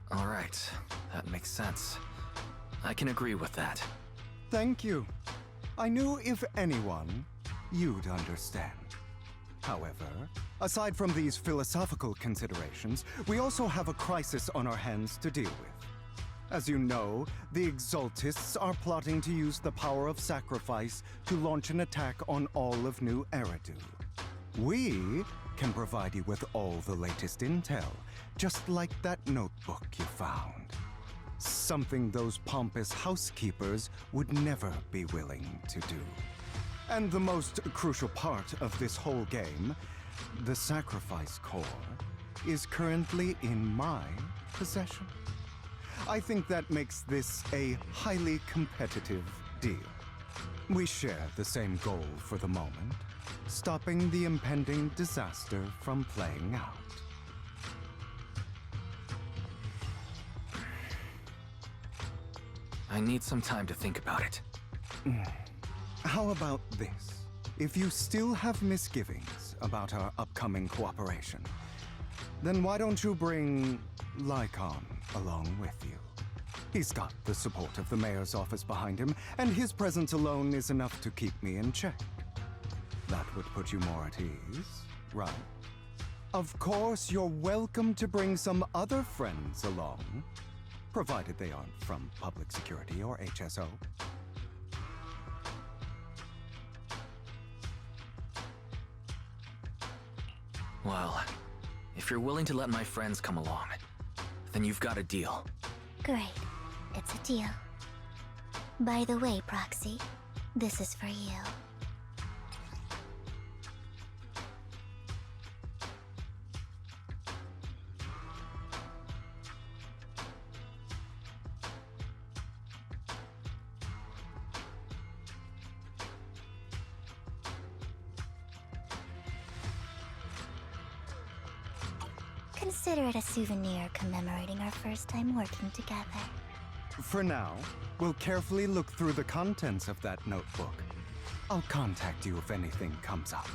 All right, that makes sense. I can agree with that. Thank you. I knew if anyone, you'd understand. However, aside from these philosophical considerations, we also have a crisis on our hands to deal with. As you know, the Exaltists are plotting to use the power of sacrifice to launch an attack on all of New Eridu. We can provide you with all the latest intel, just like that notebook you found. Something those pompous housekeepers would never be willing to do. And the most crucial part of this whole game, the sacrifice core, is currently in my possession. I think that makes this a highly competitive deal. We share the same goal for the moment, stopping the impending disaster from playing out. I need some time to think about it. How about this? If you still have misgivings about our upcoming cooperation, then why don't you bring Lycon along with you? He's got the support of the mayor's office behind him, and his presence alone is enough to keep me in check. That would put you more at ease, right? Of course, you're welcome to bring some other friends along, provided they aren't from public security or HSO. Well, if you're willing to let my friends come along, then you've got a deal. Great. It's a deal. By the way, Proxy, this is for you. Consider it a souvenir commemorating our first time working together. For now, we'll carefully look through the contents of that notebook. I'll contact you if anything comes up.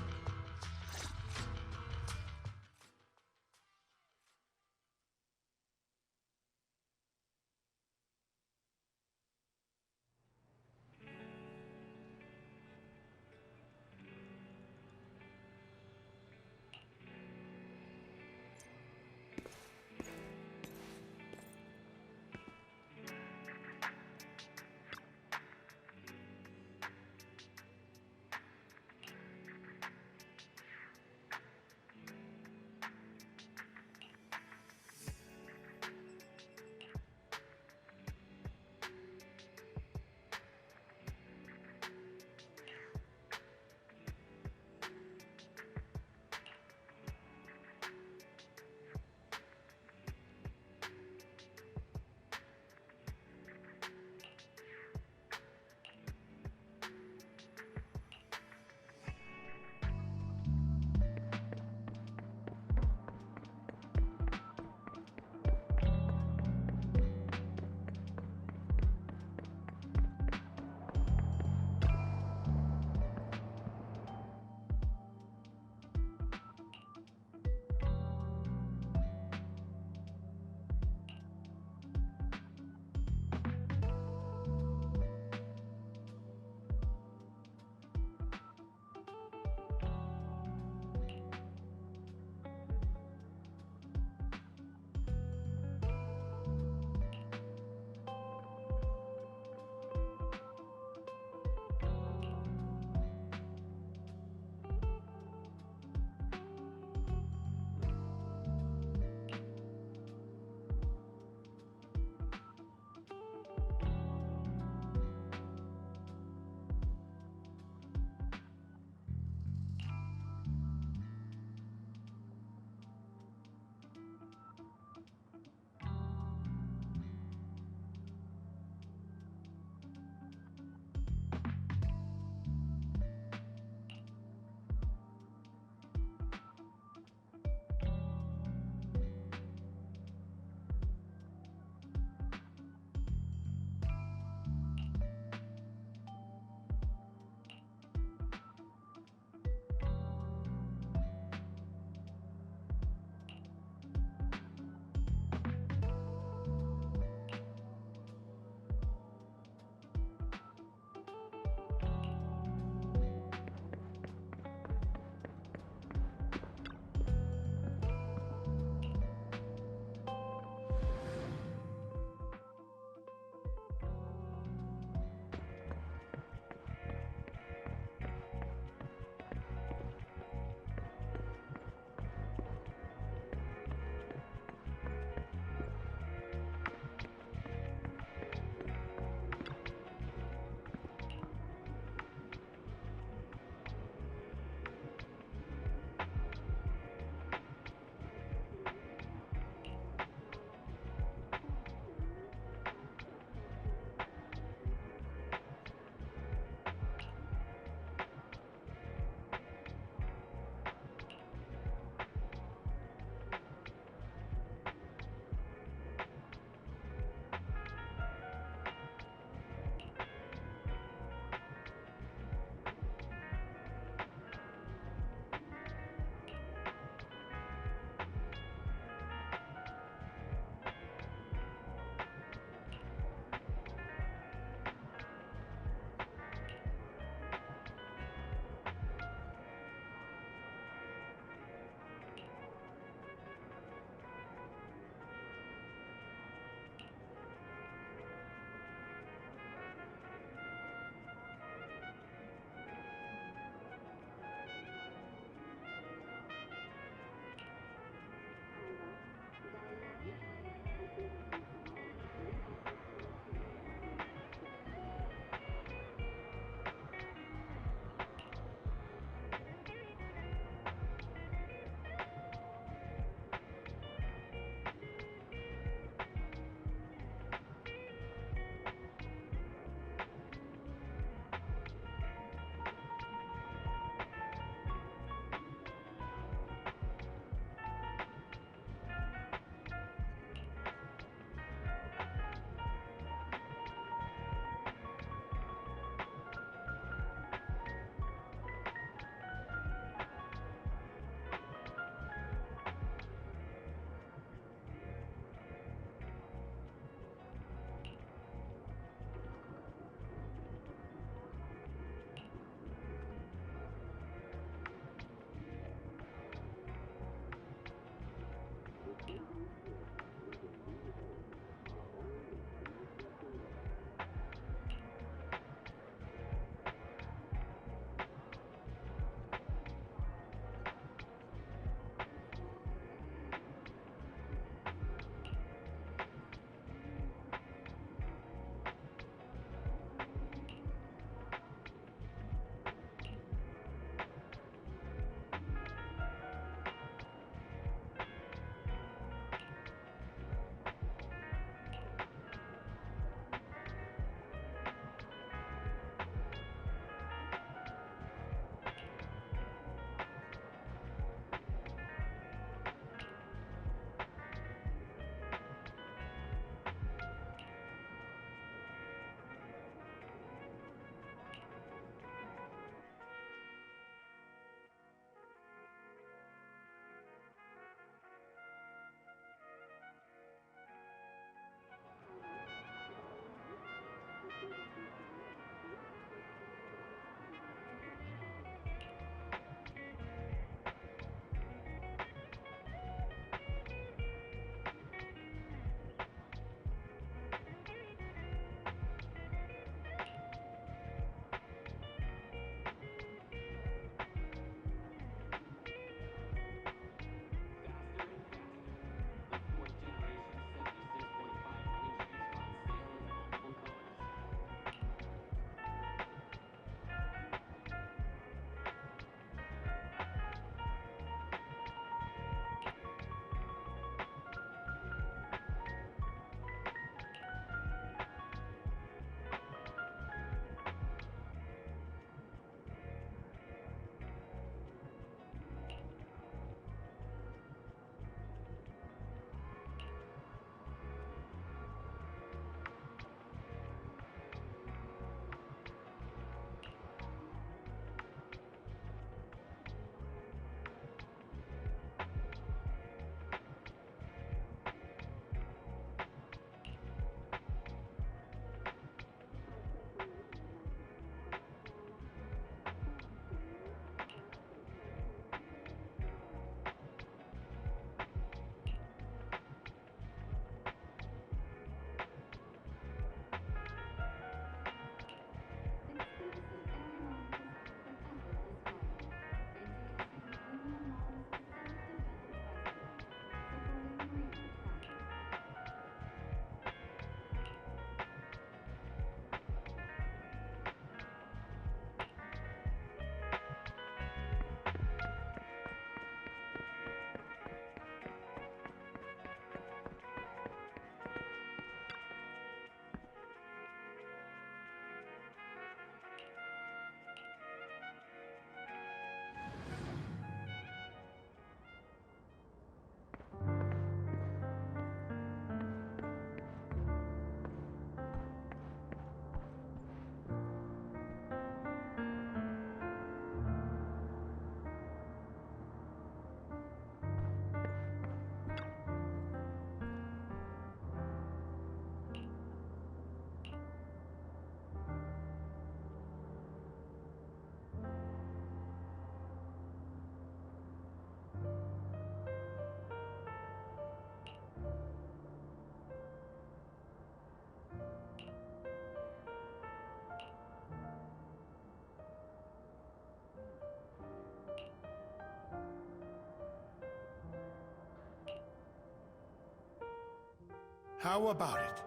How about it?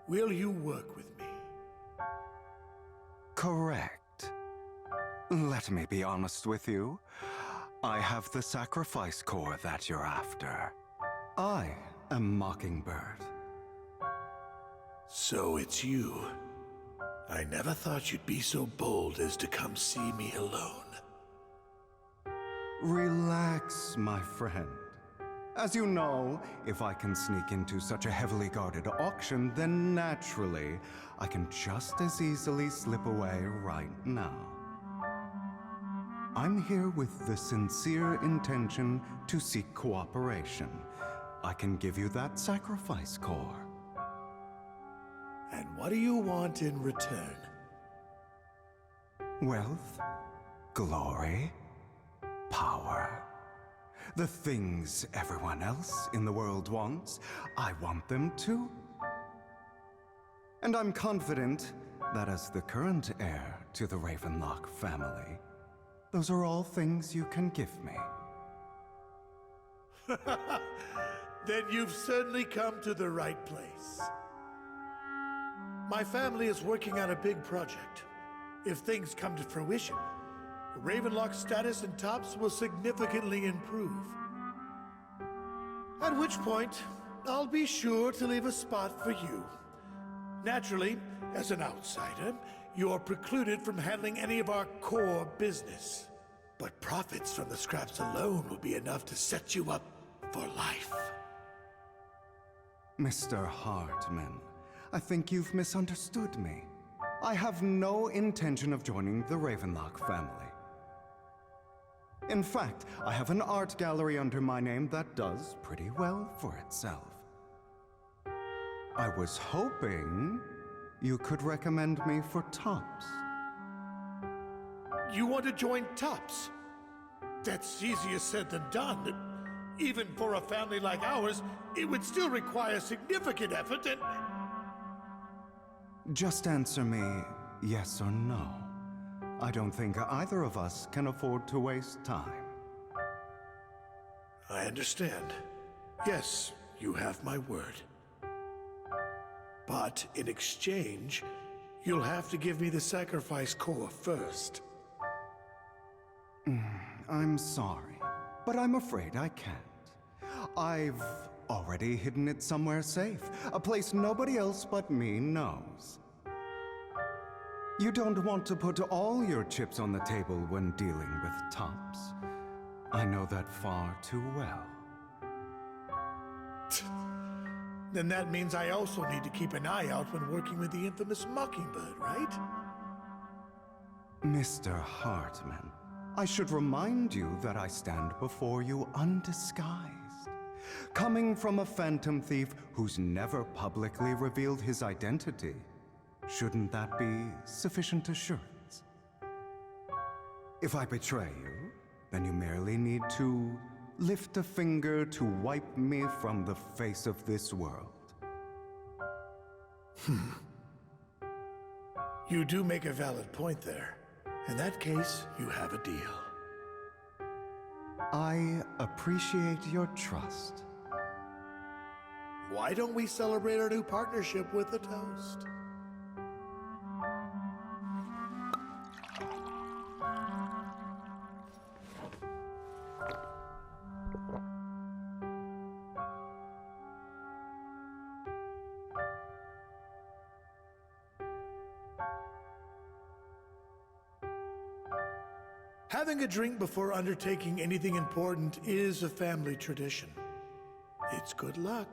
Will you work with me? Correct. Let me be honest with you. I have the sacrifice core that you're after. I am Mockingbird. So it's you. I never thought you'd be so bold as to come see me alone. Relax, my friend. As you know, if I can sneak into such a heavily guarded auction, then naturally, I can just as easily slip away right now. I'm here with the sincere intention to seek cooperation. I can give you that sacrifice core. And what do you want in return? Wealth, glory, power. The things everyone else in the world wants, I want them too. And I'm confident that as the current heir to the Ravenlock family, those are all things you can give me. Then you've certainly come to the right place. My family is working on a big project. If things come to fruition, Ravenlock's status in Tops will significantly improve. At which point, I'll be sure to leave a spot for you. Naturally, as an outsider, you're precluded from handling any of our core business. But profits from the scraps alone will be enough to set you up for life. Mr. Hartman, I think you've misunderstood me. I have no intention of joining the Ravenlock family. In fact, I have an art gallery under my name that does pretty well for itself. I was hoping you could recommend me for Tops. You want to join Tops? That's easier said than done. Even for a family like ours, it would still require significant effort and... Just answer me yes or no. I don't think either of us can afford to waste time. I understand. Yes, you have my word. But in exchange, you'll have to give me the sacrifice core first. I'm sorry, but I'm afraid I can't. I've already hidden it somewhere safe, a place nobody else but me knows. You don't want to put all your chips on the table when dealing with Tops. I know that far too well. Then that means I also need to keep an eye out when working with the infamous Mockingbird, right? Mr. Hartman, I should remind you that I stand before you undisguised. Coming from a phantom thief who's never publicly revealed his identity, shouldn't that be sufficient assurance? If I betray you, then you merely need to lift a finger to wipe me from the face of this world. You do make a valid point there. In that case, you have a deal. I appreciate your trust. Why don't we celebrate our new partnership with a toast? Having a drink before undertaking anything important is a family tradition. It's good luck.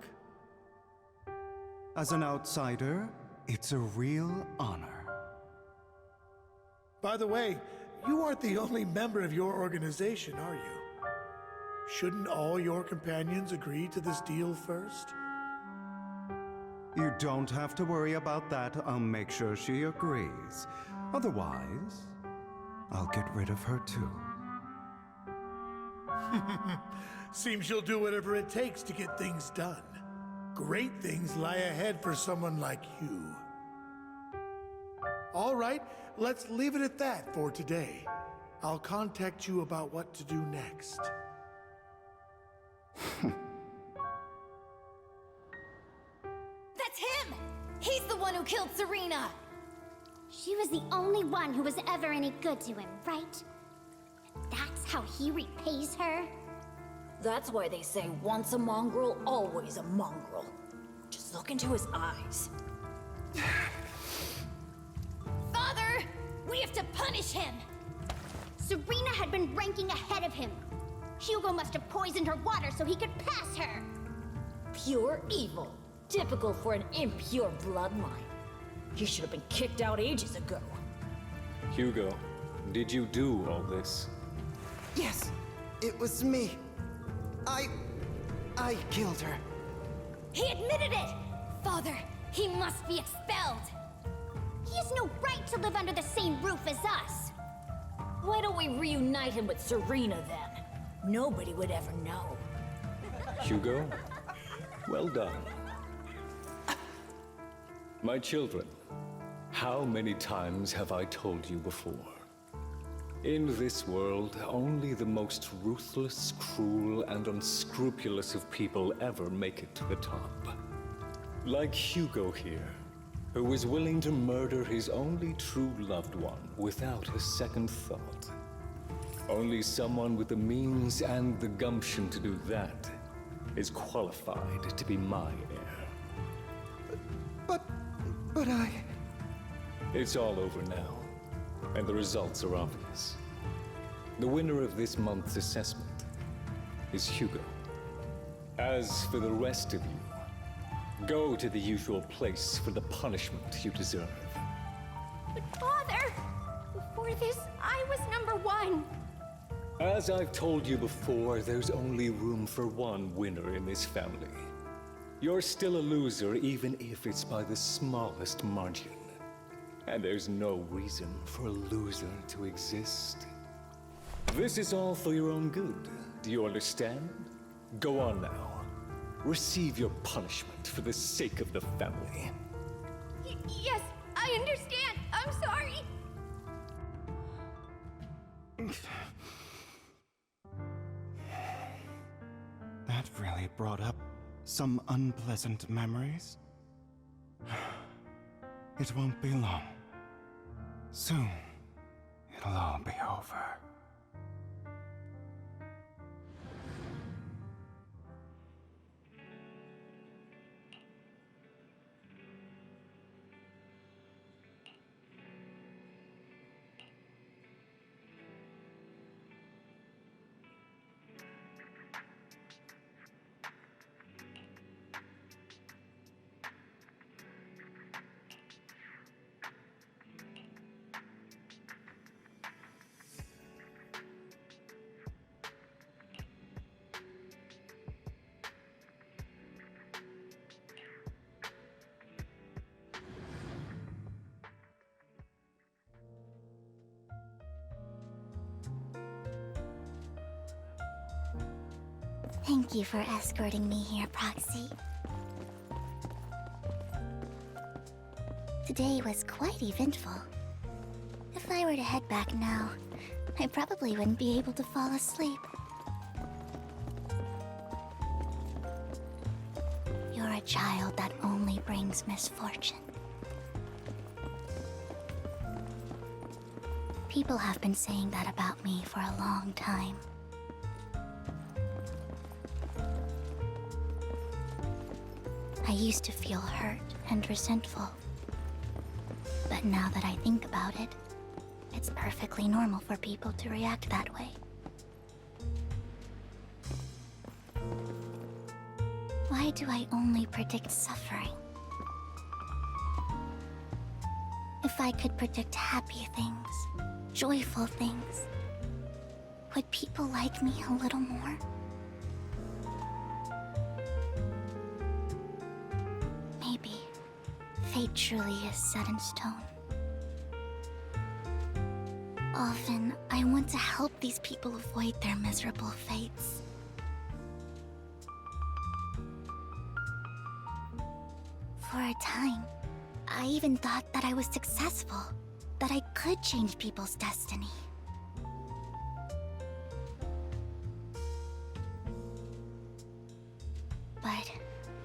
As an outsider, it's a real honor. By the way, you aren't the only member of your organization, are you? Shouldn't all your companions agree to this deal first? You don't have to worry about that. I'll make sure she agrees. Otherwise, I'll get rid of her too. Seems you'll do whatever it takes to get things done. Great things lie ahead for someone like you. All right, let's leave it at that for today. I'll contact you about what to do next. who killed Serena! She was the only one who was ever any good to him, right? That's how he repays her? That's why they say once a mongrel, always a mongrel. Just look into his eyes. Father! We have to punish him! Serena had been ranking ahead of him. Hugo must have poisoned her water so he could pass her. Pure evil. Typical for an impure bloodline. He should have been kicked out ages ago. Hugo, did you do all this? Yes, it was me. I killed her. He admitted it! Father, he must be expelled! He has no right to live under the same roof as us! Why don't we reunite him with Serena then? Nobody would ever know. Hugo, well done. My children, how many times have I told you before? In this world, only the most ruthless, cruel, and unscrupulous of people ever make it to the top. Like Hugo here, who was willing to murder his only true loved one without a second thought. Only someone with the means and the gumption to do that is qualified to be my heir. But I... It's all over now, and the results are obvious. The winner of this month's assessment is Hugo. As for the rest of you, go to the usual place for the punishment you deserve. But Father! Before this, I was #1. As I've told you before, there's only room for one winner in this family. You're still a loser, even if it's by the smallest margin. And there's no reason for a loser to exist. This is all for your own good. Do you understand? Go on now. Receive your punishment for the sake of the family. Yes, I understand. I'm sorry. That really brought up some unpleasant memories. It won't be long. Soon, it'll all be over. Thank you for escorting me here, Proxy. Today was quite eventful. If I were to head back now, I probably wouldn't be able to fall asleep. You're a child that only brings misfortune. People have been saying that about me for a long time. I used to feel hurt and resentful. But now that I think about it, it's perfectly normal for people to react that way. Why do I only predict suffering? If I could predict happy things, joyful things, would people like me a little more? Maybe fate truly is set in stone. Often, I want to help these people avoid their miserable fates. For a time, I even thought that I was successful, that I could change people's destiny. But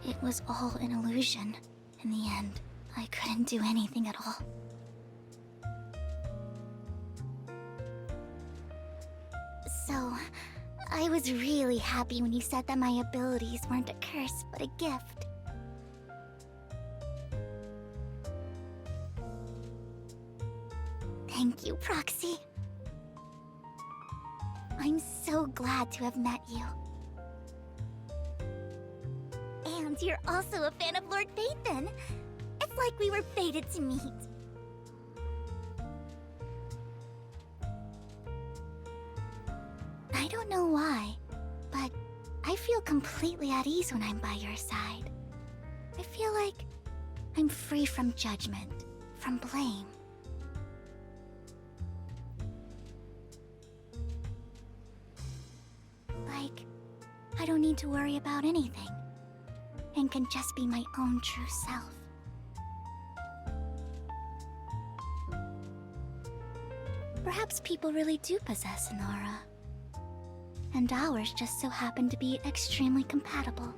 it was all an illusion. In the end, I couldn't do anything at all. So, I was really happy when you said that my abilities weren't a curse, but a gift. Thank you, Proxy. I'm so glad to have met you. And you're also a fan of Lord Phaethon. It's like we were fated to meet. I don't know why, but I feel completely at ease when I'm by your side. I feel like I'm free from judgment, from blame. Like, I don't need to worry about anything, and can just be my own true self. Perhaps people really do possess an aura, and ours just so happen to be extremely compatible.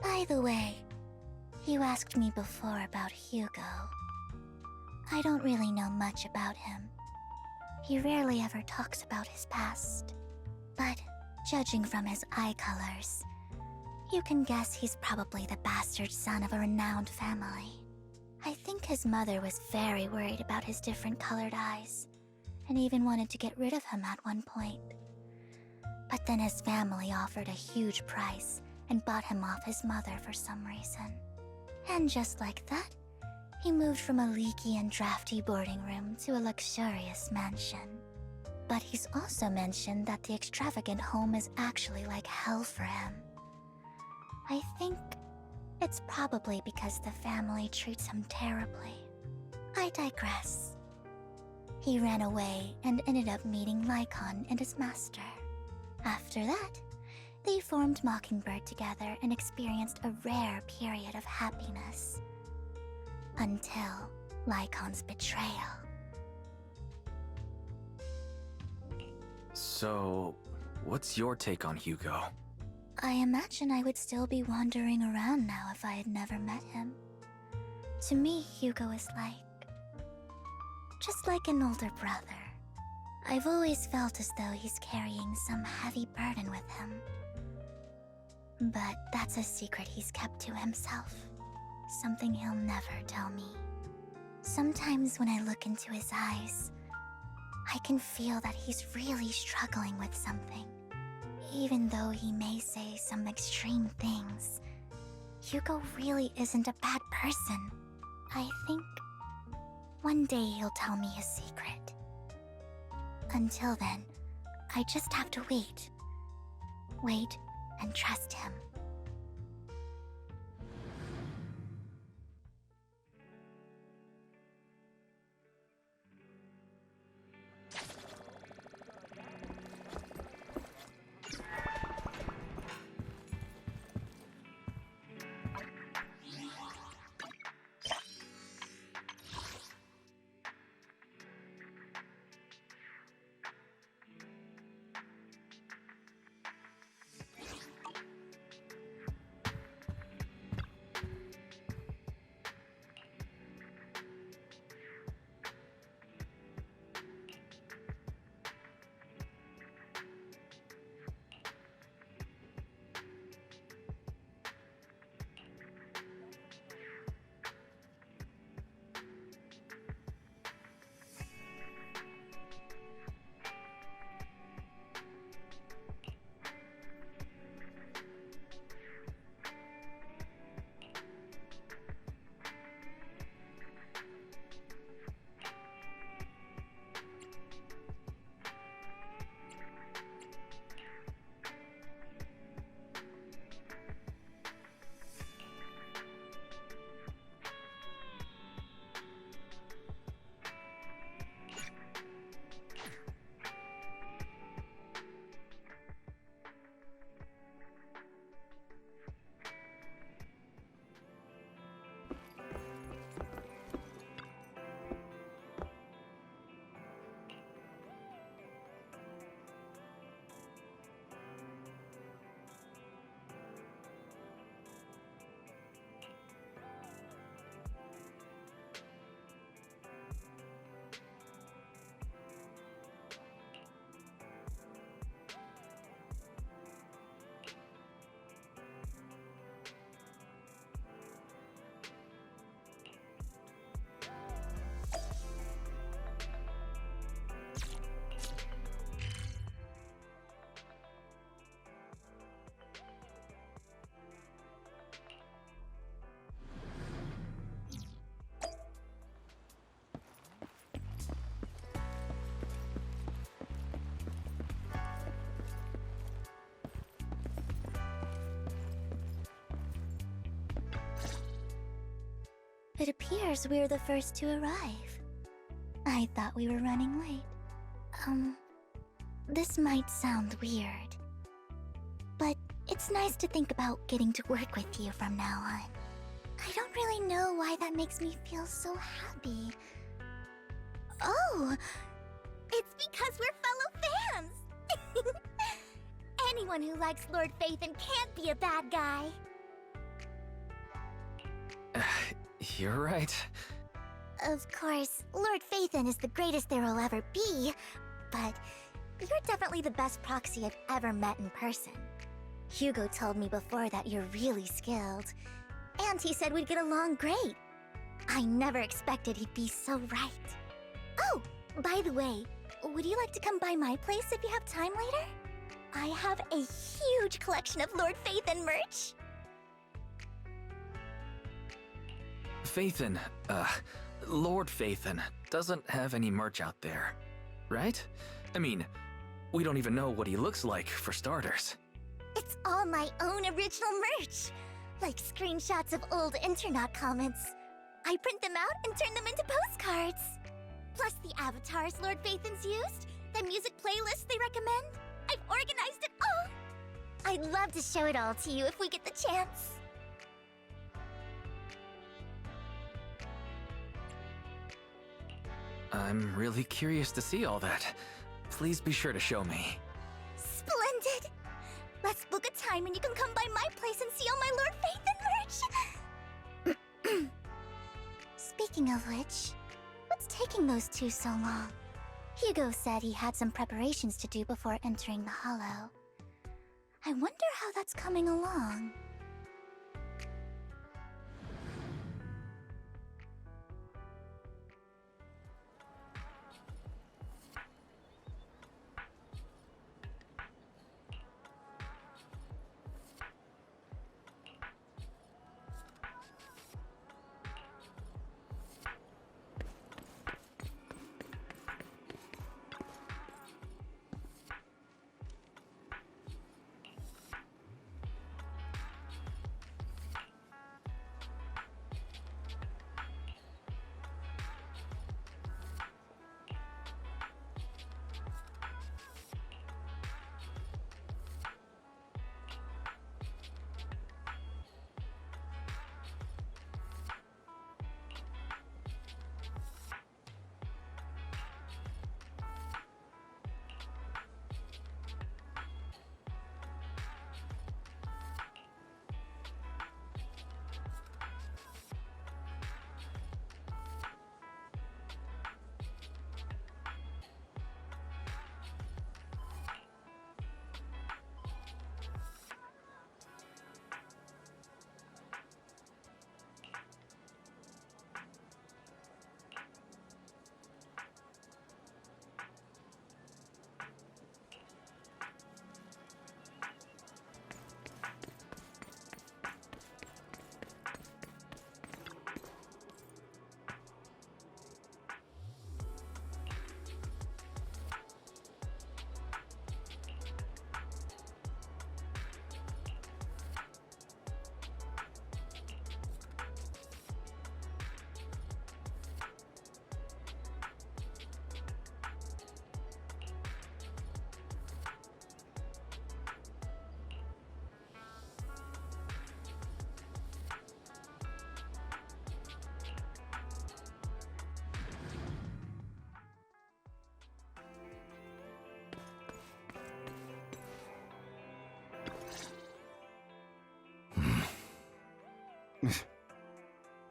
By the way, you asked me before about Hugo. I don't really know much about him. He rarely ever talks about his past. But judging from his eye colors, you can guess he's probably the bastard son of a renowned family. I think his mother was very worried about his different colored eyes, and even wanted to get rid of him at one point. But then his family offered a huge price and bought him off his mother for some reason. And just like that, he moved from a leaky and drafty boarding room to a luxurious mansion. But he's also mentioned that the extravagant home is actually like hell for him. I think it's probably because the family treats him terribly. I digress. He ran away and ended up meeting Lycon and his master. After that, they formed Mockingbird together and experienced a rare period of happiness. Until Lycon's betrayal. So, what's your take on Hugo? I imagine I would still be wandering around now if I had never met him. To me, Hugo is just like an older brother. I've always felt as though he's carrying some heavy burden with him. But that's a secret he's kept to himself. Something he'll never tell me. Sometimes when I look into his eyes, I can feel that he's really struggling with something. Even though he may say some extreme things, Hugo really isn't a bad person. I think one day he'll tell me his secret. Until then, I just have to wait. Wait and trust him. It appears we're the first to arrive. I thought we were running late. This might sound weird, but it's nice to think about getting to work with you from now on. I don't really know why that makes me feel so happy. Oh, it's because we're fellow fans! Anyone who likes Lord Phaethon can't be a bad guy. You're right. Of course, Lord Phaethon is the greatest there will ever be, but you're definitely the best proxy I've ever met in person. Hugo told me before that you're really skilled, and he said we'd get along great. I never expected he'd be so right. Oh, by the way, would you like to come by my place if you have time later? I have a huge collection of Lord Phaethon merch. Phaethon, Lord Phaethon doesn't have any merch out there, right? I mean, we don't even know what he looks like, for starters. It's all my own original merch, like screenshots of old internet comments. I print them out and turn them into postcards. Plus the avatars Lord Phaethon's used, the music playlists they recommend. I've organized it all. I'd love to show it all to you if we get the chance. I'm really curious to see all that. Please be sure to show me. Splendid! Let's book a time and you can come by my place and see all my Lord Phaethon merch! Speaking of which, what's taking those two so long? Hugo said he had some preparations to do before entering the Hollow. I wonder how that's coming along.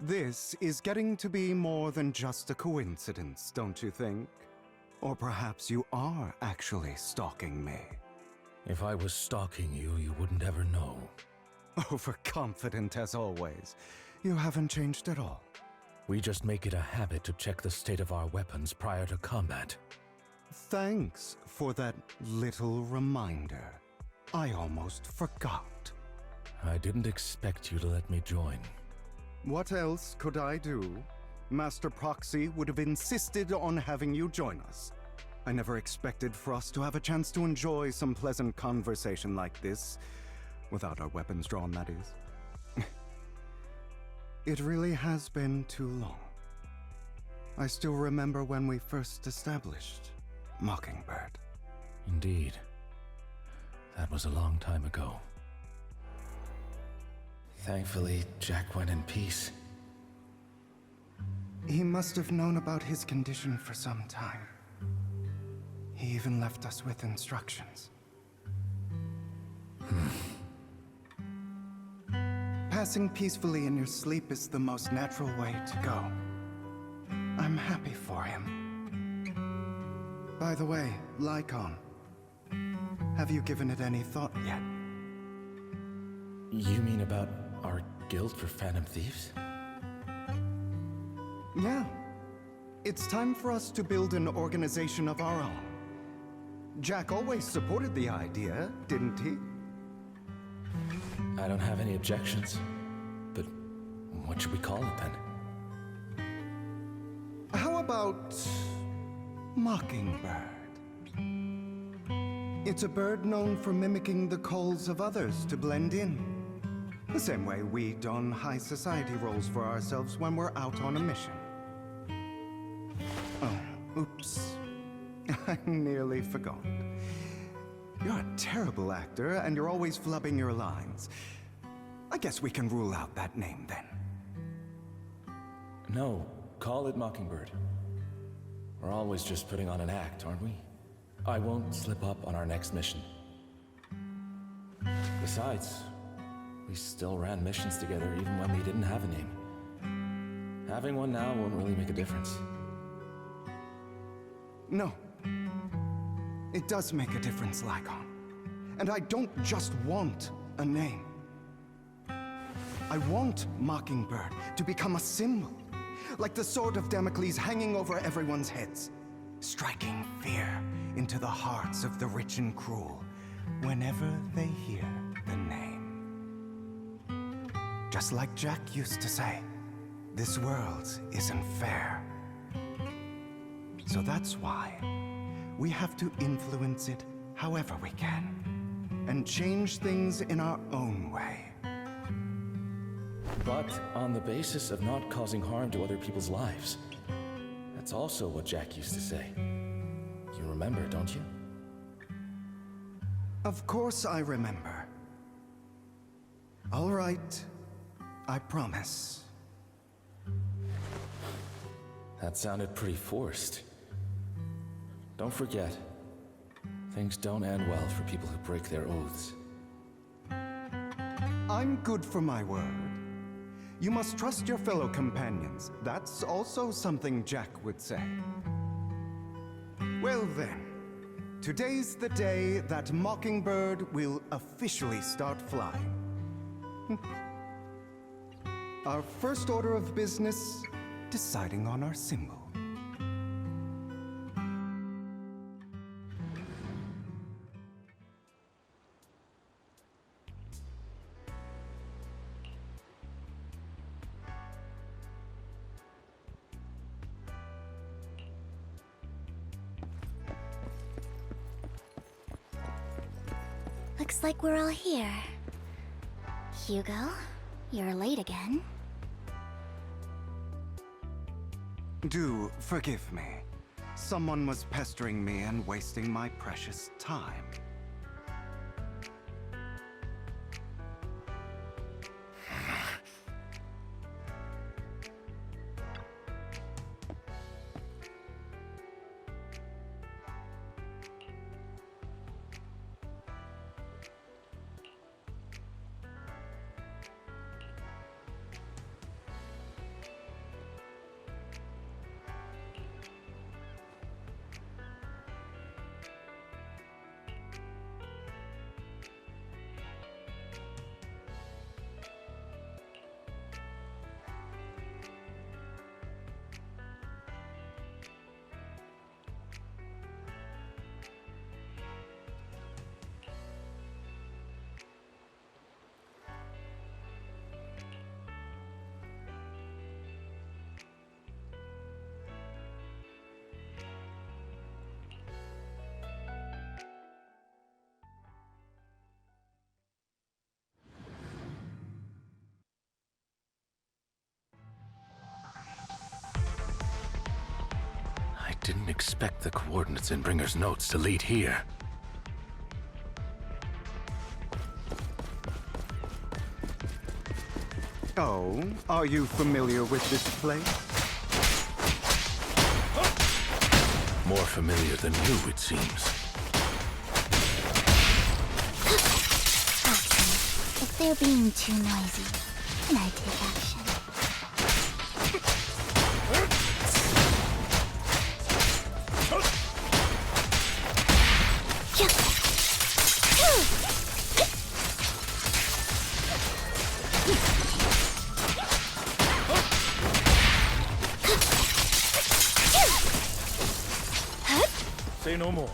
This is getting to be more than just a coincidence, don't you think? Or perhaps you are actually stalking me. If I was stalking you, you wouldn't ever know. Overconfident as always. You haven't changed at all. We just make it a habit to check the state of our weapons prior to combat. Thanks for that little reminder. I almost forgot. I didn't expect you to let me join. What else could I do? Master Proxy would have insisted on having you join us. I never expected for us to have a chance to enjoy some pleasant conversation like this. Without our weapons drawn, that is. It really has been too long. I still remember when we first established Mockingbird. Indeed. That was a long time ago. Thankfully, Jack went in peace. He must have known about his condition for some time. He even left us with instructions. Passing peacefully in your sleep is the most natural way to go. I'm happy for him. By the way, Lycon, have you given it any thought yet? You mean about our guild for Phantom Thieves? Yeah. It's time for us to build an organization of our own. Jack always supported the idea, didn't he? I don't have any objections. But what should we call it then? How about Mockingbird? It's a bird known for mimicking the calls of others to blend in. The same way we don high society roles for ourselves when we're out on a mission. Oh, oops. I nearly forgot. You're a terrible actor, and you're always flubbing your lines. I guess we can rule out that name, then. No, call it Mockingbird. We're always just putting on an act, aren't we? I won't slip up on our next mission. Besides, we still ran missions together even when we didn't have a name. Having one now won't really make a difference. No. It does make a difference, Lycon. And I don't just want a name. I want Mockingbird to become a symbol, like the sword of Damocles hanging over everyone's heads, striking fear into the hearts of the rich and cruel whenever they hear the name. Just like Jack used to say, this world isn't fair. So that's why we have to influence it however we can, and change things in our own way. But on the basis of not causing harm to other people's lives. That's also what Jack used to say. You remember, don't you? Of course I remember. All right, I promise. That sounded pretty forced. Don't forget, things don't end well for people who break their oaths. I'm good for my word. You must trust your fellow companions. That's also something Jack would say. Well then, today's the day that Mockingbird will officially start flying. Our first order of business, deciding on our symbol. Looks like we're all here. Hugo, you're late again. Do forgive me. Someone was pestering me and wasting my precious time. didn't expect the coordinates in Bringer's notes to lead here. Oh, are you familiar with this place? More familiar than you, it seems. Action. If they're being too noisy, can I take action? Say no more.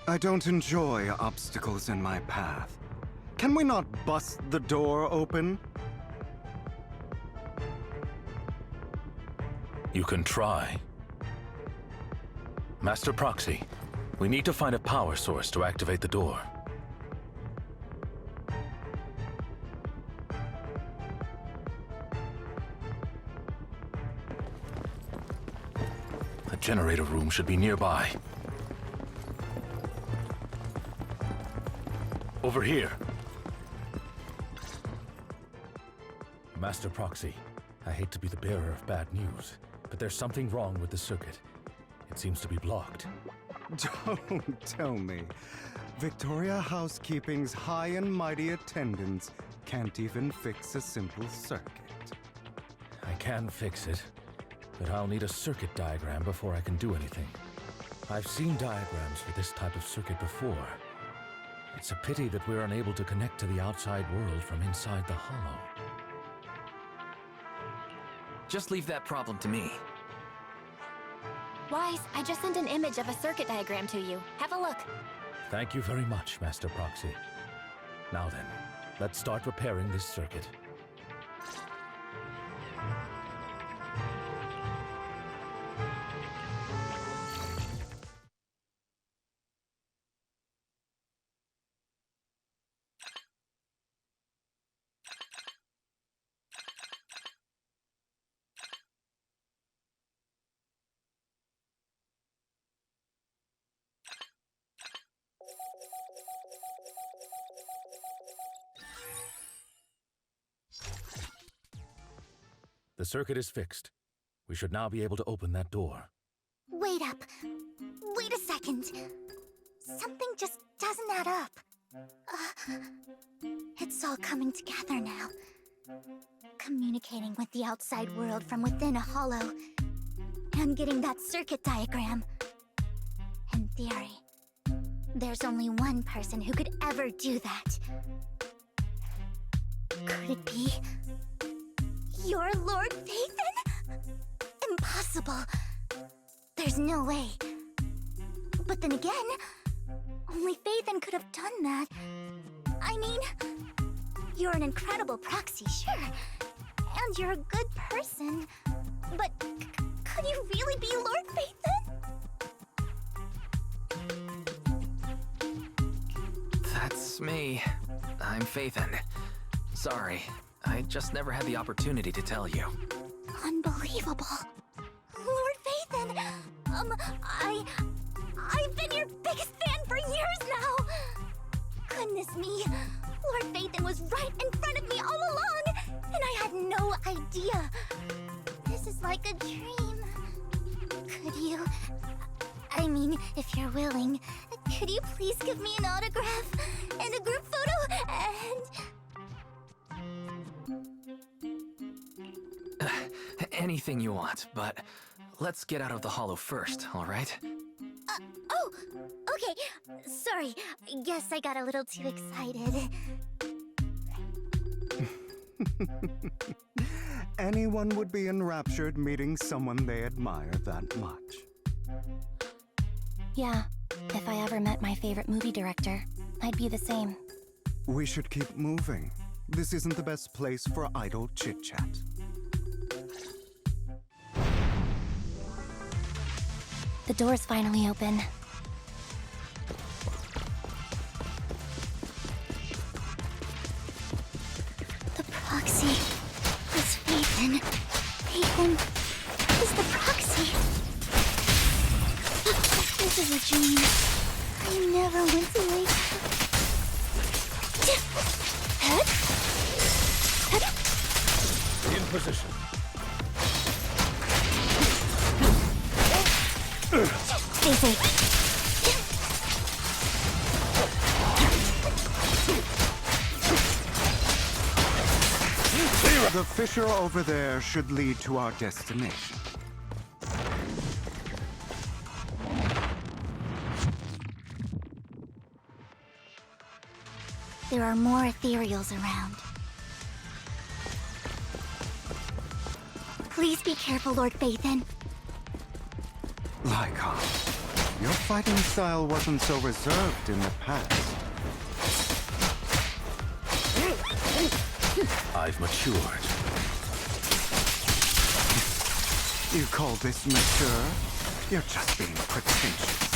I don't enjoy obstacles in my path. Can we not bust the door open? You can try. Master Proxy, we need to find a power source to activate the door. The generator room should be nearby. Over here. Master Proxy, I hate to be the bearer of bad news, but there's something wrong with the circuit. It seems to be blocked. Don't tell me. Victoria Housekeeping's high and mighty attendants can't even fix a simple circuit. I can fix it, but I'll need a circuit diagram before I can do anything. I've seen diagrams for this type of circuit before. It's a pity that we're unable to connect to the outside world from inside the hollow. Just leave that problem to me. Wise, I just sent an image of a circuit diagram to you. Have a look. Thank you very much, Master Proxy. Now then, let's start repairing this circuit. The circuit is fixed. We should now be able to open that door. Wait up. Wait a second. Something just doesn't add up. It's all coming together now. Communicating with the outside world from within a hollow. And getting that circuit diagram. In theory, there's only one person who could ever do that. Could it be your Lord Phaethon? Impossible. There's no way. But then again, only Phaethon could have done that. I mean, you're an incredible proxy, sure. And you're a good person. But could you really be Lord Phaethon? That's me. I'm Phaethon. Sorry, I just never had the opportunity to tell you. Unbelievable. Lord Phaethon! I've been your biggest fan for years now! Goodness me, Lord Phaethon was right in front of me all along, and I had no idea. This is like a dream. Could you... I mean, if you're willing, could you please give me an autograph and a group photo and... Anything you want, but let's get out of the hollow first, all right? Oh, okay. Sorry, guess I got a little too excited. Anyone would be enraptured meeting someone they admire that much. Yeah, if I ever met my favorite movie director, I'd be the same. We should keep moving. This isn't the best place for idle chit-chat. The door's finally open. is a dream. I never want to wake up. In position. Easy. The fissure over there should lead to our destination. There are more ethereals around. Please be careful, Lord Phaethon. Lycon, your fighting style wasn't so reserved in the past. I've matured. You call this mature? You're just being pretentious.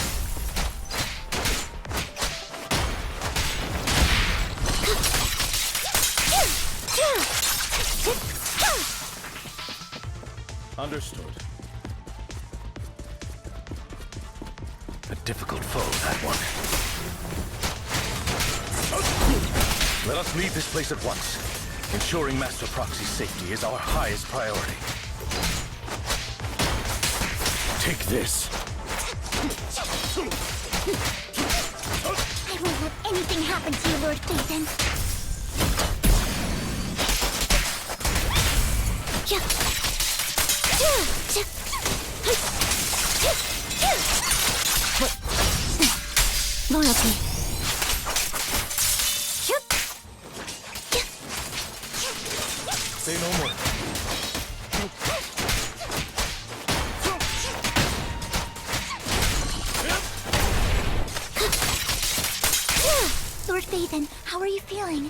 Understood. A difficult foe, that one. Let us leave this place at once. Ensuring Master Proxy's safety is our highest priority. Take this. I won't let anything happen to you, Lord Phaethon. Loyalty. Say no more. Lord Phaethon, how are you feeling?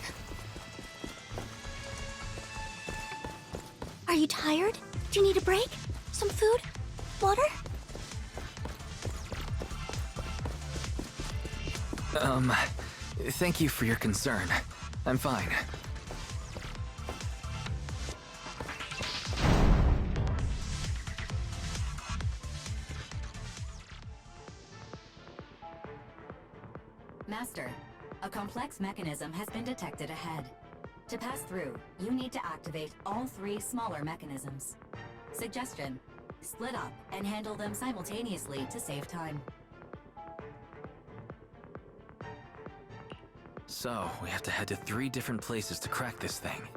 Are you tired? Do you need a break? Some food? Water? Thank you for your concern. I'm fine. Master, a complex mechanism has been detected ahead. To pass through, you need to activate all 3 smaller mechanisms. Suggestion: split up and handle them simultaneously to save time. So, we have to head to 3 different places to crack this thing.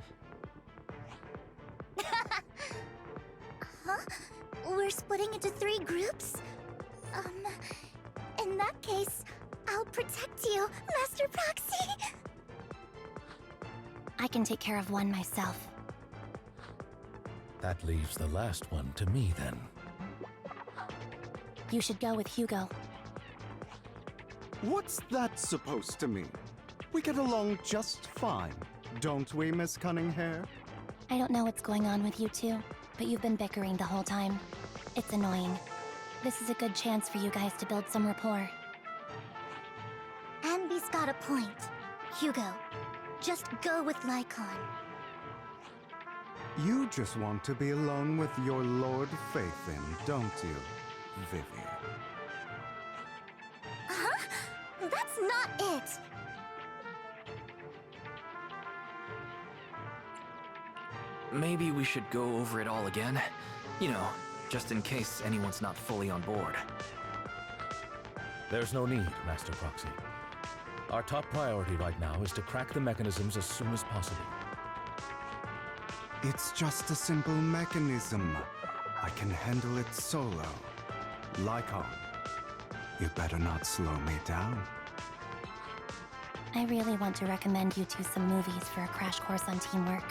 Huh? We're splitting into 3 groups? In that case, I'll protect you, Master Proxy! I can take care of one myself. That leaves the last one to me, then. You should go with Hugo. What's that supposed to mean? We get along just fine, don't we, Miss Cunninghair? I don't know what's going on with you two, but you've been bickering the whole time. It's annoying. This is a good chance for you guys to build some rapport. Ambi's got a point. Hugo, just go with Lycon. You just want to be alone with your Lord Phaethon, don't you, Vivian? Huh? That's not it! Maybe we should go over it all again. You know, just in case anyone's not fully on board. There's no need, Master Proxy. Our top priority right now is to crack the mechanisms as soon as possible. It's just a simple mechanism. I can handle it solo. Lycon, you better not slow me down. I really want to recommend you two some movies for a crash course on teamwork.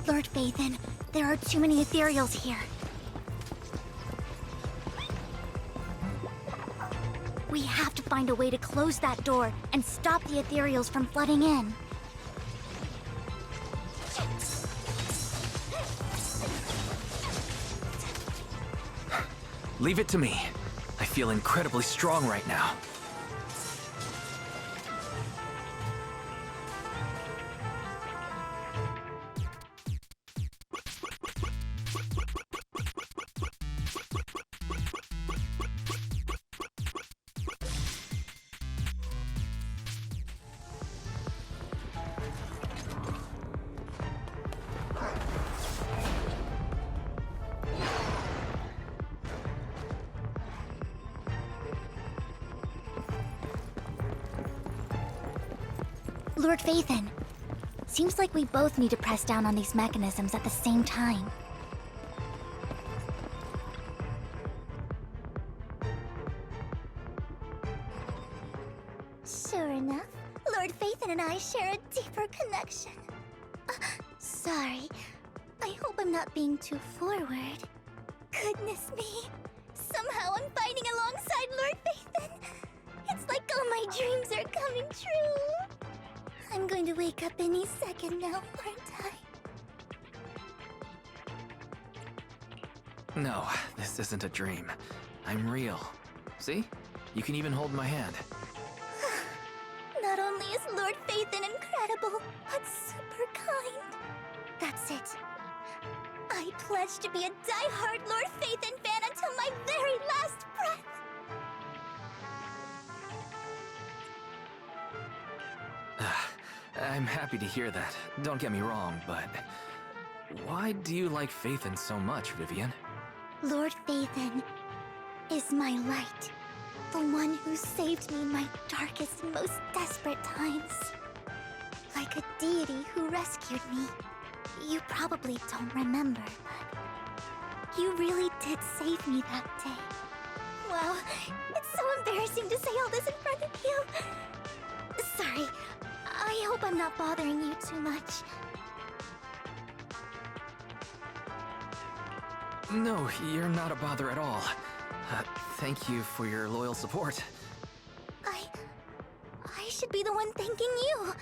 Lord Phaethon, there are too many ethereals here. We have to find a way to close that door and stop the ethereals from flooding in. Leave it to me. I feel incredibly strong right now. Lord Phaethon, seems like we both need to press down on these mechanisms at the same time. Sure enough, Lord Phaethon and I share a deeper connection. Sorry, I hope I'm not being too forward. Goodness me, somehow I'm fighting alongside Lord Phaethon. It's like all my dreams are coming true. I'm going to wake up any second now, aren't I? No, this isn't a dream. I'm real. See? You can even hold my hand. Not only is Lord Phaethon incredible, but super kind. That's it. I pledge to be a die-hard Lord Phaethon fan until my very last breath. I'm happy to hear that. Don't get me wrong, but why do you like Phaethon so much, Vivian? Lord Phaethon is my light. The one who saved me in my darkest and most desperate times. Like a deity who rescued me. You probably don't remember, but you really did save me that day. Wow, it's so embarrassing to say all this in front of you. Sorry, I hope I'm not bothering you too much. No, you're not a bother at all. Thank you for your loyal support. I should be the one thanking you.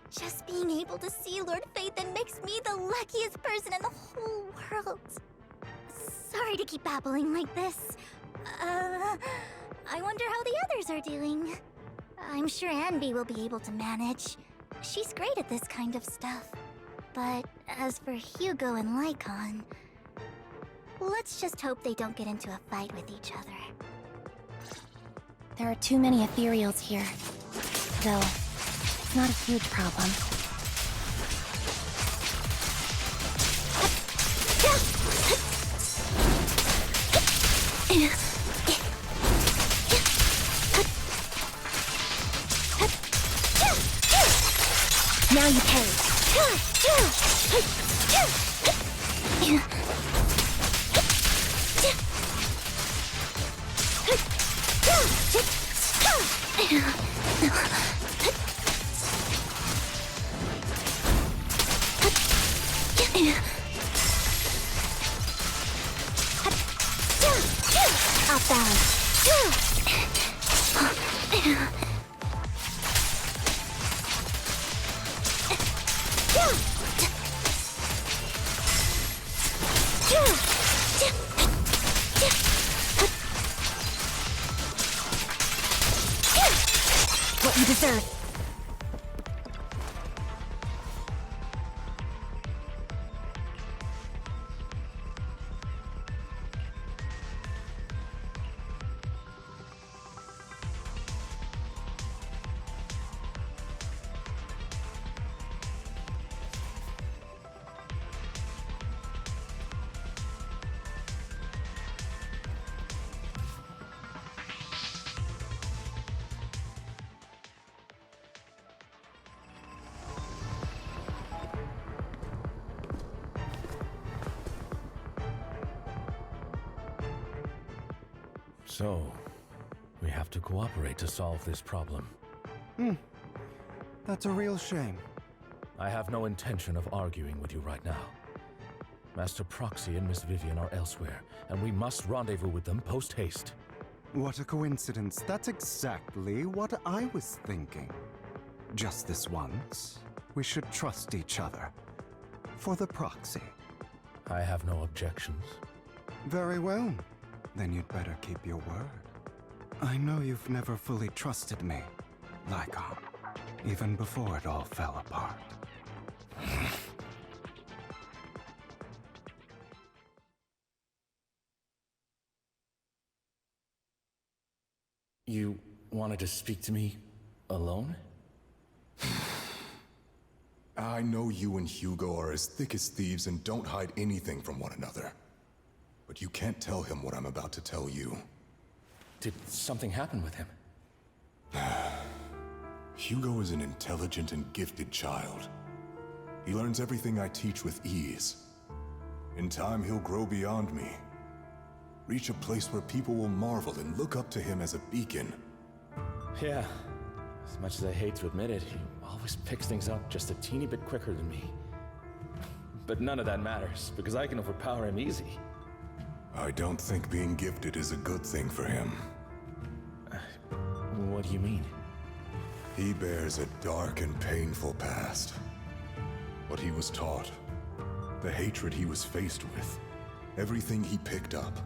Just being able to see Lord Phaethon makes me the luckiest person in the whole world. Sorry to keep babbling like this. I wonder how the others are doing. I'm sure Anby will be able to manage. She's great at this kind of stuff. But as for Hugo and Lycon, let's just hope they don't get into a fight with each other. There are too many ethereals here. Though, it's not a huge problem. Now you pay. Off balance. What you deserve. So, we have to cooperate to solve this problem. That's a real shame. I have no intention of arguing with you right now. Master Proxy and Miss Vivian are elsewhere, and we must rendezvous with them post-haste. What a coincidence. That's exactly what I was thinking. Just this once, we should trust each other. For the Proxy. I have no objections. Very well. Then you'd better keep your word. I know you've never fully trusted me, Lycon, even before it all fell apart. You wanted to speak to me alone? I know you and Hugo are as thick as thieves and don't hide anything from one another. But you can't tell him what I'm about to tell you. Did something happen with him? Hugo is an intelligent and gifted child. He learns everything I teach with ease. In time, he'll grow beyond me. Reach a place where people will marvel and look up to him as a beacon. Yeah. As much as I hate to admit it, he always picks things up just a teeny bit quicker than me. But none of that matters, because I can overpower him easy. I don't think being gifted is a good thing for him. What do you mean? He bears a dark and painful past. What he was taught, the hatred he was faced with, everything he picked up.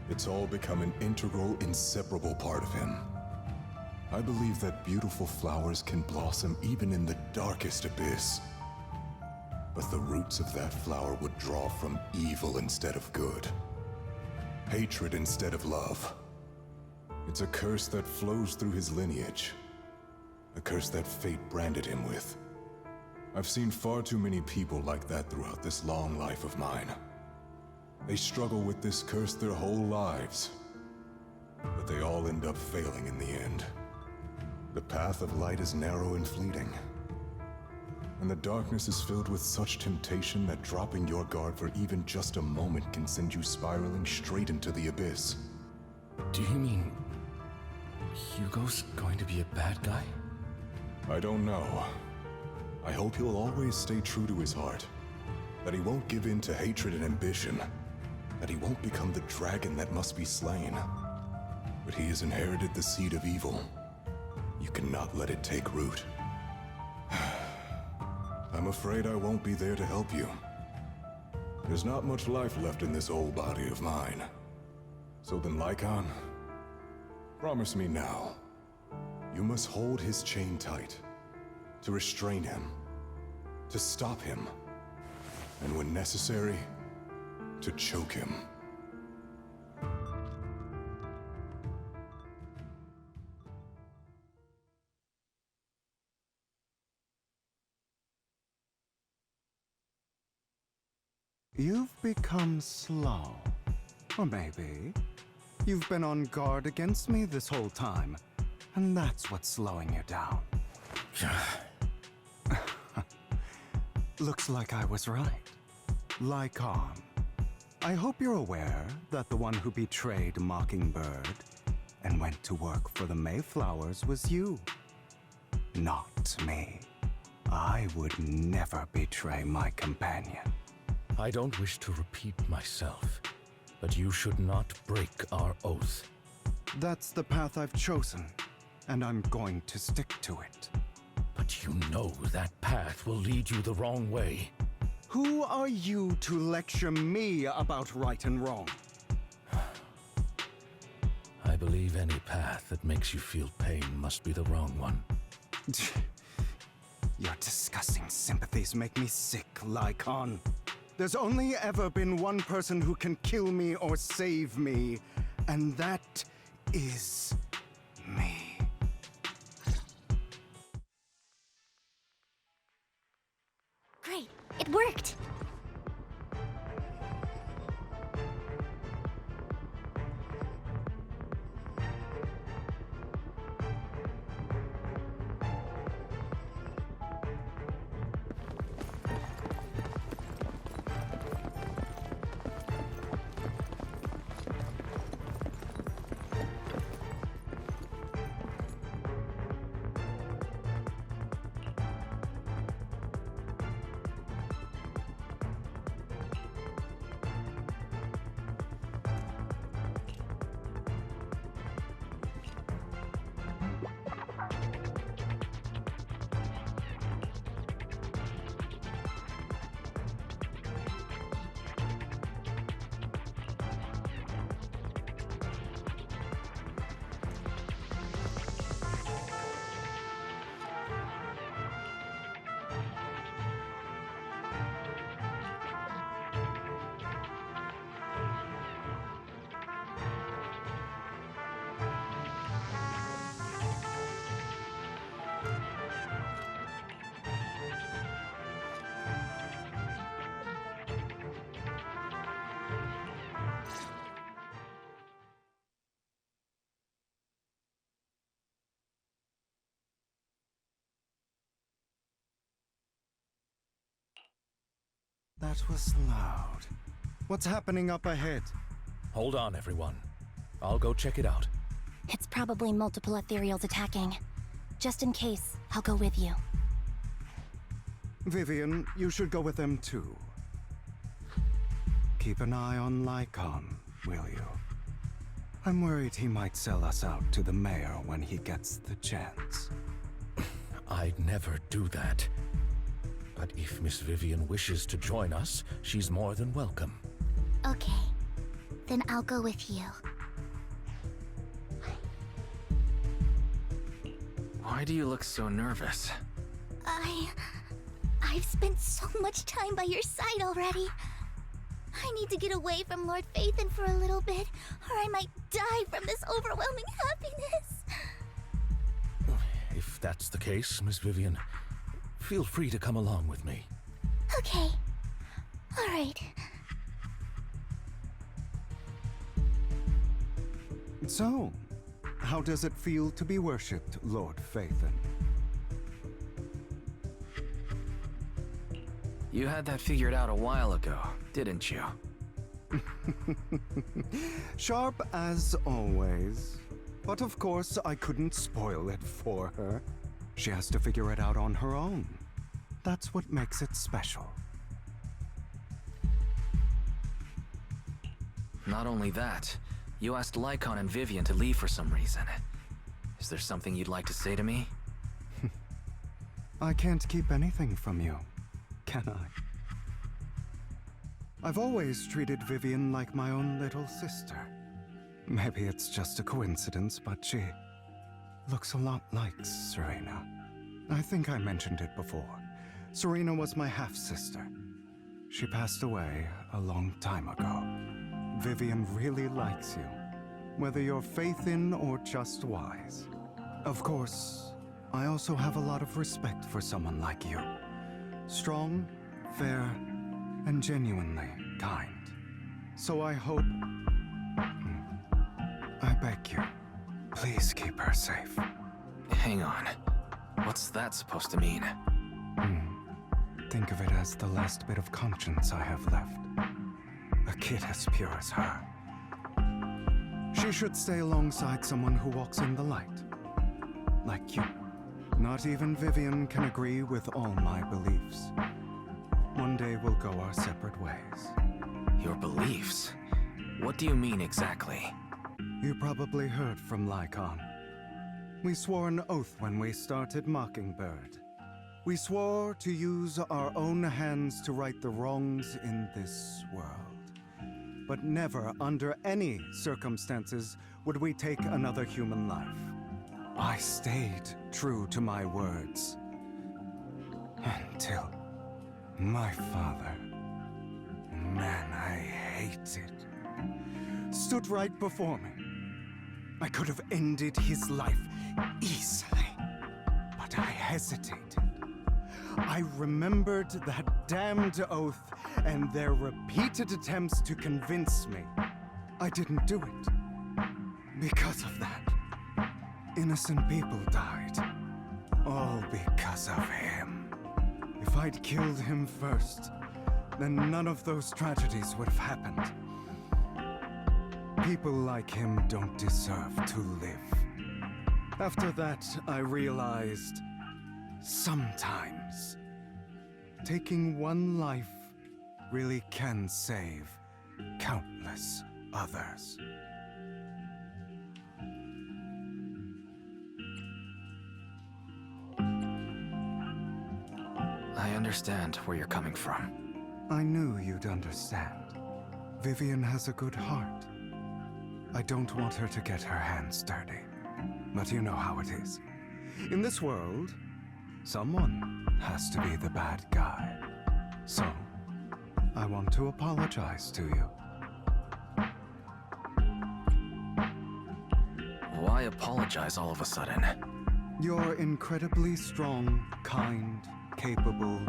It's all become an integral, inseparable part of him. I believe that beautiful flowers can blossom even in the darkest abyss. But the roots of that flower would draw from evil instead of good. Hatred instead of love. It's a curse that flows through his lineage. A curse that fate branded him with. I've seen far too many people like that throughout this long life of mine. They struggle with this curse their whole lives. But they all end up failing in the end. The path of light is narrow and fleeting. And the darkness is filled with such temptation that dropping your guard for even just a moment can send you spiraling straight into the abyss. Do you mean Hugo's going to be a bad guy? I don't know. I hope he'll always stay true to his heart. That he won't give in to hatred and ambition. That he won't become the dragon that must be slain. But he has inherited the seed of evil. You cannot let it take root. I'm afraid I won't be there to help you. There's not much life left in this old body of mine. So then, Lycon, promise me now. You must hold his chain tight. To restrain him. To stop him. And when necessary, to choke him. You've become slow. Or maybe you've been on guard against me this whole time, and that's what's slowing you down. Looks like I was right. Lycon, I hope you're aware that the one who betrayed Mockingbird and went to work for the Mayflowers was you. Not me. I would never betray my companion. I don't wish to repeat myself, but you should not break our oath. That's the path I've chosen, and I'm going to stick to it. But you know that path will lead you the wrong way. Who are you to lecture me about right and wrong? I believe any path that makes you feel pain must be the wrong one. Your disgusting sympathies make me sick, Lycon. There's only ever been one person who can kill me or save me, and that is me. Great, it worked! That was loud. What's happening up ahead? Hold on, everyone. I'll go check it out. It's probably multiple ethereals attacking. Just in case, I'll go with you. Vivian, you should go with them too. Keep an eye on Lycon, will you? I'm worried he might sell us out to the mayor when he gets the chance. I'd never do that. But if Miss Vivian wishes to join us, she's more than welcome. Okay. Then I'll go with you. Why do you look so nervous? I've spent so much time by your side already. I need to get away from Lord Phaethon for a little bit, or I might die from this overwhelming happiness. If that's the case, Miss Vivian, feel free to come along with me. Okay. All right. So, how does it feel to be worshipped, Lord Phaethon? You had that figured out a while ago, didn't you? Sharp as always. But of course, I couldn't spoil it for her. She has to figure it out on her own. That's what makes it special. Not only that, you asked Lycon and Vivian to leave for some reason. Is there something you'd like to say to me? I can't keep anything from you, can I? I've always treated Vivian like my own little sister. Maybe it's just a coincidence, but she looks a lot like Serena. I think I mentioned it before. Serena was my half-sister. She passed away a long time ago. Vivian really likes you, whether you're Phaethon or just wise. Of course, I also have a lot of respect for someone like you. Strong, fair, and genuinely kind. So I hope... I beg you, please keep her safe. Hang on. What's that supposed to mean? Think of it as the last bit of conscience I have left. A kid as pure as her. She should stay alongside someone who walks in the light. Like you. Not even Vivian can agree with all my beliefs. One day we'll go our separate ways. Your beliefs? What do you mean exactly? You probably heard from Lycon. We swore an oath when we started Mockingbird. We swore to use our own hands to right the wrongs in this world. But never, under any circumstances, would we take another human life. I stayed true to my words. Until my father, man I hated, stood right before me. I could have ended his life easily, but I hesitated. I remembered that damned oath and their repeated attempts to convince me. I didn't do it. Because of that, innocent people died. All because of him. If I'd killed him first, then none of those tragedies would have happened. People like him don't deserve to live. After that, I realized sometimes taking one life really can save countless others. I understand where you're coming from. I knew you'd understand. Vivian has a good heart. I don't want her to get her hands dirty. But you know how it is. In this world, someone has to be the bad guy. So, I want to apologize to you. Why apologize all of a sudden? You're incredibly strong, kind, capable,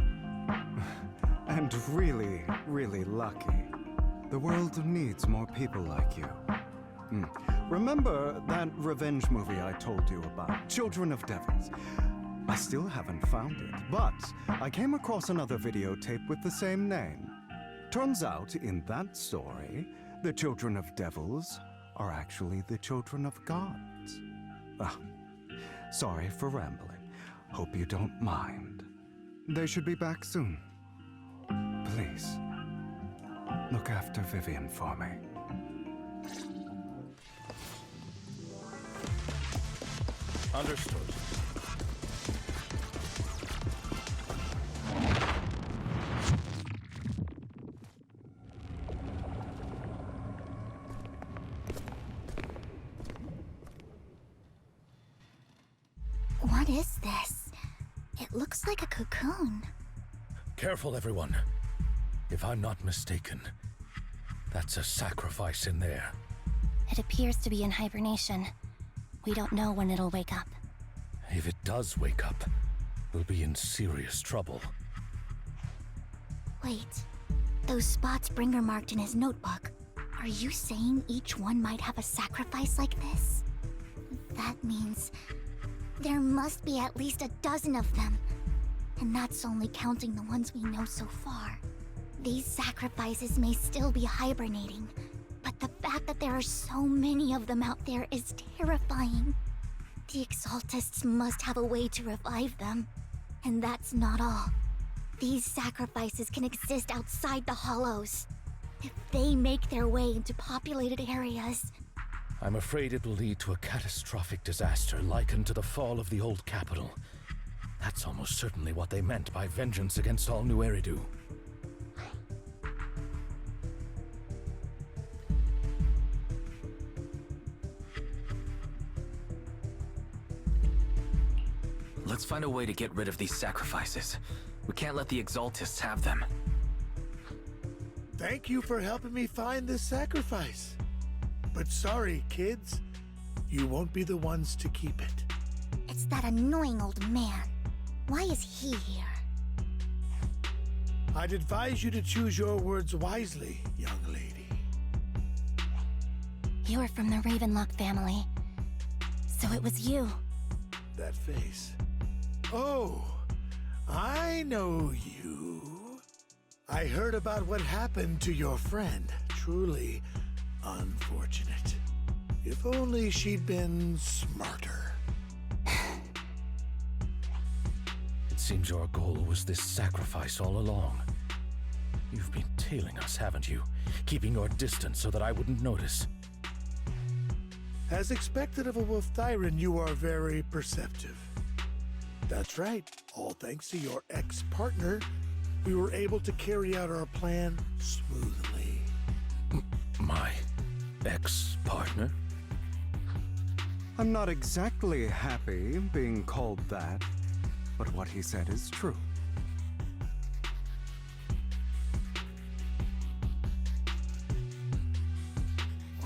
and really, really lucky. The world needs more people like you. Remember that revenge movie I told you about, Children of Devils? I still haven't found it, but I came across another videotape with the same name. Turns out, in that story, the children of devils are actually the children of gods. Ah, sorry for rambling. Hope you don't mind. They should be back soon. Please, look after Vivian for me. Understood. What is this? It looks like a cocoon. Careful, everyone. If I'm not mistaken, that's a sacrifice in there. It appears to be in hibernation. We don't know when it'll wake up. If it does wake up, we'll be in serious trouble. Wait, those spots Bringer marked in his notebook. Are you saying each one might have a sacrifice like this? That means there must be at least a dozen of them. And that's only counting the ones we know so far. These sacrifices may still be hibernating, but the fact that there are so many of them out there is terrifying. The Exaltists must have a way to revive them. And that's not all. These sacrifices can exist outside the Hollows. If they make their way into populated areas, I'm afraid it will lead to a catastrophic disaster likened to the fall of the old capital. That's almost certainly what they meant by vengeance against all New Eridu. Let's find a way to get rid of these sacrifices. We can't let the Exaltists have them. Thank you for helping me find this sacrifice. But sorry, kids. You won't be the ones to keep it. it's that annoying old man. Why is he here? I'd advise you to choose your words wisely, young lady. You're from the Ravenlock family. So it was you. That face. Oh, I know you. I heard about what happened to your friend. Truly unfortunate. If only she'd been smarter. It seems your goal was this sacrifice all along. You've been tailing us, haven't you? Keeping your distance so that I wouldn't notice. As expected of a Wolf Thyran, you are very perceptive. That's right. All thanks to your ex-partner, we were able to carry out our plan smoothly. My ex-partner? I'm not exactly happy being called that, but what he said is true.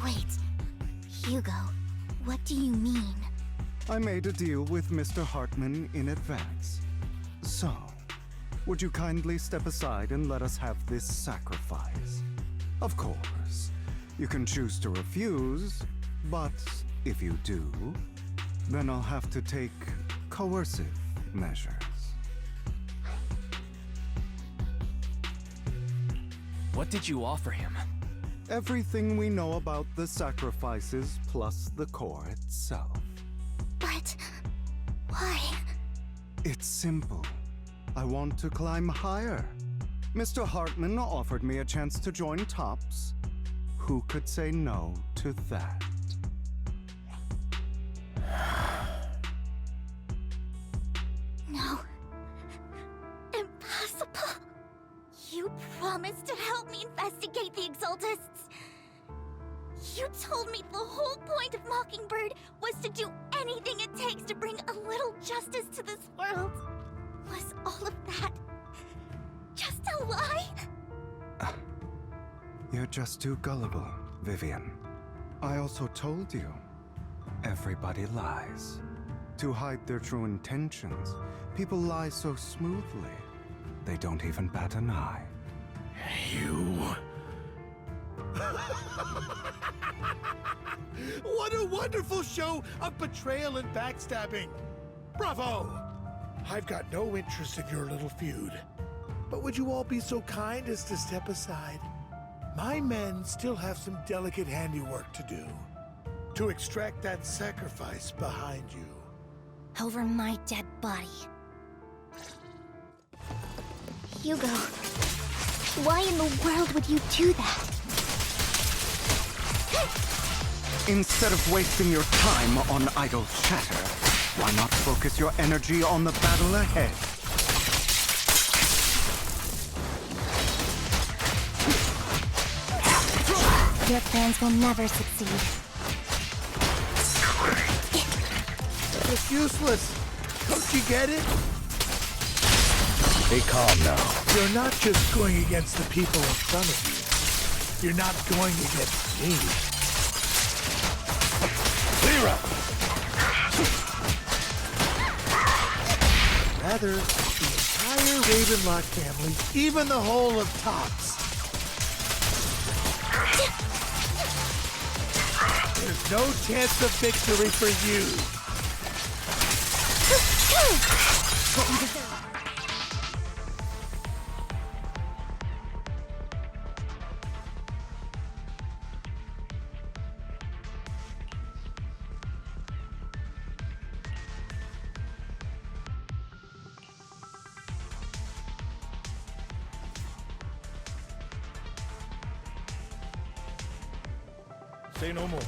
Wait, Hugo, what do you mean? I made a deal with Mr. Hartman in advance. So, would you kindly step aside and let us have this sacrifice? Of course, you can choose to refuse, but if you do, then I'll have to take coercive measures. What did you offer him? Everything we know about the sacrifices plus the core itself. But why? It's simple. I want to climb higher. Mr. Hartman offered me a chance to join Tops. Who could say no to that? No. Impossible. You promised to help me investigate the Exaltists. You told me the whole point of Mockingbird was to do anything it takes to bring a little justice to this world. Was all of that just a lie? You're just too gullible, Vivian. I also told you, everybody lies. To hide their true intentions, people lie so smoothly, they don't even bat an eye. You... What a wonderful show of betrayal and backstabbing! Bravo! I've got no interest in your little feud. But would you all be so kind as to step aside? My men still have some delicate handiwork to do. To extract that sacrifice behind you. Over my dead body. Hugo, why in the world would you do that? Instead of wasting your time on idle chatter, why not focus your energy on the battle ahead? Your plans will never succeed. It's useless. Don't you get it? Be calm now. You're not just going against the people in front of you. You're not going against me. Clear up! Rather, the entire Ravenlock family, even the whole of Tops. There's no chance of victory for you. What you deserve. Say no more.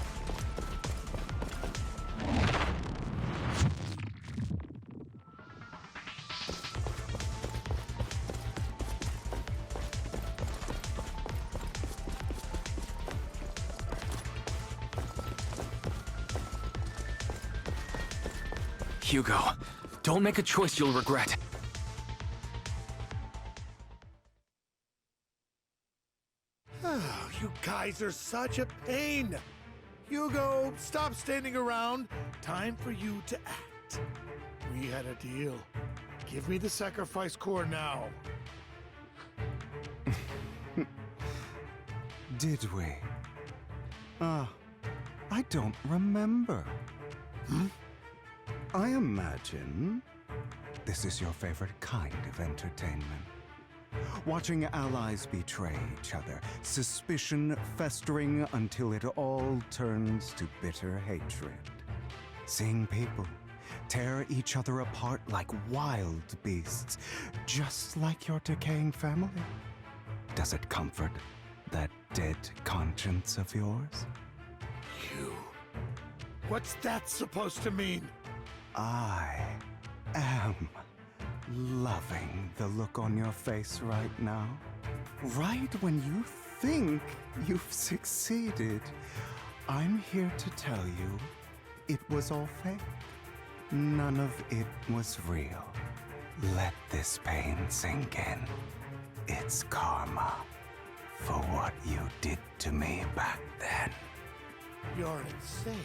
Hugo, don't make a choice you'll regret. You guys are such a pain. Hugo, stop standing around. Time for you to act. We had a deal. Give me the sacrifice core now. Did we? I don't remember. I imagine this is your favorite kind of entertainment. Watching allies betray each other, suspicion festering until it all turns to bitter hatred. Seeing people tear each other apart like wild beasts, just like your decaying family. Does it comfort that dead conscience of yours? You. What's that supposed to mean? I am loving the look on your face right now. Right when you think you've succeeded, I'm here to tell you it was all fake. None of it was real. Let this pain sink in. It's karma for what you did to me back then. You're insane.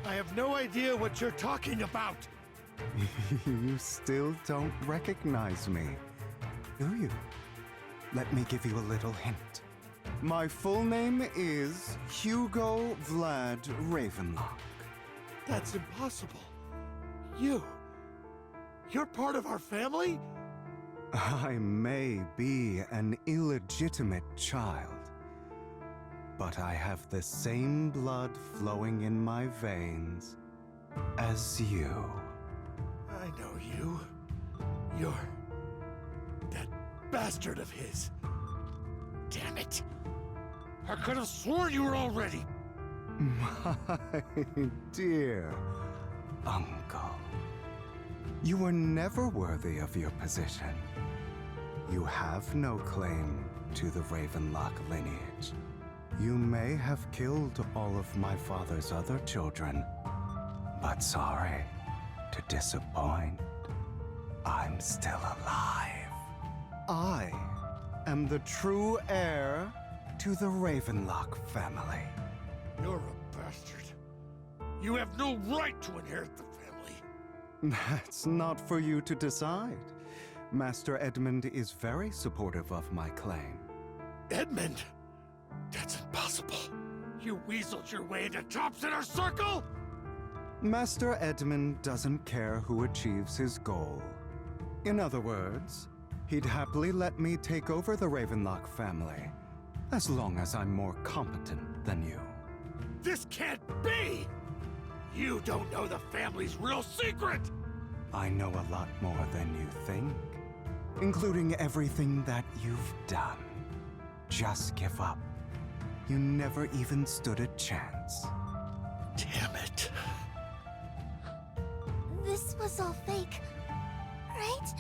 I have no idea what you're talking about. You still don't recognize me, do you? Let me give you a little hint. My full name is Hugo Vlad Ravenlock. That's impossible. You're part of our family? I may be an illegitimate child, but I have the same blood flowing in my veins as you. I know you. You're that bastard of his. Damn it. I could have sworn you were already. My dear uncle, you were never worthy of your position. You have no claim to the Ravenlock lineage. You may have killed all of my father's other children, but sorry to disappoint, I'm still alive. I am the true heir to the Ravenlock family. You're a bastard. You have no right to inherit the family. That's not for you to decide. Master Edmund is very supportive of my claim. Edmund? That's impossible. You weaseled your way into Top's inner circle? Master Edmund doesn't care who achieves his goal. In other words, He'd happily let me take over the Ravenlock family, as long as I'm more competent than you. This can't be! You don't know the family's real secret! I know a lot more than you think, including everything that you've done. Just give up. You never even stood a chance. Damn it. This was all fake, right?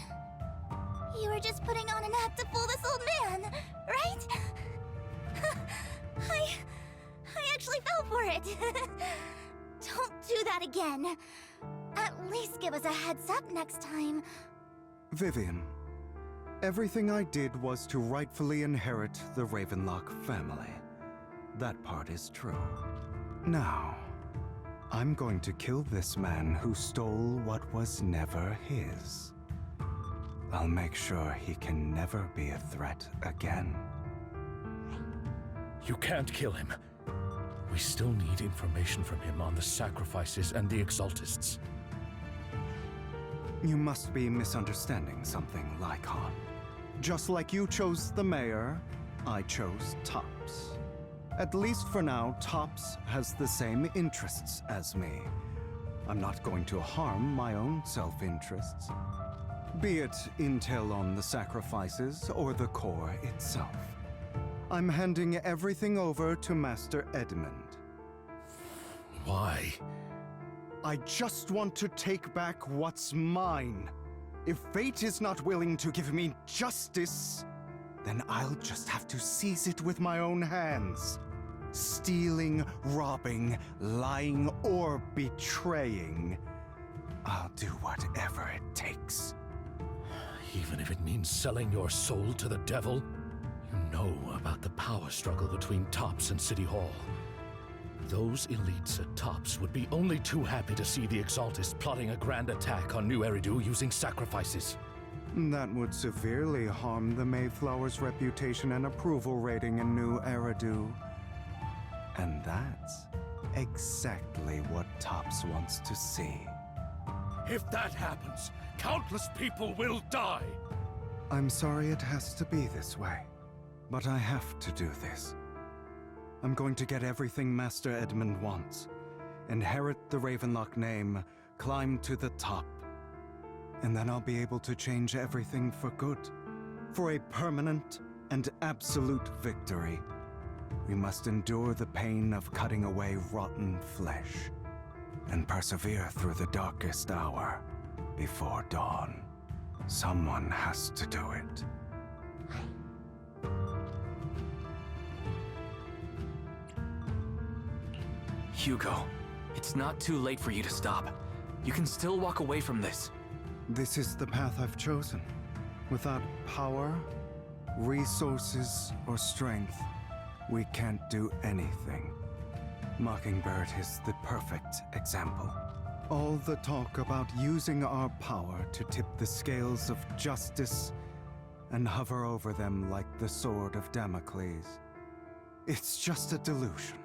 You were just putting on an act to fool this old man, right? I actually fell for it. Don't do that again. At least give us a heads up next time. Vivian, everything I did was to rightfully inherit the Ravenlock family. That part is true. Now, I'm going to kill this man who stole what was never his. I'll make sure he can never be a threat again. You can't kill him. We still need information from him on the sacrifices and the Exaltists. You must be misunderstanding something, Lycon. Just like you chose the mayor, I chose Tops. At least for now, Tops has the same interests as me. I'm not going to harm my own self-interests. Be it intel on the sacrifices or the core itself. I'm handing everything over to Master Edmund. Why? I just want to take back what's mine. If fate is not willing to give me justice, then I'll just have to seize it with my own hands. Stealing, robbing, lying, or betraying. I'll do whatever it takes. Even if it means selling your soul to the devil? You know about the power struggle between Tops and City Hall. Those elites at Tops would be only too happy to see the Exaltists plotting a grand attack on New Eridu using sacrifices. That would severely harm the Mayflower's reputation and approval rating in New Eridu. And that's exactly what Tops wants to see. If that happens, countless people will die! I'm sorry it has to be this way, but I have to do this. I'm going to get everything Master Edmund wants. Inherit the Ravenlock name, climb to the top. And then I'll be able to change everything for good. For a permanent and absolute victory. We must endure the pain of cutting away rotten flesh. And persevere through the darkest hour before dawn. Someone has to do it. Hugo, it's not too late for you to stop. You can still walk away from this. This is the path I've chosen. Without power, resources, or strength, we can't do anything. Mockingbird is the perfect example. All the talk about using our power to tip the scales of justice and hover over them like the sword of Damocles. It's just a delusion.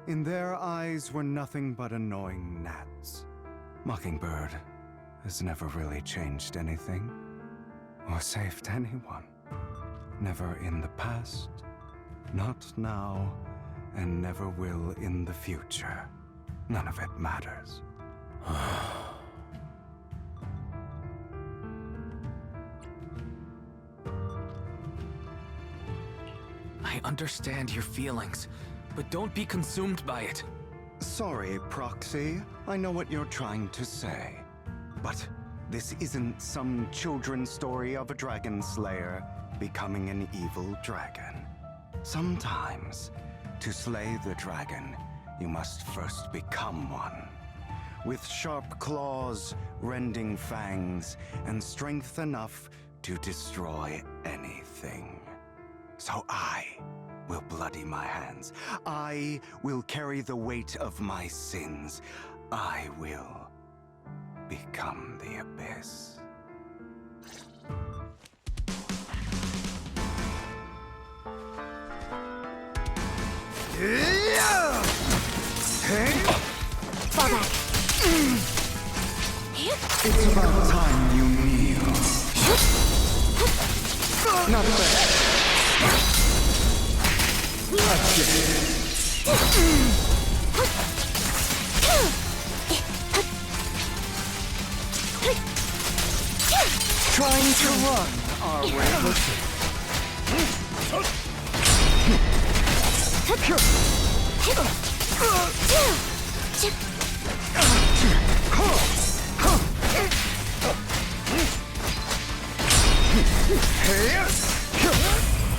In their eyes, we're nothing but annoying gnats. Mockingbird has never really changed anything, or saved anyone. Never in the past, not now, and never will in the future. None of it matters. I understand your feelings, but don't be consumed by it. Sorry, Proxy. I know what you're trying to say. But this isn't some children's story of a dragon slayer becoming an evil dragon. Sometimes, to slay the dragon, you must first become one. With sharp claws, rending fangs, and strength enough to destroy anything. So I will bloody my hands. I will carry the weight of my sins. I will become the abyss. Fall back. It's about time you kneel. Not bad. Trying to run, are we?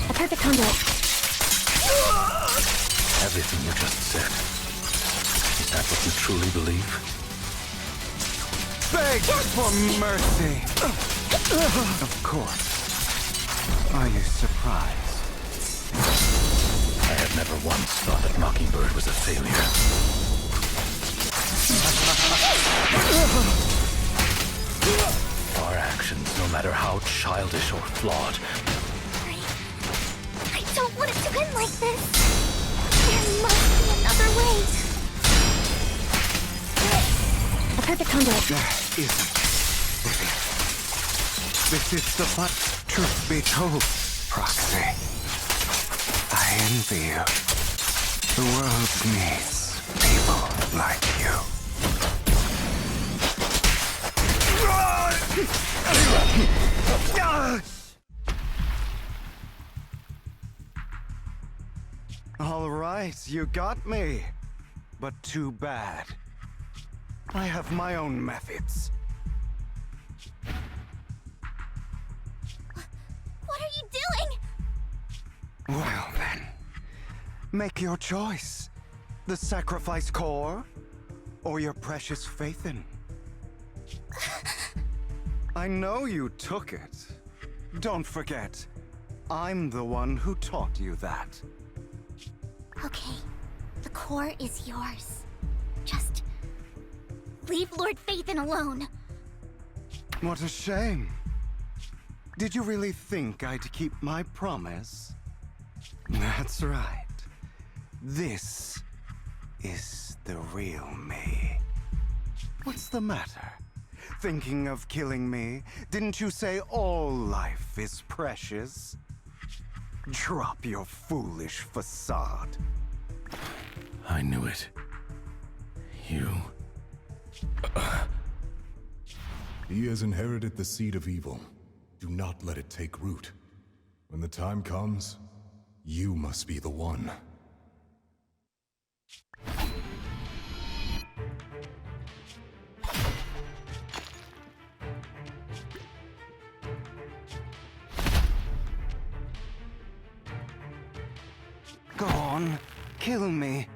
A perfect conduit. Everything you just said. Is that what you truly believe? Beg for mercy. Of course. Are you surprised? I had never once thought that Mockingbird was a failure. Our actions, no matter how childish or flawed, I don't want it to end like this. There must be another way. A perfect conduit. There isn't. This is the fun. Truth be told, Proxy. I envy you. The world needs people like you. All right, you got me. But too bad. I have my own methods. What are you doing? Well then, make your choice. The sacrifice core, or your precious Faithin. I know you took it. Don't forget, I'm the one who taught you that. Okay, the core is yours. Just leave Lord Faithin alone. What a shame. Did you really think I'd keep my promise? That's right. This is the real me. What's the matter? Thinking of killing me? Didn't you say all life is precious? Drop your foolish facade. I knew it. You... He has inherited the seed of evil. Do not let it take root. When the time comes, you must be the one. Go on, kill me.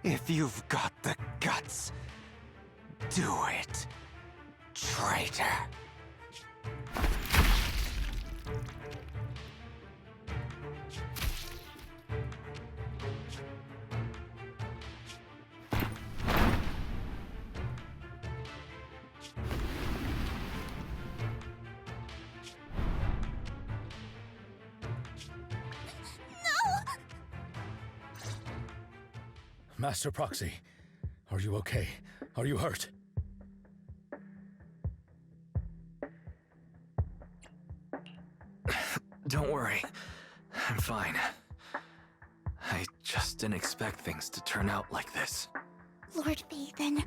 If you've got the guts, do it, traitor. Master Proxy, are you okay? Are you hurt? Don't worry. I'm fine. I just didn't expect things to turn out like this. Lord Faithin,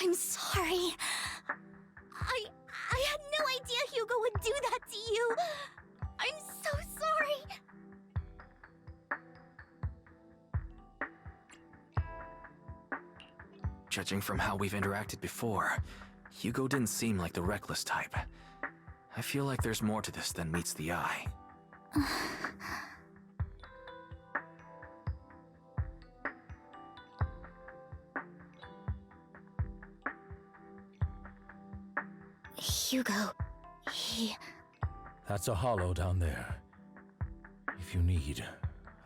I'm sorry. I had no idea Hugo would do that to you. I'm so sorry. Judging from how we've interacted before, Hugo didn't seem like the reckless type. I feel like there's more to this than meets the eye. Hugo, he... That's a hollow down there. If you need,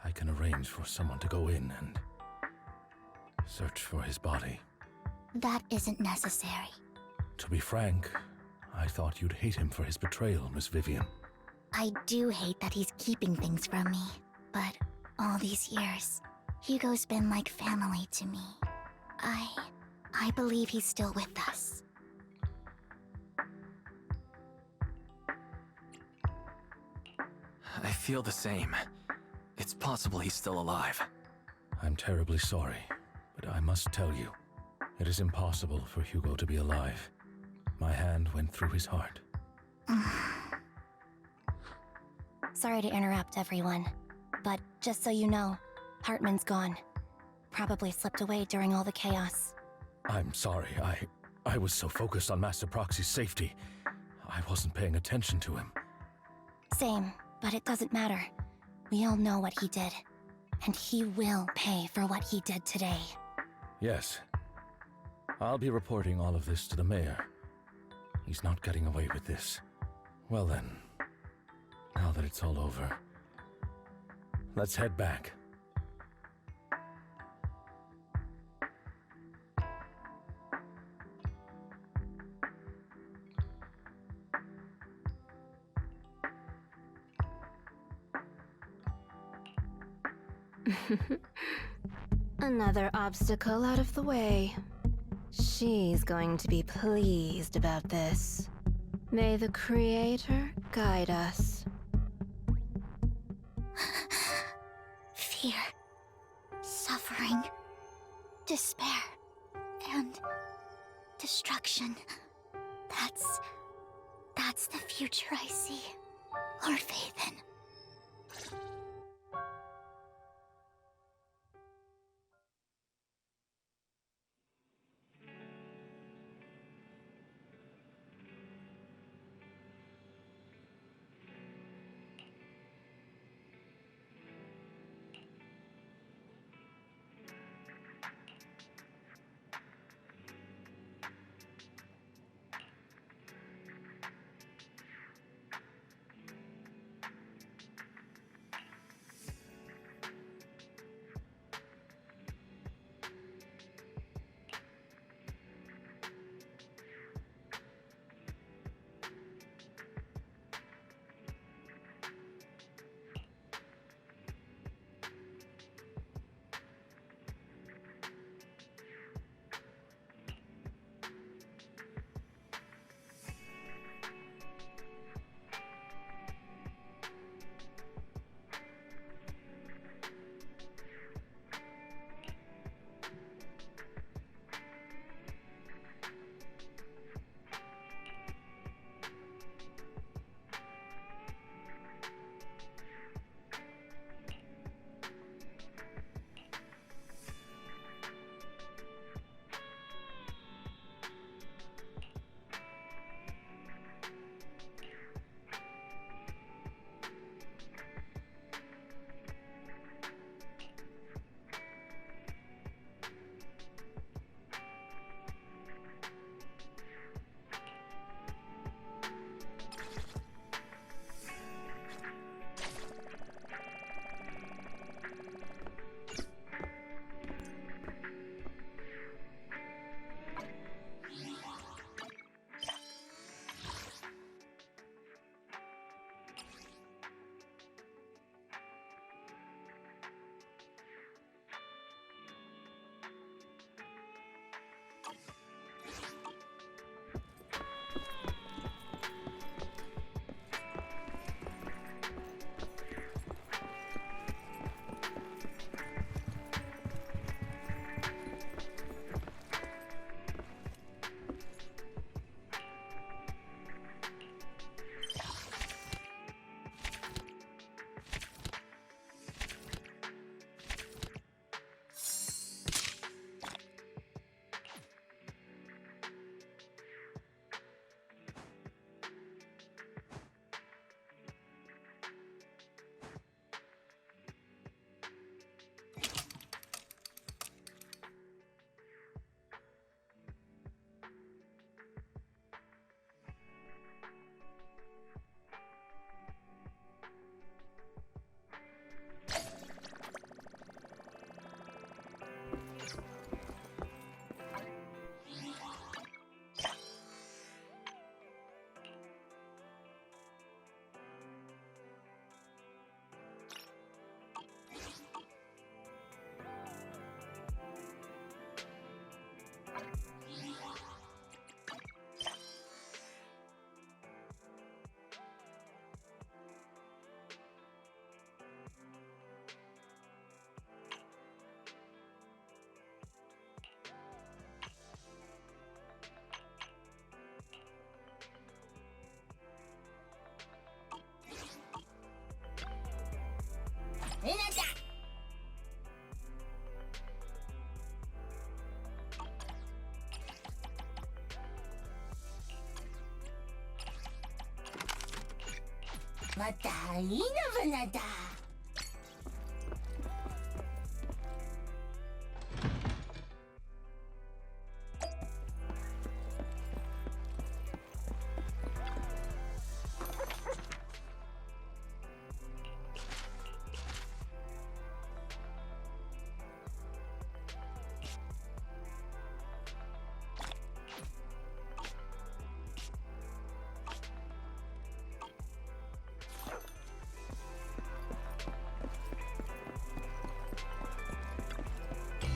I can arrange for someone to go in and search for his body. That isn't necessary. To be frank, I thought you'd hate him for his betrayal, Miss Vivian. I do hate that he's keeping things from me, but all these years, Hugo's been like family to me. I believe he's still with us. I feel the same. It's possible he's still alive. I'm terribly sorry, but I must tell you, it is impossible for Hugo to be alive. My hand went through his heart. Sorry to interrupt, everyone. But just so you know, Hartman's gone. Probably slipped away during all the chaos. I'm sorry, I was so focused on Master Proxy's safety. I wasn't paying attention to him. Same, but it doesn't matter. We all know what he did. And he will pay for what he did today. Yes. I'll be reporting all of this to the mayor. He's not getting away with this. Well then, now that it's all over, let's head back. Another obstacle out of the way. She's going to be pleased about this. May the Creator guide us. Fear, suffering, despair, and destruction. That's the future I see. Lord Vathan.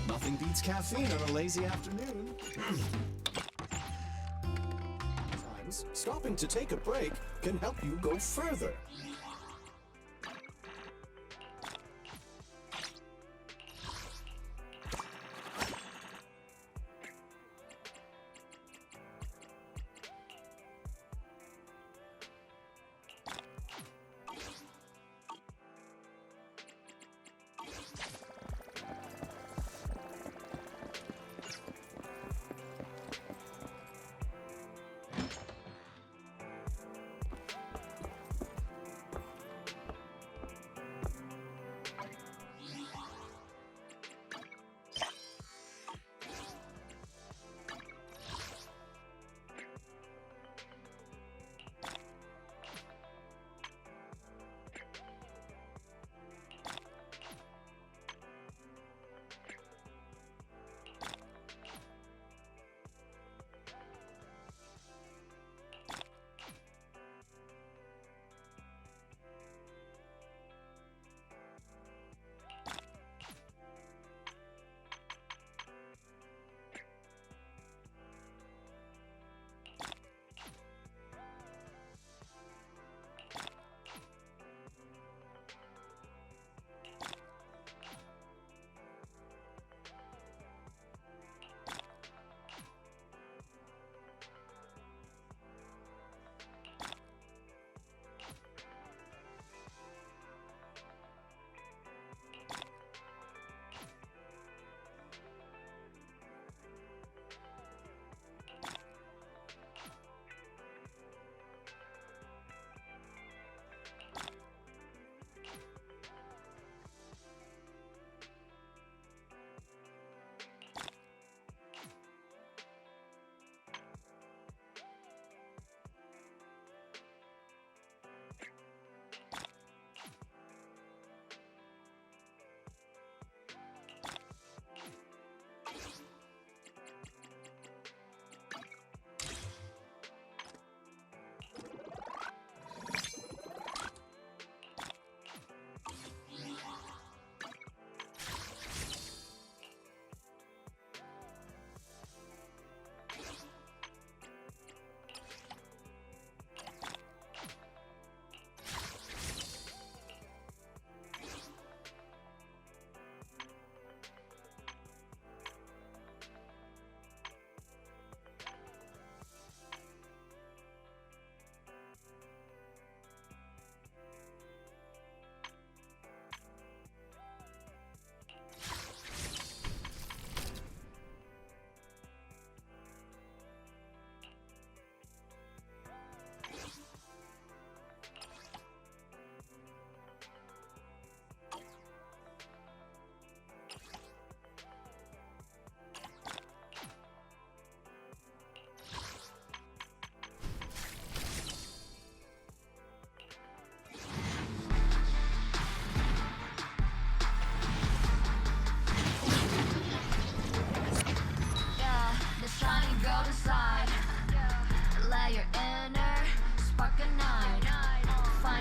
Nothing beats caffeine on a lazy afternoon. Sometimes, stopping to take a break can help you go further.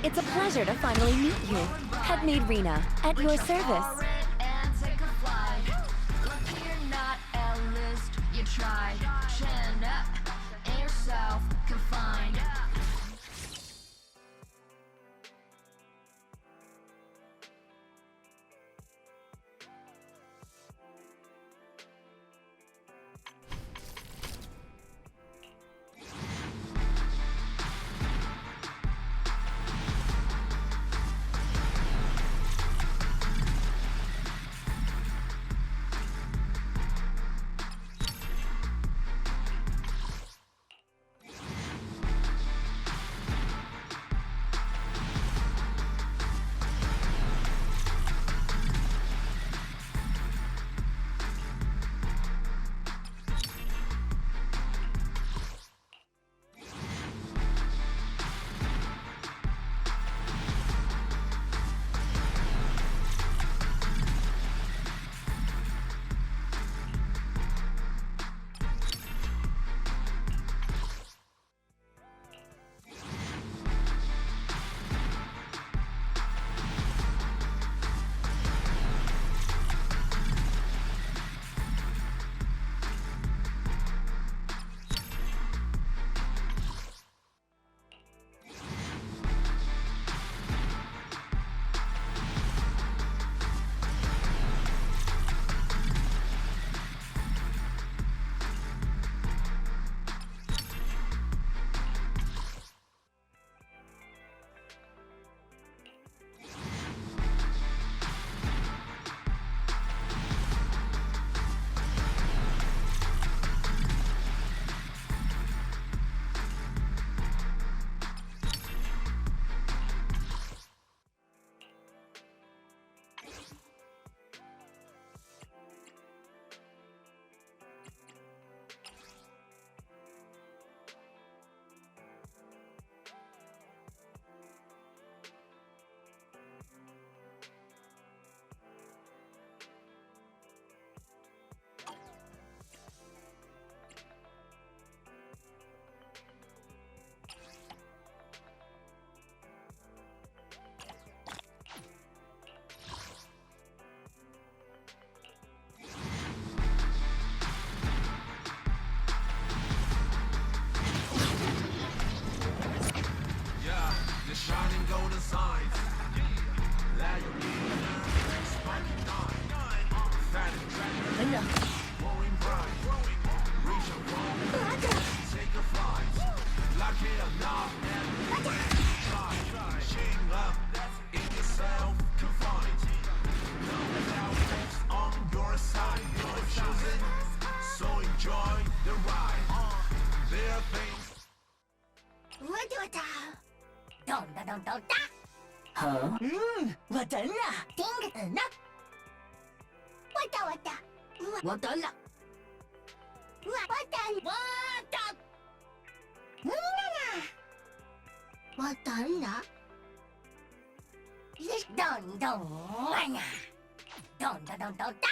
It's a pleasure to finally meet you. Headmaid Rena, at your service. You tried, chin up, and yourself confined. the shining golden signs. That you need sparking nine. Fat and dragon, glowing bright. Reach a goal, take a flight. Lock it up now and try. Chain up in yourself, confined. No doubt on your side. You're chosen, so enjoy the ride. There are things. Huh? わたんな。ティングな。わたわた。わたら。わたん。わた。みんなな。わたんな。どんどんわな。どんどんどんどんだ。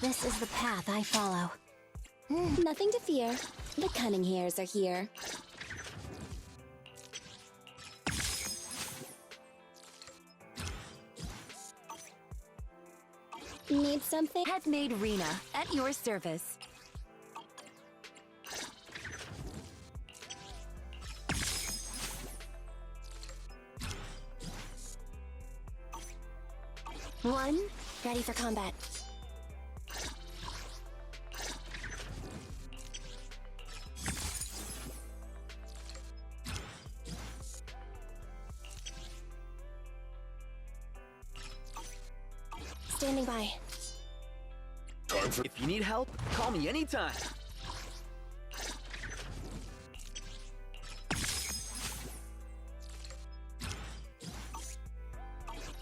This is the path I follow. Nothing to fear. The cunning hairs are here. Need something? Handmade Rena, at your service. One, ready for combat. Standing by. If you need help, call me anytime.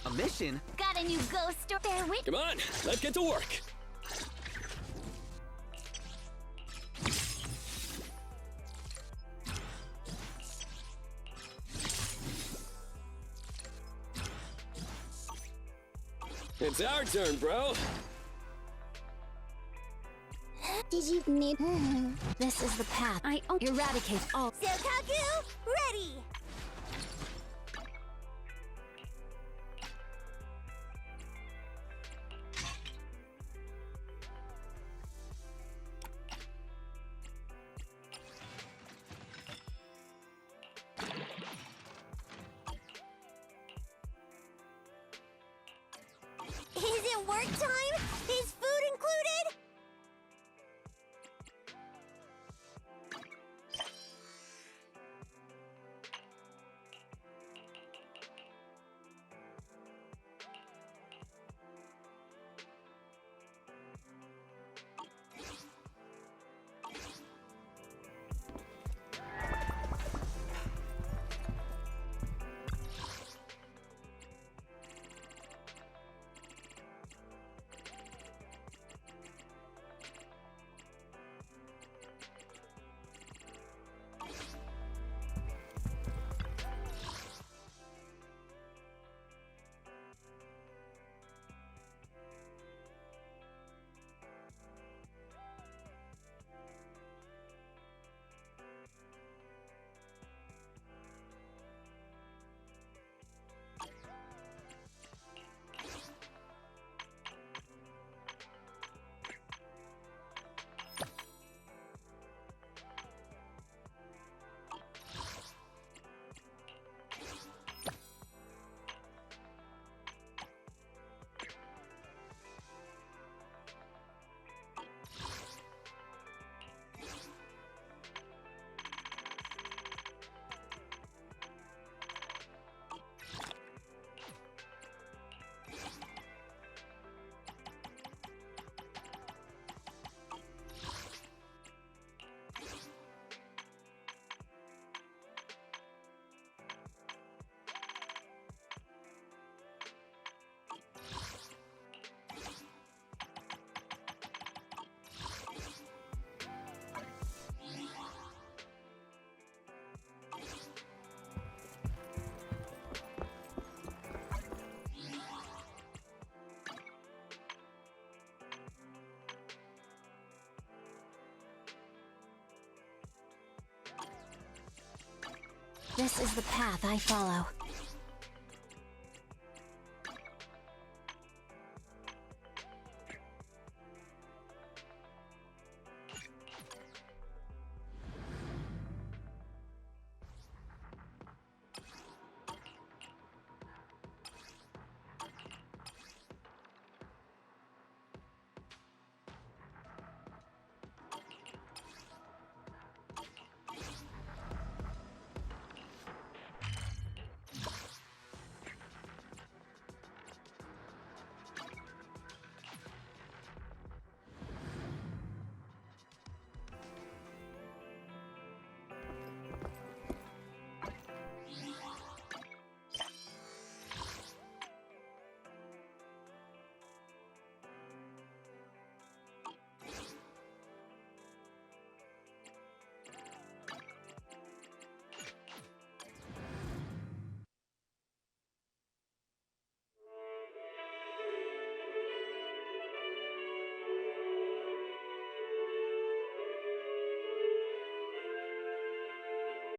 A mission? Got a new ghost story. Come on, let's get to work. It's our turn, bro. Did you need? This is the path. I eradicate all. Sokaku, ready! Is it work time? Is food included? This is the path I follow.